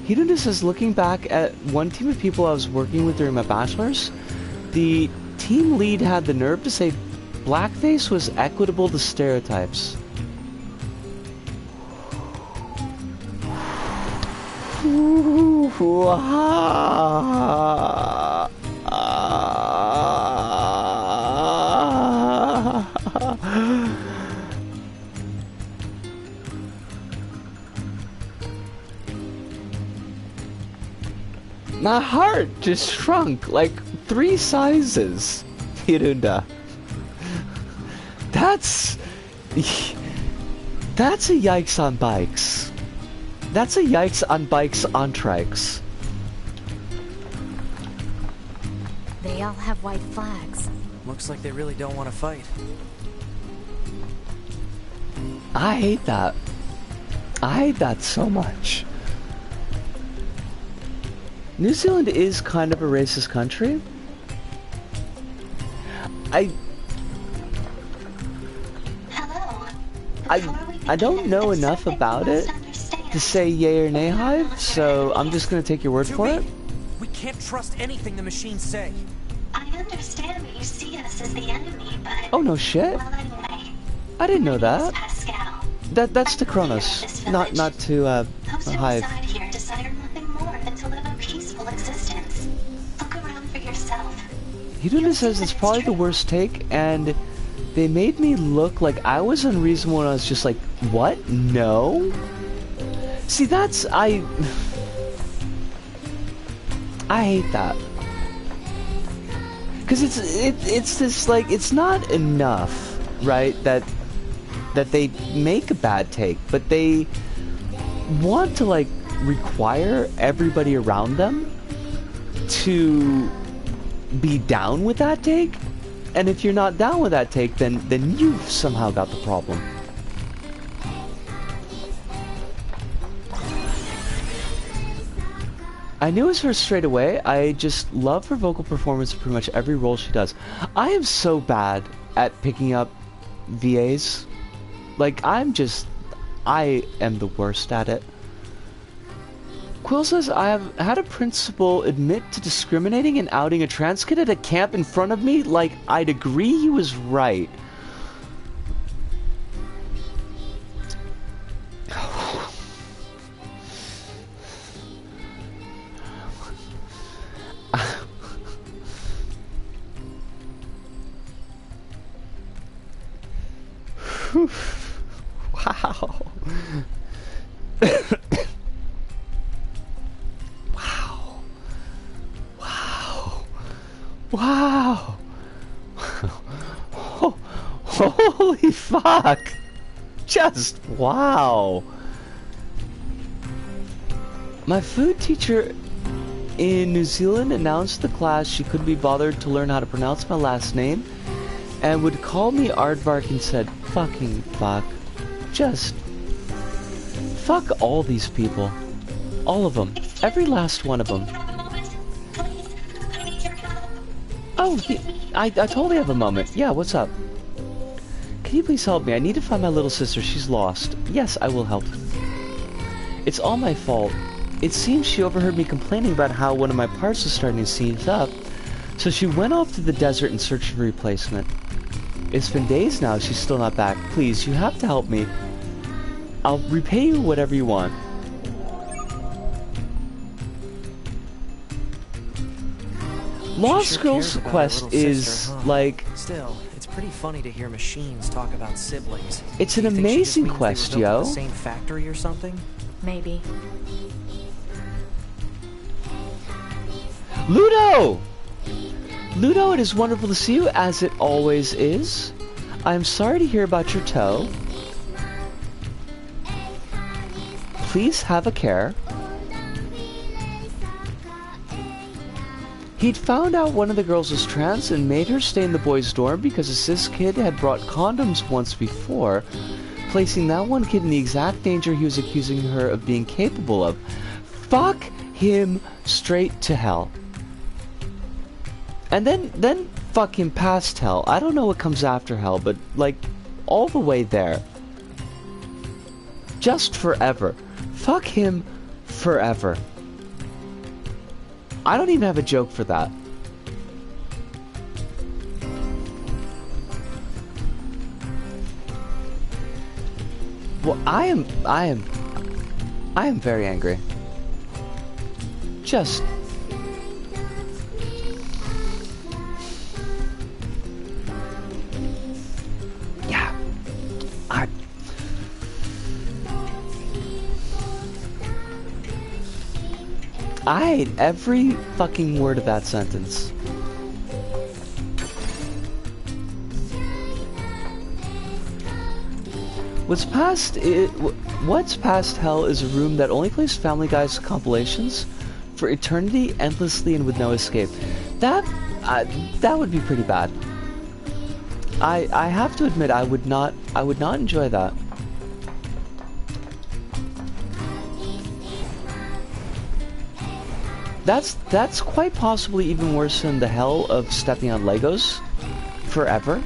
Hiduna says, looking back at one team of people I was working with during my bachelor's, the team lead had the nerve to say blackface was equitable to stereotypes. My heart just shrunk like 3 sizes, Hirunda. That's a yikes on bikes. That's a yikes on bikes on trikes. They all have white flags. Looks like they really don't want to fight. I hate that. I hate that so much. New Zealand is kind of a racist country. I don't know enough about it to say yay or nay, Hive, so I'm just gonna take your word for it. We can't trust anything the machines say. I understand that you see us as the enemy, but... Oh, no shit. Well, anyway. I didn't know that. Pascal. That's to Kronos, not to Those Hive. inside here desire nothing more than to Hiduna says it's probably the worst take, and they made me look like I was unreasonable, and I was just like, what? No? See, that's... I hate that. Because it's this, like, it's not enough, right, that they make a bad take, but they want to, like, require everybody around them to be down with that take, and if you're not down with that take, then you've somehow got the problem. I knew it was her straight away. I just love her vocal performance in pretty much every role she does. I am so bad at picking up VAs. Like, I am the worst at it. Quill says, I have had a principal admit to discriminating and outing a trans kid at a camp in front of me. Like, I'd agree he was right. Wow. Wow. Wow. Wow. Oh, holy fuck. Just wow. My food teacher in New Zealand announced to the class she couldn't be bothered to learn how to pronounce my last name and would call me Aardvark and said, fucking fuck. Just fuck all these people. All of them. Every last one of them. Oh, I totally have a moment. Yeah, what's up? Can you please help me? I need to find my little sister. She's lost. Yes, I will help. It's all my fault. It seems she overheard me complaining about how one of my parts was starting to seize up, so she went off to the desert in search of a replacement. It's been days now, she's still not back. Please, you have to help me. I'll repay you whatever you want. Lost Girls Quest is like... Still, it's pretty funny to hear machines talk about siblings. It's an amazing quest, yo. The same factory or something? Maybe. Ludo! Ludo, it is wonderful to see you, as it always is. I am sorry to hear about your toe. Please have a care. He'd found out one of the girls was trans and made her stay in the boys' dorm because a cis kid had brought condoms once before, placing that one kid in the exact danger he was accusing her of being capable of. Fuck him straight to hell. And then fuck him past hell. I don't know what comes after hell, but like all the way there. Just forever. Fuck him forever. I don't even have a joke for that. Well, I am very angry. Just... yeah. I hate every fucking word of that sentence. What's past hell is a room that only plays Family Guy's compilations for eternity, endlessly, and with no escape. That would be pretty bad. I have to admit, I would not enjoy that. That's quite possibly even worse than the hell of stepping on Legos forever.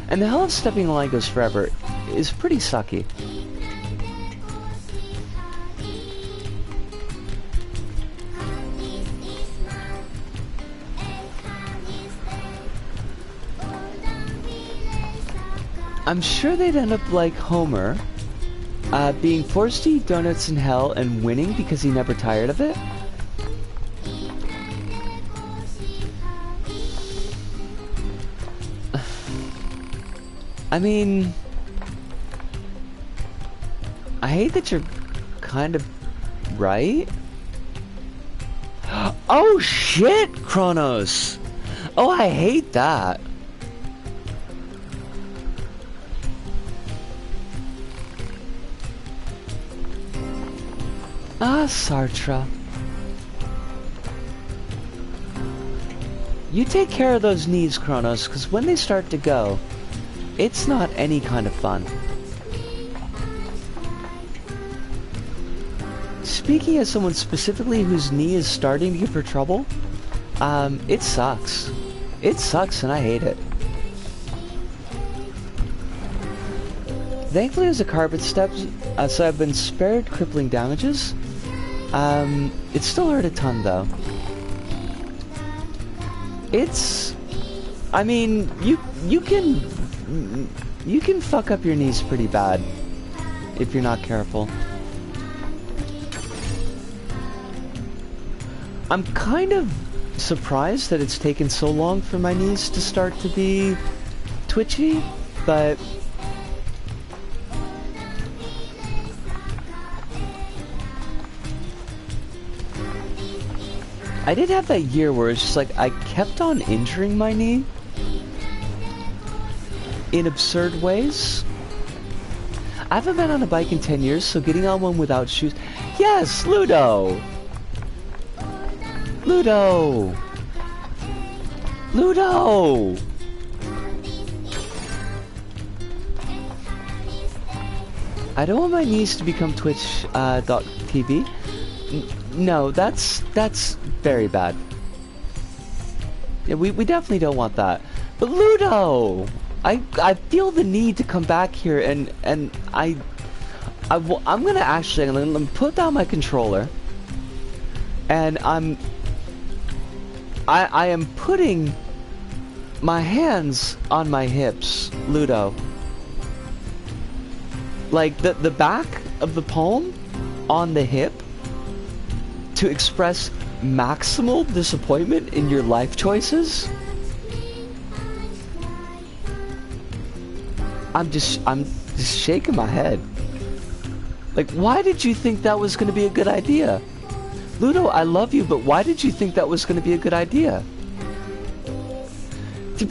And the hell of stepping on Legos forever is pretty sucky. I'm sure they'd end up like Homer, being forced to eat donuts in hell and winning because he never tired of it. I mean, I hate that you're kind of right. Oh shit, Kronos! Oh, I hate that. Ah, Sartre. You take care of those knees, Kronos, because when they start to go, it's not any kind of fun. Speaking as someone specifically whose knee is starting to give her trouble, it sucks. It sucks and I hate it. Thankfully there's a carpet step, so I've been spared crippling damages. It still hurt a ton though. It's... I mean, you can fuck up your knees pretty bad if you're not careful. I'm kind of surprised that it's taken so long for my knees to start to be twitchy, but I did have that year where it's just like I kept on injuring my knee in absurd ways. I haven't been on a bike in 10 years, so getting on one without shoes. Yes, Ludo! Ludo! Ludo! I don't want my knees to become Twitch.tv. No, that's very bad. Yeah, we definitely don't want that. But Ludo! I feel the need to come back here and I'm gonna put down my controller and I am putting my hands on my hips, Ludo. Like the back of the palm on the hip to express maximal disappointment in your life choices. I'm just shaking my head. Like, why did you think that was going to be a good idea? Ludo, I love you, but why did you think that was going to be a good idea? You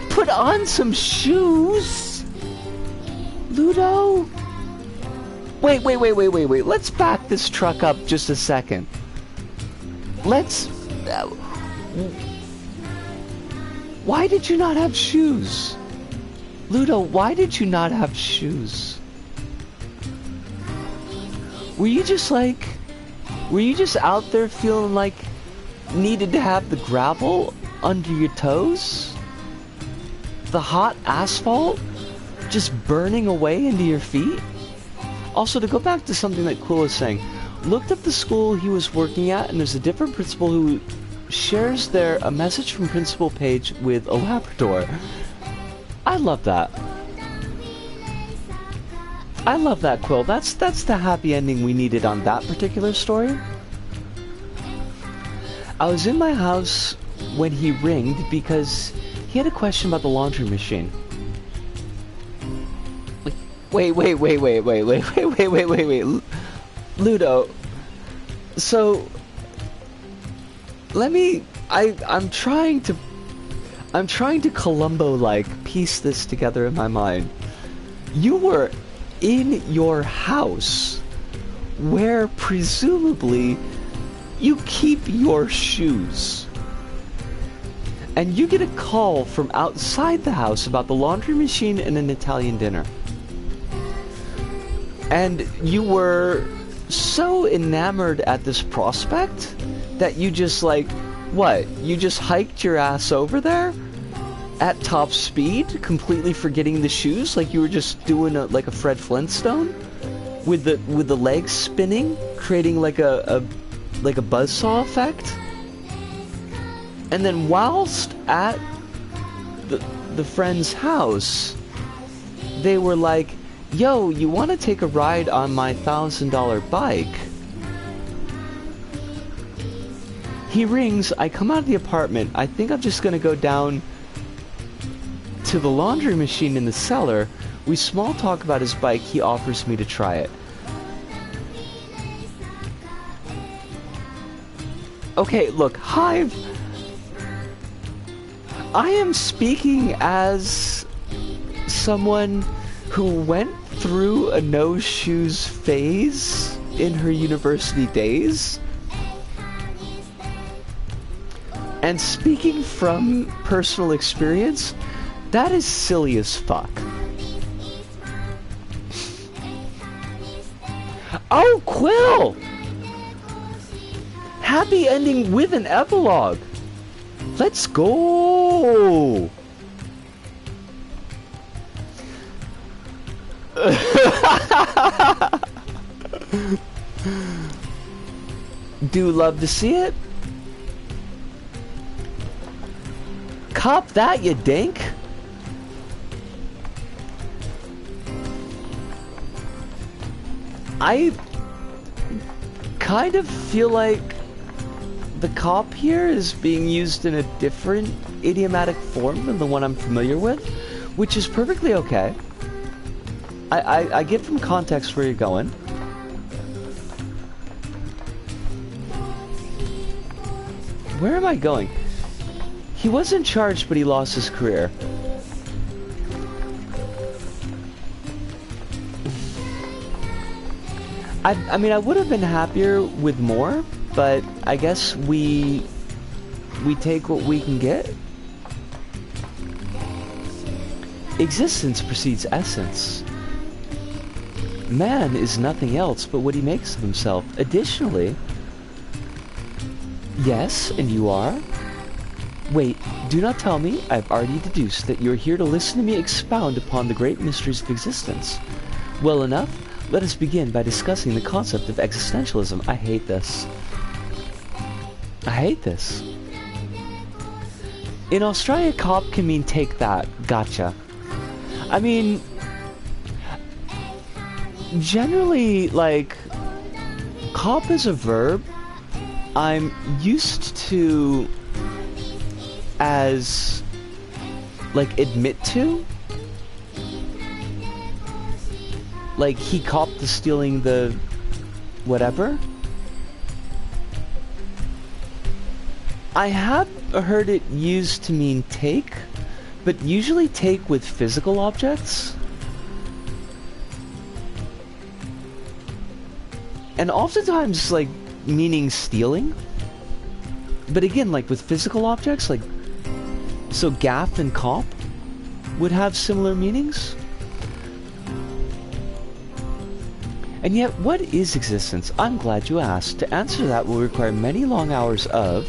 put on some shoes, Ludo. Wait. Let's back this truck up just a second. Why did you not have shoes? Ludo, why did you not have shoes? Were you just out there feeling like needed to have the gravel under your toes? The hot asphalt just burning away into your feet? Also, to go back to something that Quill was saying, looked up the school he was working at, and there's a different principal who shares a message from principal page with a Labrador. I love that. I love that, Quill. That's the happy ending we needed on that particular story. I was in my house when he ringed because he had a question about the laundry machine. Wait. Ludo. So, I'm trying to Columbo-like piece this together in my mind. You were in your house where presumably you keep your shoes. And you get a call from outside the house about the laundry machine and an Italian dinner. And you were so enamored at this prospect that you just you just hiked your ass over there at top speed, completely forgetting the shoes, like you were just doing like a Fred Flintstone with the legs spinning, creating like a buzzsaw effect. And then whilst at the friend's house, they were like, yo, you want to take a ride on my $1,000 bike? He rings, I come out of the apartment, I think I'm just going to go down to the laundry machine in the cellar. We small talk about his bike. He offers me to try it. Okay, look, Hive. I am speaking as someone who went through a no-shoes phase in her university days. And speaking from personal experience, that is silly as fuck. Oh, Quill! Happy ending with an epilogue. Let's go! Do love to see it? Cop that, you dink! I kind of feel like the cop here is being used in a different idiomatic form than the one I'm familiar with, which is perfectly okay. I get from context where you're going. Where am I going? He wasn't charged, but he lost his career. I mean, I would have been happier with more, but I guess we take what we can get. Existence precedes essence. Man is nothing else but what he makes of himself. Additionally, yes, and you are? Wait, do not tell me. I've already deduced that you're here to listen to me expound upon the great mysteries of existence. Well enough, let us begin by discussing the concept of existentialism. I hate this. I hate this. In Australia, cop can mean take that. Gotcha. I mean, generally, like, cop is a verb I'm used to as, like, admit to. Like, he copped to stealing the whatever. I have heard it used to mean take, but usually take with physical objects. And oftentimes, like, meaning stealing. But again, like, with physical objects, like, so gaff and cop would have similar meanings. And yet, what is existence? I'm glad you asked. To answer that will require many long hours of...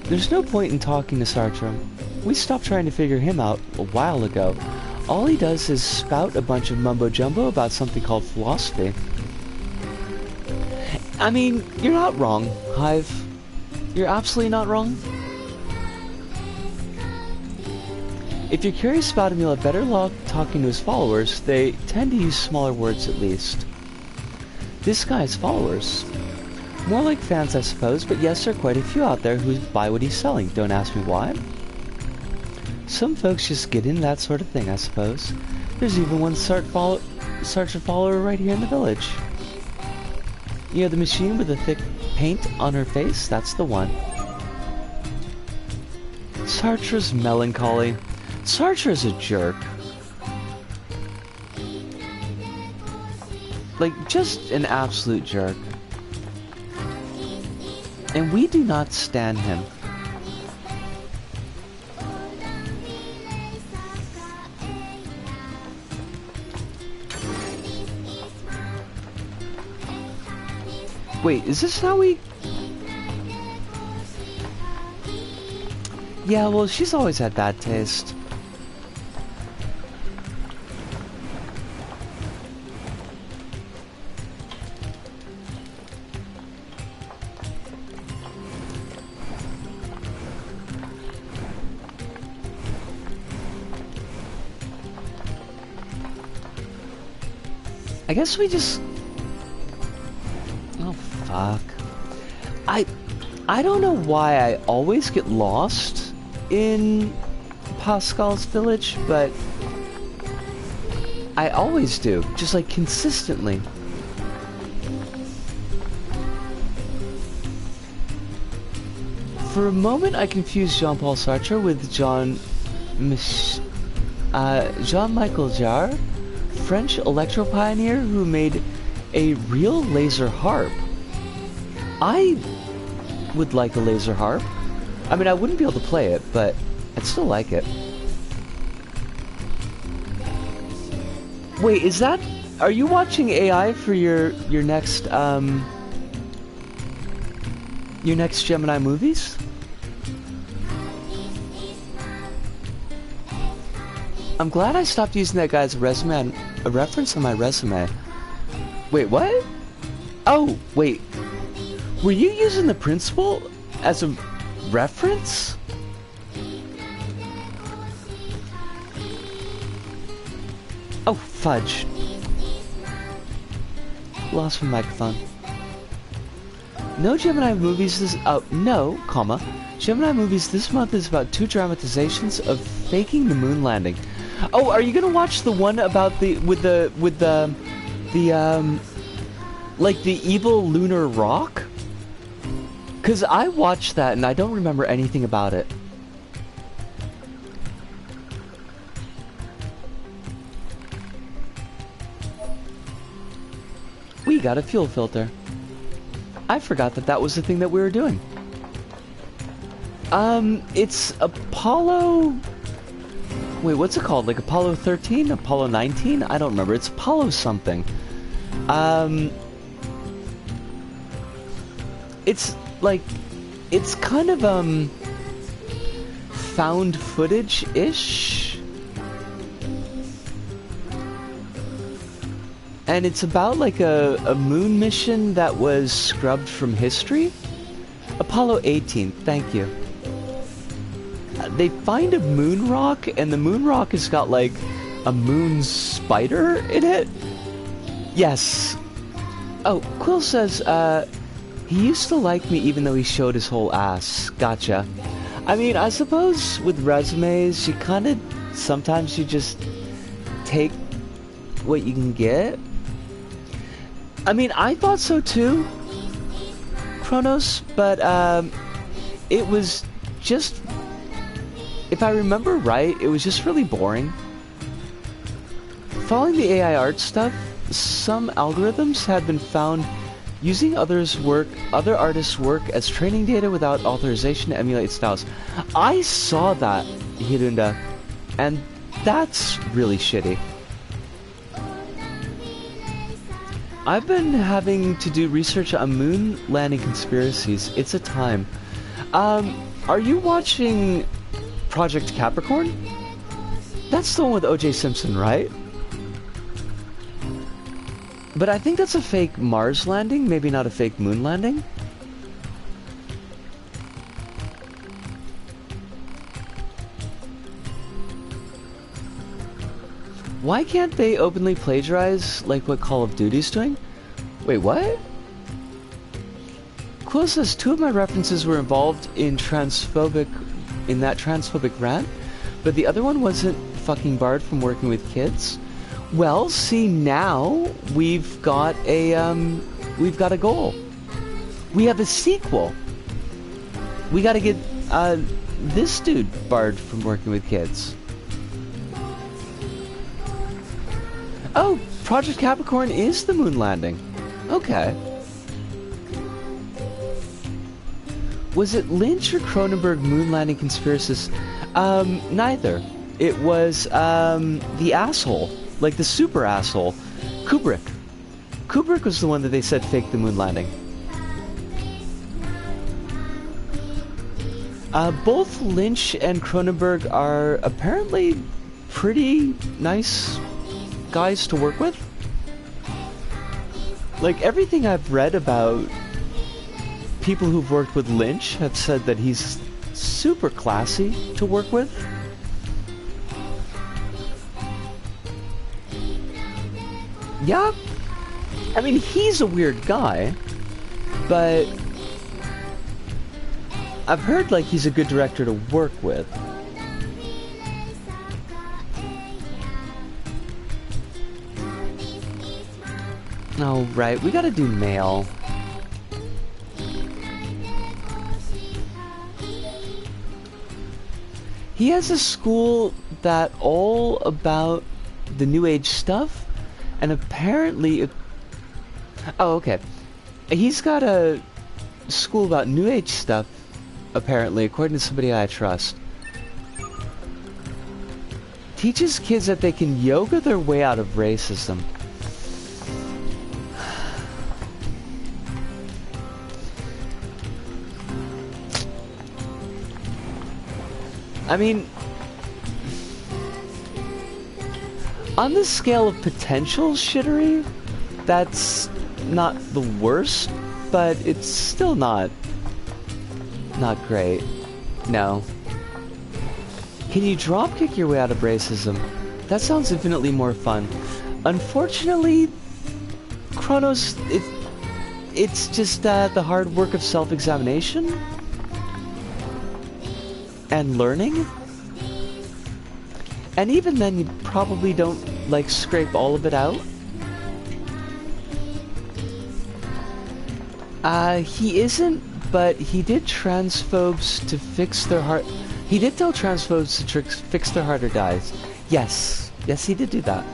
There's no point in talking to Sartre. We stopped trying to figure him out a while ago. All he does is spout a bunch of mumbo-jumbo about something called philosophy. I mean, you're not wrong, Hive. You're absolutely not wrong. If you're curious about him, you'll have better luck talking to his followers. They tend to use smaller words at least. This guy's followers. More like fans, I suppose, but yes, there are quite a few out there who buy what he's selling. Don't ask me why. Some folks just get in that sort of thing, I suppose. There's even one Sartre follower right here in the village. You know the machine with the thick paint on her face? That's the one. Sartre's melancholy. Sartre's a jerk. Like, just an absolute jerk. And we do not stand him. Wait, is this how we... Yeah, well, she's always had bad taste. I guess we just... Oh, fuck. I don't know why I always get lost in Pascal's village, but I always do, just like consistently. For a moment, I confused Jean-Paul Sartre with Jean-Michel Jarre, French electro pioneer who made a real laser harp. I would like a laser harp. I mean, I wouldn't be able to play it, but I'd still like it. Wait, is that... Are you watching AI for your next Gemini movies? I'm glad I stopped using that guy's resume, a reference on my resume. Wait, what? Oh, wait. Were you using the principal as a reference? Oh, fudge. Lost my microphone. No Gemini movies this... Oh, no, comma. Gemini movies this month is about 2 dramatizations of faking the moon landing. Oh, are you gonna watch the one about the... with the like the evil lunar rock? Cause I watched that and I don't remember anything about it. We got a fuel filter. I forgot that that was the thing that we were doing. It's Apollo... Wait, what's it called? Like Apollo 13? Apollo 19? I don't remember. It's Apollo something. It's like... It's kind of, found footage-ish? And it's about like a moon mission that was scrubbed from history? Apollo 18, thank you. They find a moon rock, and the moon rock has got like a moon spider in it? Yes. Oh, Quill says, he used to like me even though he showed his whole ass. Gotcha. I mean, I suppose with resumes, you kind of, sometimes you just take what you can get. I mean, I thought so too, Kronos, but it was just, if I remember right, it was just really boring. Following the AI art stuff, some algorithms have been found using other artists' work as training data without authorization to emulate styles. I saw that, Hirunda, and that's really shitty. I've been having to do research on moon landing conspiracies. It's a time. Are you watching Project Capricorn? That's the one with O.J. Simpson, right? But I think that's a fake Mars landing, maybe not a fake moon landing. Why can't they openly plagiarize like what Call of Duty's doing? Wait, what? Quill says 2 of my references were involved in that transphobic rant, but the other one wasn't fucking barred from working with kids. Well, see, now we've got a goal. We have a sequel. We gotta get this dude barred from working with kids. Oh, Project Capricorn is the moon landing. Okay. Was it Lynch or Cronenberg moon landing conspiracists? Neither. It was the asshole. Like the super asshole, Kubrick. Kubrick was the one that they said faked the moon landing. Both Lynch and Cronenberg are apparently pretty nice guys to work with. Like everything I've read about people who've worked with Lynch have said that he's super classy to work with. Yeah, I mean, he's a weird guy, but I've heard like he's a good director to work with. Oh, right, we gotta do mail. He has a school that all about the New Age stuff, and apparently... Oh, okay. He's got a school about New Age stuff, apparently, according to somebody I trust. Teaches kids that they can yoga their way out of racism. I mean, on the scale of potential shittery, that's not the worst, but it's still not great. No. Can you dropkick your way out of racism? That sounds infinitely more fun. Unfortunately, Chronos, it's just the hard work of self-examination and learning. And even then, you probably don't, like, scrape all of it out. He isn't, but he did transphobes to fix their heart. He did tell transphobes to fix their heart or dies. Yes. Yes, he did do that.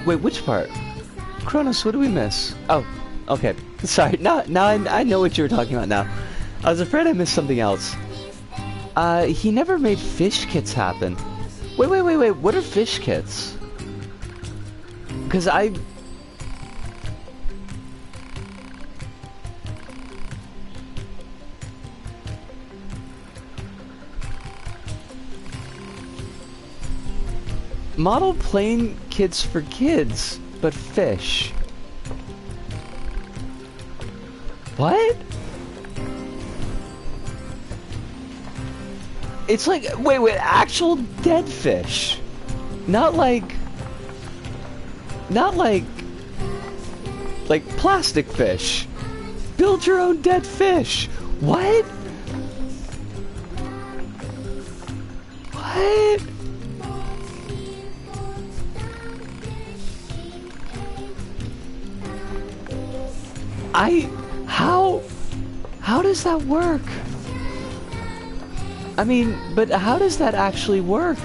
Wait, which part? Kronos, what do we miss? Oh, okay. Sorry, now I know what you were talking about now. I was afraid I missed something else. He never made fish kits happen. Wait, what are fish kits? Because model plane kits for kids, but fish. What? It's like, wait, actual dead fish. Not like plastic fish. Build your own dead fish. What? What? How does that work? I mean, but how does that actually work?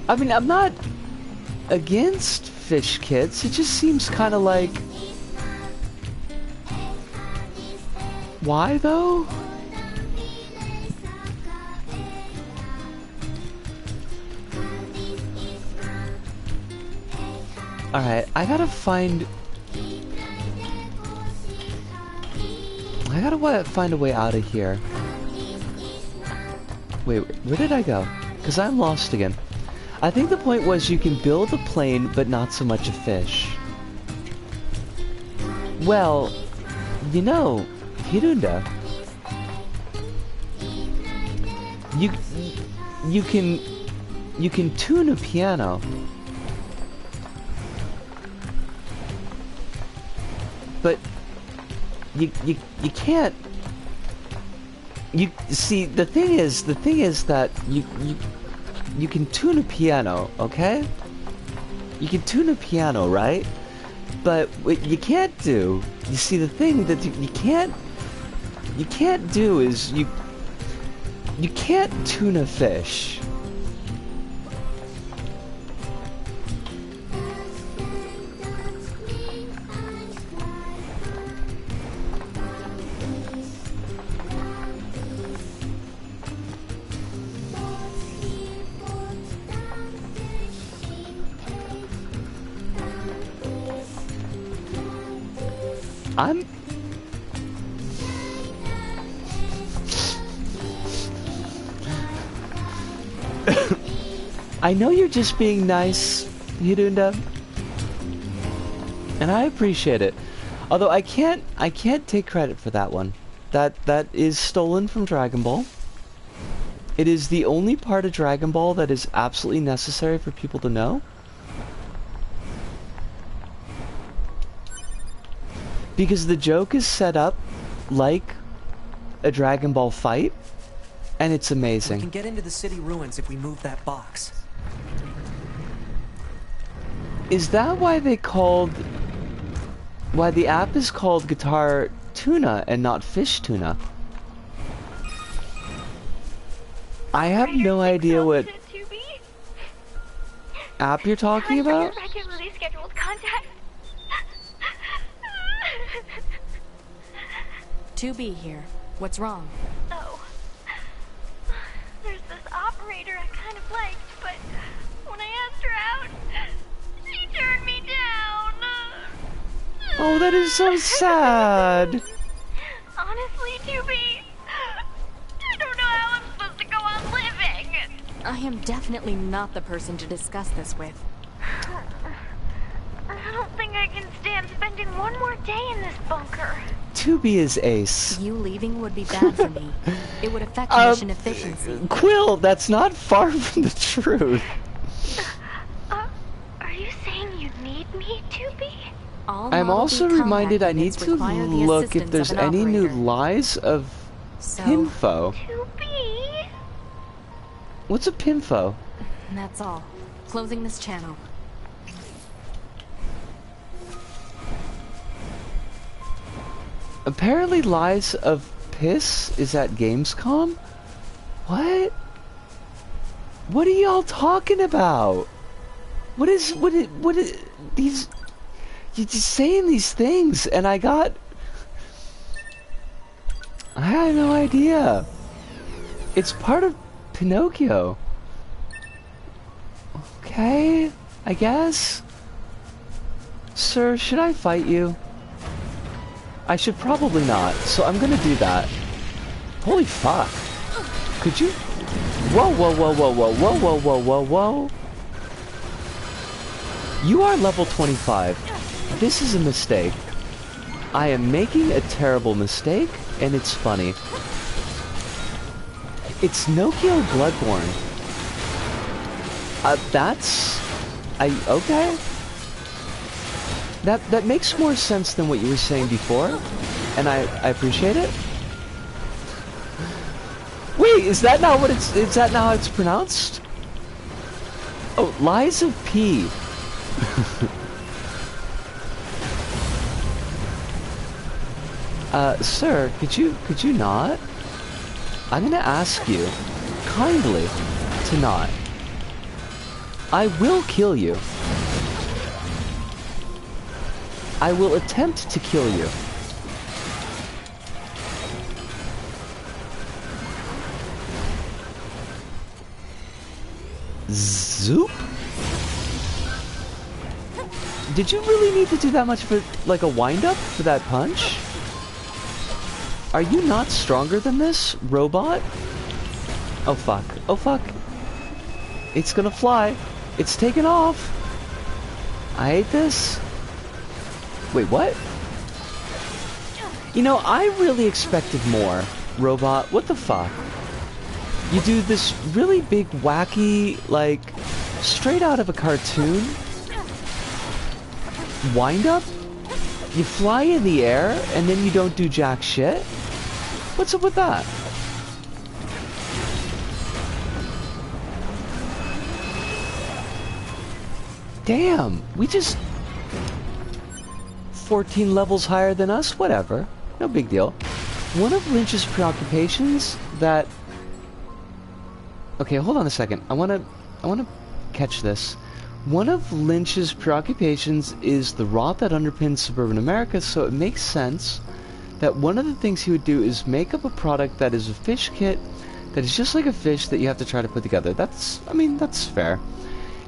I mean, I'm not against fish kits. It just seems kind of like... Why, though? Alright, I gotta find a way out of here. Wait, where did I go? Because I'm lost again. I think the point was you can build a plane, but not so much a fish. Well, you know, Hirunda, you can tune a piano. But you can't. You see, the thing is that you can tune a piano, okay? You can tune a piano, right? But what you can't do, you see, the thing that you can't do is you can't tune a fish. I know you're just being nice, Hirunda, and I appreciate it. Although I can't take credit for that one. That is stolen from Dragon Ball. It is the only part of Dragon Ball that is absolutely necessary for people to know. Because the joke is set up like a Dragon Ball fight, and it's amazing. We can get into the city ruins if we move that box. Is that why why the app is called Guitar Tuna and not Fish Tuna? I have no idea what app you're talking about. Regularly scheduled contact. 2B here. What's wrong? Oh. There's this operator I kind of liked, but when I asked her out, she turned me down. Oh, that is so sad. Honestly, 2B, I don't know how I'm supposed to go on living. I am definitely not the person to discuss this with. I don't think I can stand spending one more day in this bunker. 2B is ace. You leaving would be bad for me. It would affect mission efficiency. Quill, that's not far from the truth. Are you saying you need me, 2B? I'm also reminded I need to look if there's any new lies of Pinfo. 2B? What's a Pinfo? That's all. Closing this channel. Apparently Lies of Piss is at Gamescom? What? What are y'all talking about? What is these... You're just saying these things, and I had no idea. It's part of Pinocchio. Okay, I guess. Sir, should I fight you? I should probably not, so I'm gonna do that. Holy fuck. Could you... Whoa, whoa, whoa, whoa, whoa, whoa, whoa, whoa, whoa, whoa. You are level 25. This is a mistake. I am making a terrible mistake, and it's funny. It's Nokia Bloodborne. Okay. That makes more sense than what you were saying before, and I appreciate it. Wait, is that not what is that not how it's pronounced? Oh, Lies of P. Sir, could you not? I'm gonna ask you, kindly, to not. I will kill you. I will attempt to kill you. Zoop? Did you really need to do that much for, like, a wind-up for that punch? Are you not stronger than this, robot? Oh fuck. Oh fuck. It's gonna fly. It's taken off. I hate this. Wait, what? You know, I really expected more, robot. What the fuck? You do this really big, wacky, like, straight out of a cartoon wind-up? You fly in the air, and then you don't do jack shit? What's up with that? Damn, we just... 14 levels higher than us? Whatever. No big deal. One of Lynch's preoccupations that... Okay, hold on a second. I wanna catch this. One of Lynch's preoccupations is the rot that underpins suburban America, so it makes sense that one of the things he would do is make up a product that is a fish kit that is just like a fish that you have to try to put together. That's fair.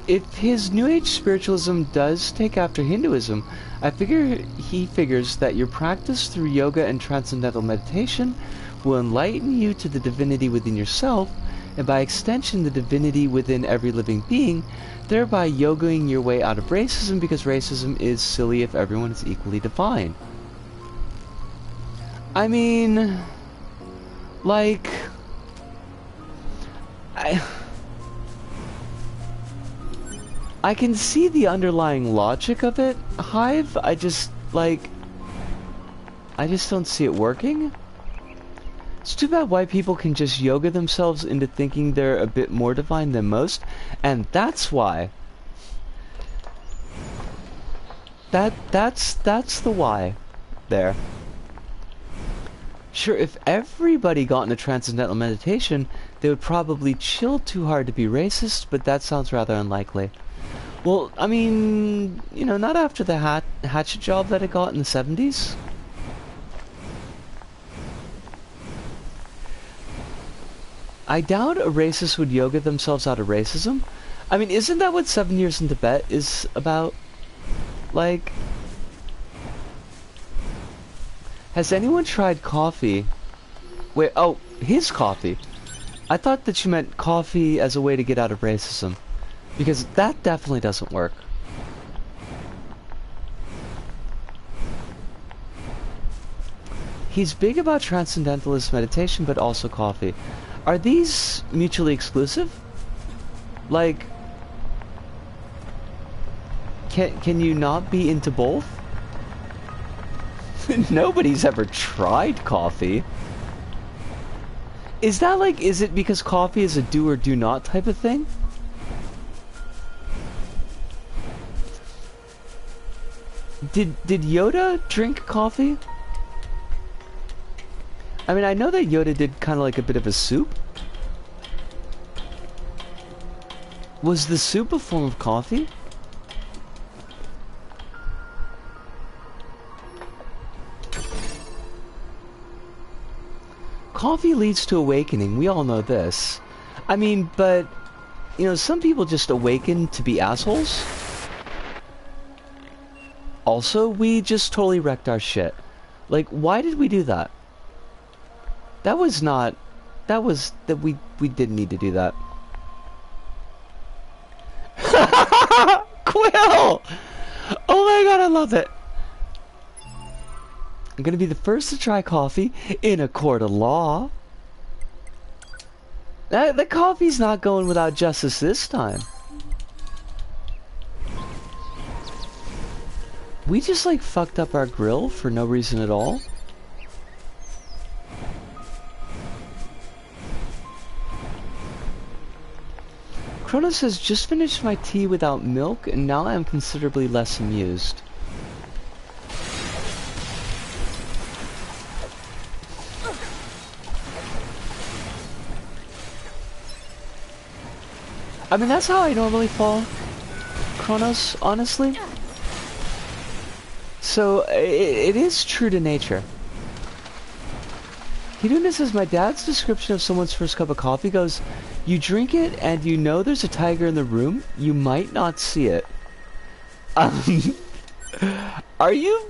If his New Age spiritualism does take after Hinduism, I figure he figures that your practice through yoga and transcendental meditation will enlighten you to the divinity within yourself, and by extension the divinity within every living being, thereby yogaing your way out of racism, because racism is silly if everyone is equally divine. I mean, like, I can see the underlying logic of it, Hive. I just don't see it working. It's too bad white people can just yoga themselves into thinking they're a bit more divine than most, and that's why. That's the why there. Sure, if everybody got into transcendental meditation, they would probably chill too hard to be racist, but that sounds rather unlikely. Well, I mean, you know, not after the hatchet job that it got in the 70s. I doubt a racist would yoga themselves out of racism. I mean, isn't that what 7 Years in Tibet is about? Like, has anyone tried coffee? Wait, oh, his coffee. I thought that you meant coffee as a way to get out of racism. Because that definitely doesn't work. He's big about transcendentalist meditation, but also coffee. Are these mutually exclusive? Like, can you not be into both? Nobody's ever tried coffee. Is that like, is it because coffee is a do or do not type of thing? Did Yoda drink coffee? I mean, I know that Yoda did kind of like a bit of a soup. Was the soup a form of coffee? Coffee leads to awakening, we all know this. I mean, but, you know, some people just awaken to be assholes. Also, we just totally wrecked our shit. Like, why did we do that? That was not... we didn't need to do that. Quill! Oh my god, I love it! I'm gonna be the first to try coffee in a court of law. The coffee's not going without justice this time. We just like fucked up our grill for no reason at all. Kronos says, just finished my tea without milk and now I am considerably less amused. I mean, that's how I normally fall, Kronos, honestly. So, it is true to nature. Hiduna says, my dad's description of someone's first cup of coffee goes, you drink it and you know there's a tiger in the room, you might not see it. Are you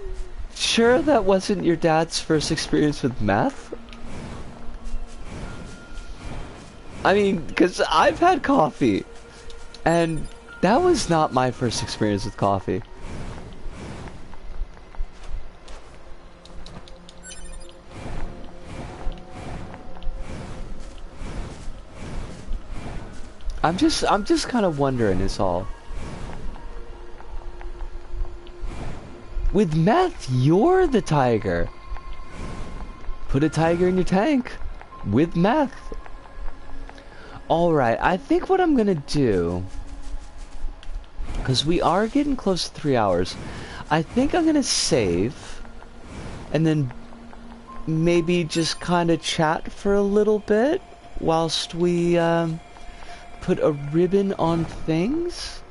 sure that wasn't your dad's first experience with meth? I mean, because I've had coffee, and that was not my first experience with coffee. I'm just kind of wondering is all. With meth, you're the tiger. Put a tiger in your tank. With meth. Alright, I think what I'm gonna do, because we are getting close to 3 hours, I think I'm gonna save, and then maybe just kind of chat for a little bit, whilst we, put a ribbon on things?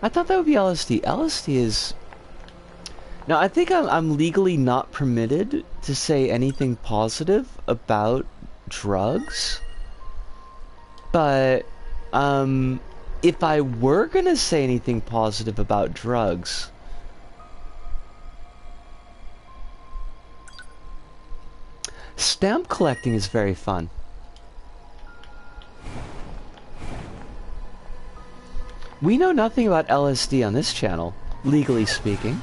I thought that would be LSD. LSD is... Now, I think I'm legally not permitted to say anything positive about drugs. But, if I were gonna say anything positive about drugs... Stamp collecting is very fun. We know nothing about LSD on this channel, legally speaking.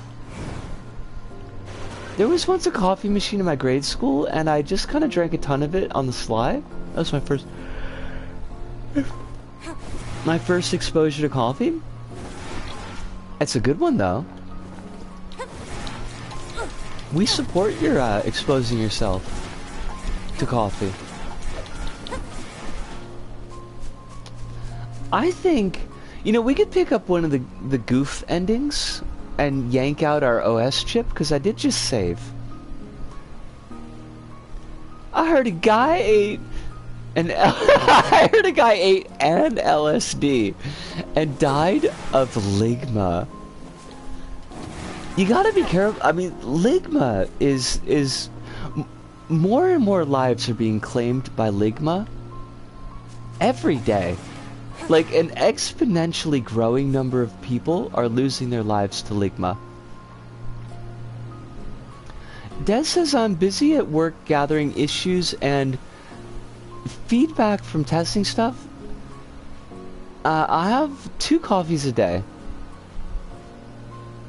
There was once a coffee machine in my grade school, and I just kind of drank a ton of it on the sly. That was my first exposure to coffee. It's a good one, though. We support your exposing yourself to coffee. I think, you know, we could pick up one of the goof endings and yank out our OS chip, because I did just save. I heard a guy ate an I heard a guy ate an LSD and died of ligma. You gotta be careful. I mean, ligma is more and more lives are being claimed by ligma every day. Like, an exponentially growing number of people are losing their lives to ligma. Des says, I'm busy at work gathering issues and feedback from testing stuff. I have 2 coffees a day.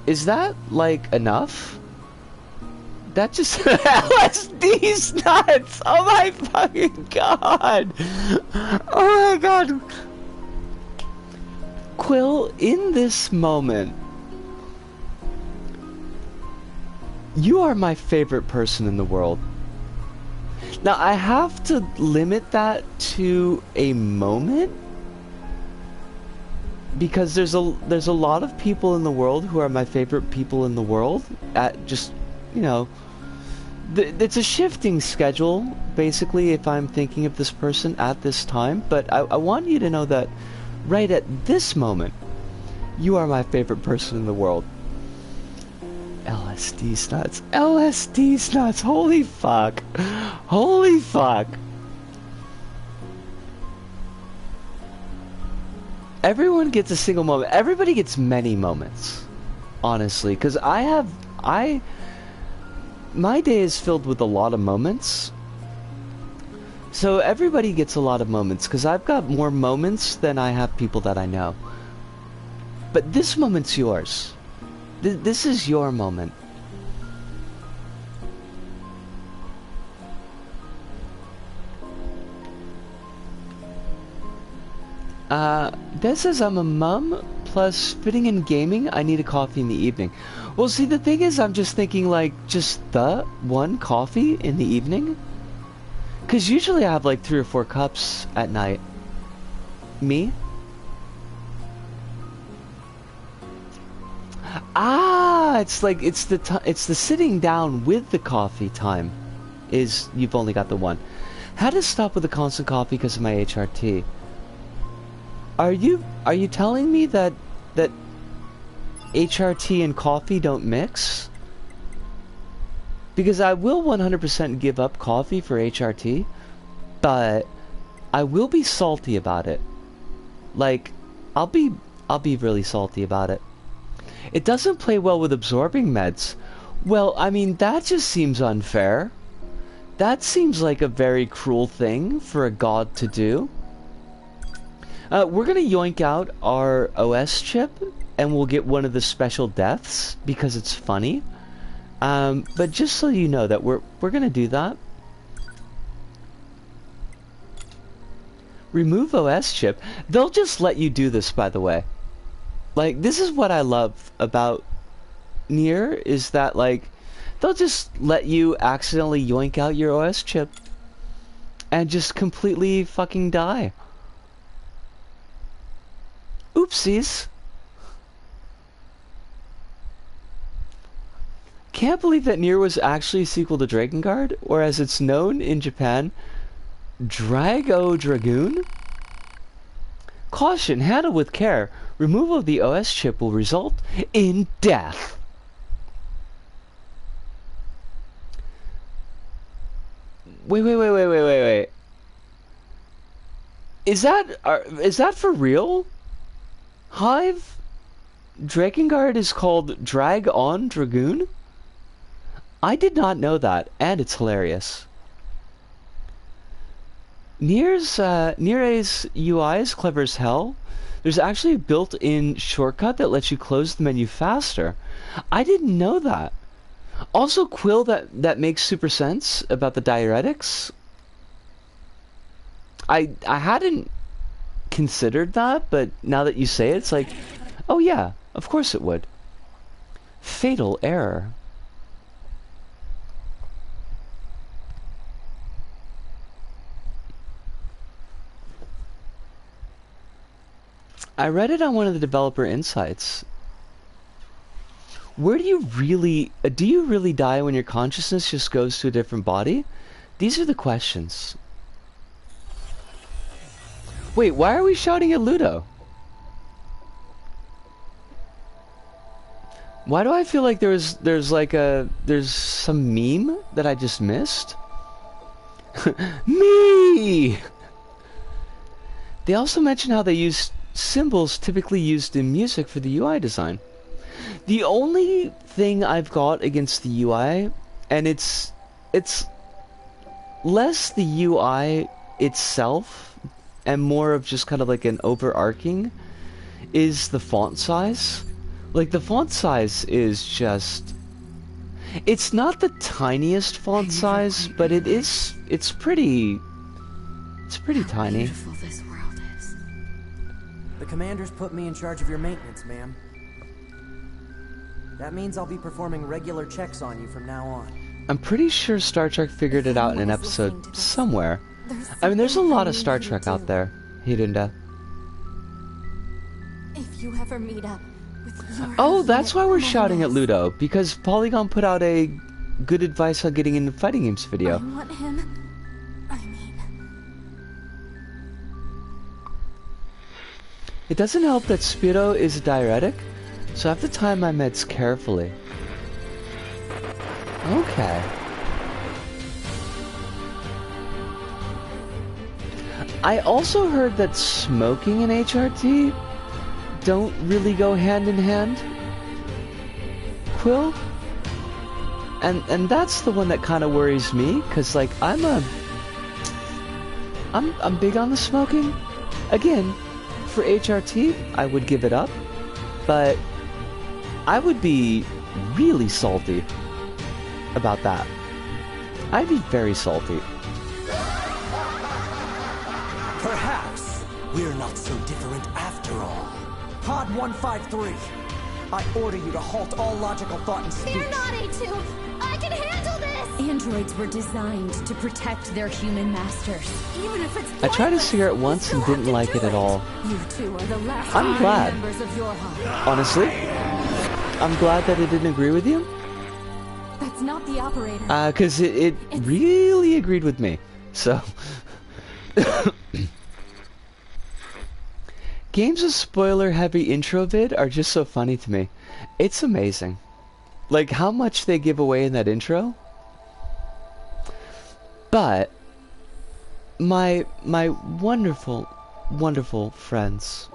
Is that, like, enough? That just... LSD's nuts! Oh my fucking god! Oh my god! Quill, in this moment, you are my favorite person in the world. Now, I have to limit that to a moment, because there's a lot of people in the world who are my favorite people in the world. At just, you know, it's a shifting schedule, basically, if I'm thinking of this person at this time. But I want you to know that right at this moment, you are my favorite person in the world. LSD nuts. LSD nuts. Holy fuck. Holy fuck. Everyone gets a single moment. Everybody gets many moments. Honestly. Because my day is filled with a lot of moments. So everybody gets a lot of moments, because I've got more moments than I have people that I know. But this moment's yours. This is your moment. Des says, I'm a mum, plus fitting in gaming, I need a coffee in the evening. Well, see, the thing is, I'm just thinking, like, just the one coffee in the evening? Because usually I have like 3 or 4 cups at night. Me? Ah, it's like it's the sitting down with the coffee time. Is you've only got the one. Had to stop with the constant coffee because of my HRT. Are you telling me that HRT and coffee don't mix? Because I will 100% give up coffee for HRT, but I will be salty about it. Like, I'll be really salty about it. It doesn't play well with absorbing meds. Well, I mean, that just seems unfair. That seems like a very cruel thing for a god to do. We're gonna yoink out our OS chip, and we'll get one of the special deaths, because it's funny. But just so you know that we're gonna do that. Remove OS chip. They'll just let you do this, by the way. Like, this is what I love about NieR, is that, like, they'll just let you accidentally yoink out your OS chip and just completely fucking die. Oopsies. Can't believe that NieR was actually a sequel to Drakengard, or as it's known in Japan, Drago Dragoon? Caution, handle with care. Removal of the OS chip will result in death. Wait. Is that for real? Hive? Drakengard is called Drag on Dragoon? I did not know that, and it's hilarious. NieR's UI is clever as hell. There's actually a built-in shortcut that lets you close the menu faster. I didn't know that. Also, Quill, that makes super sense about the diuretics. I hadn't considered that, but now that you say it, it's like, oh yeah, of course it would. Fatal error. I read it on one of the developer insights. Where do you really die when your consciousness just goes to a different body? These are the questions. Wait, why are we shouting at Ludo? Why do I feel like there's some meme that I just missed? Me! They also mention how they use symbols typically used in music for the UI design. The only thing I've got against the UI, and it's less the UI itself and more of just kind of like an overarching, is the font size. Like, the font size is just... It's not the tiniest font size, but it's pretty tiny. Beautiful this world is. The commander's put me in charge of your maintenance, ma'am. That means I'll be performing regular checks on you from now on. I'm pretty sure Star Trek figured it out in an episode somewhere. I mean, there's a lot of Star Trek out there, Hirinda. If you ever meet up with your Oh, that's why we're unit shouting at mess, Ludo, because Polygon put out a good advice on getting into fighting games I video. want him. I mean, It doesn't help that Spiro is a diuretic, so I have to time my meds carefully. Okay. I also heard that smoking and HRT don't really go hand in hand. Quill? And that's the one that kind of worries me, cause like I'm big on the smoking. Again, for HRT, I would give it up, but I would be really salty about that. I'd be very salty. Perhaps we're not so different after all. Pod 153, I order you to halt all logical thought and speech. you're not A2. I can handle this. Androids were designed to protect their human masters. Even if it's I tried a cigarette once and didn't like it at all. You two are the last I'm glad. members of your home. Honestly, I'm glad that it didn't agree with you. That's not the operator. Cause it really agreed with me. So games with spoiler-heavy intro vid are just so funny to me. It's amazing. Like, how much they give away in that intro. But my wonderful, wonderful friends,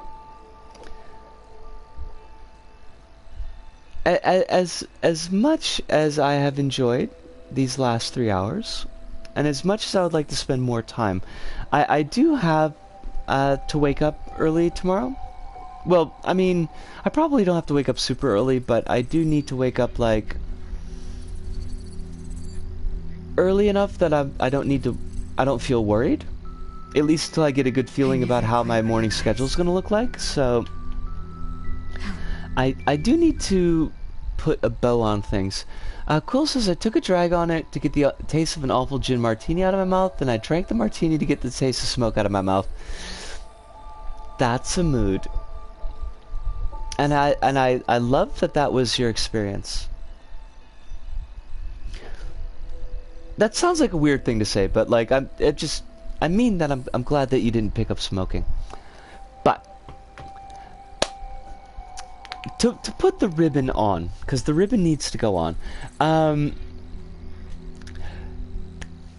as much as I have enjoyed these last 3 hours, and as much as I would like to spend more time, I do have to wake up early tomorrow. Well, I mean, I probably don't have to wake up super early, but I do need to wake up, like, early enough that I don't feel worried. At least until I get a good feeling about how my morning schedule is going to look like. So, I do need to put a bow on things. Quill says, I took a drag on it to get the taste of an awful gin martini out of my mouth, and I drank the martini to get the taste of smoke out of my mouth. That's a mood. And I love that was your experience. That sounds like a weird thing to say, but like I mean that I'm glad that you didn't pick up smoking. But to put the ribbon on, because the ribbon needs to go on.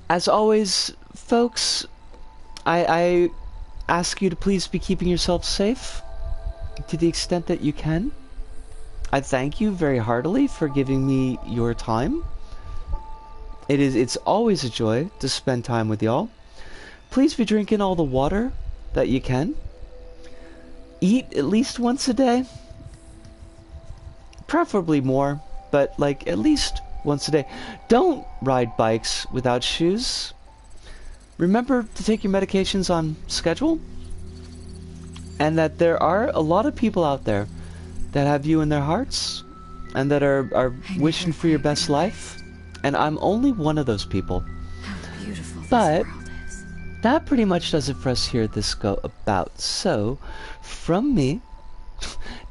As always, folks, I ask you to please be keeping yourself safe to the extent that you can. I thank you very heartily for giving me your time. It's always a joy to spend time with y'all. Please be drinking all the water that you can. eat at least once a day. Preferably more, but like at least once a day. Don't ride bikes without shoes. Remember to take your medications on schedule. And that there are a lot of people out there that have you in their hearts and that are wishing for your best life. And I'm only one of those people. How beautiful this But world is. that pretty much does it for us here at This Go About. So, from me,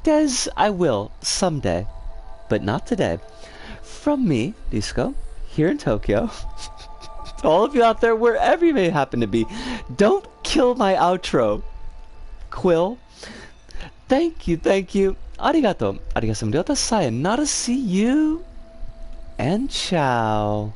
Des, I will someday, but not today. From me, Disco, here in Tokyo, to all of you out there, wherever you may happen to be, don't kill my outro. Quill, thank you. Arigato. Arigato. Sayonara. See you. And ciao.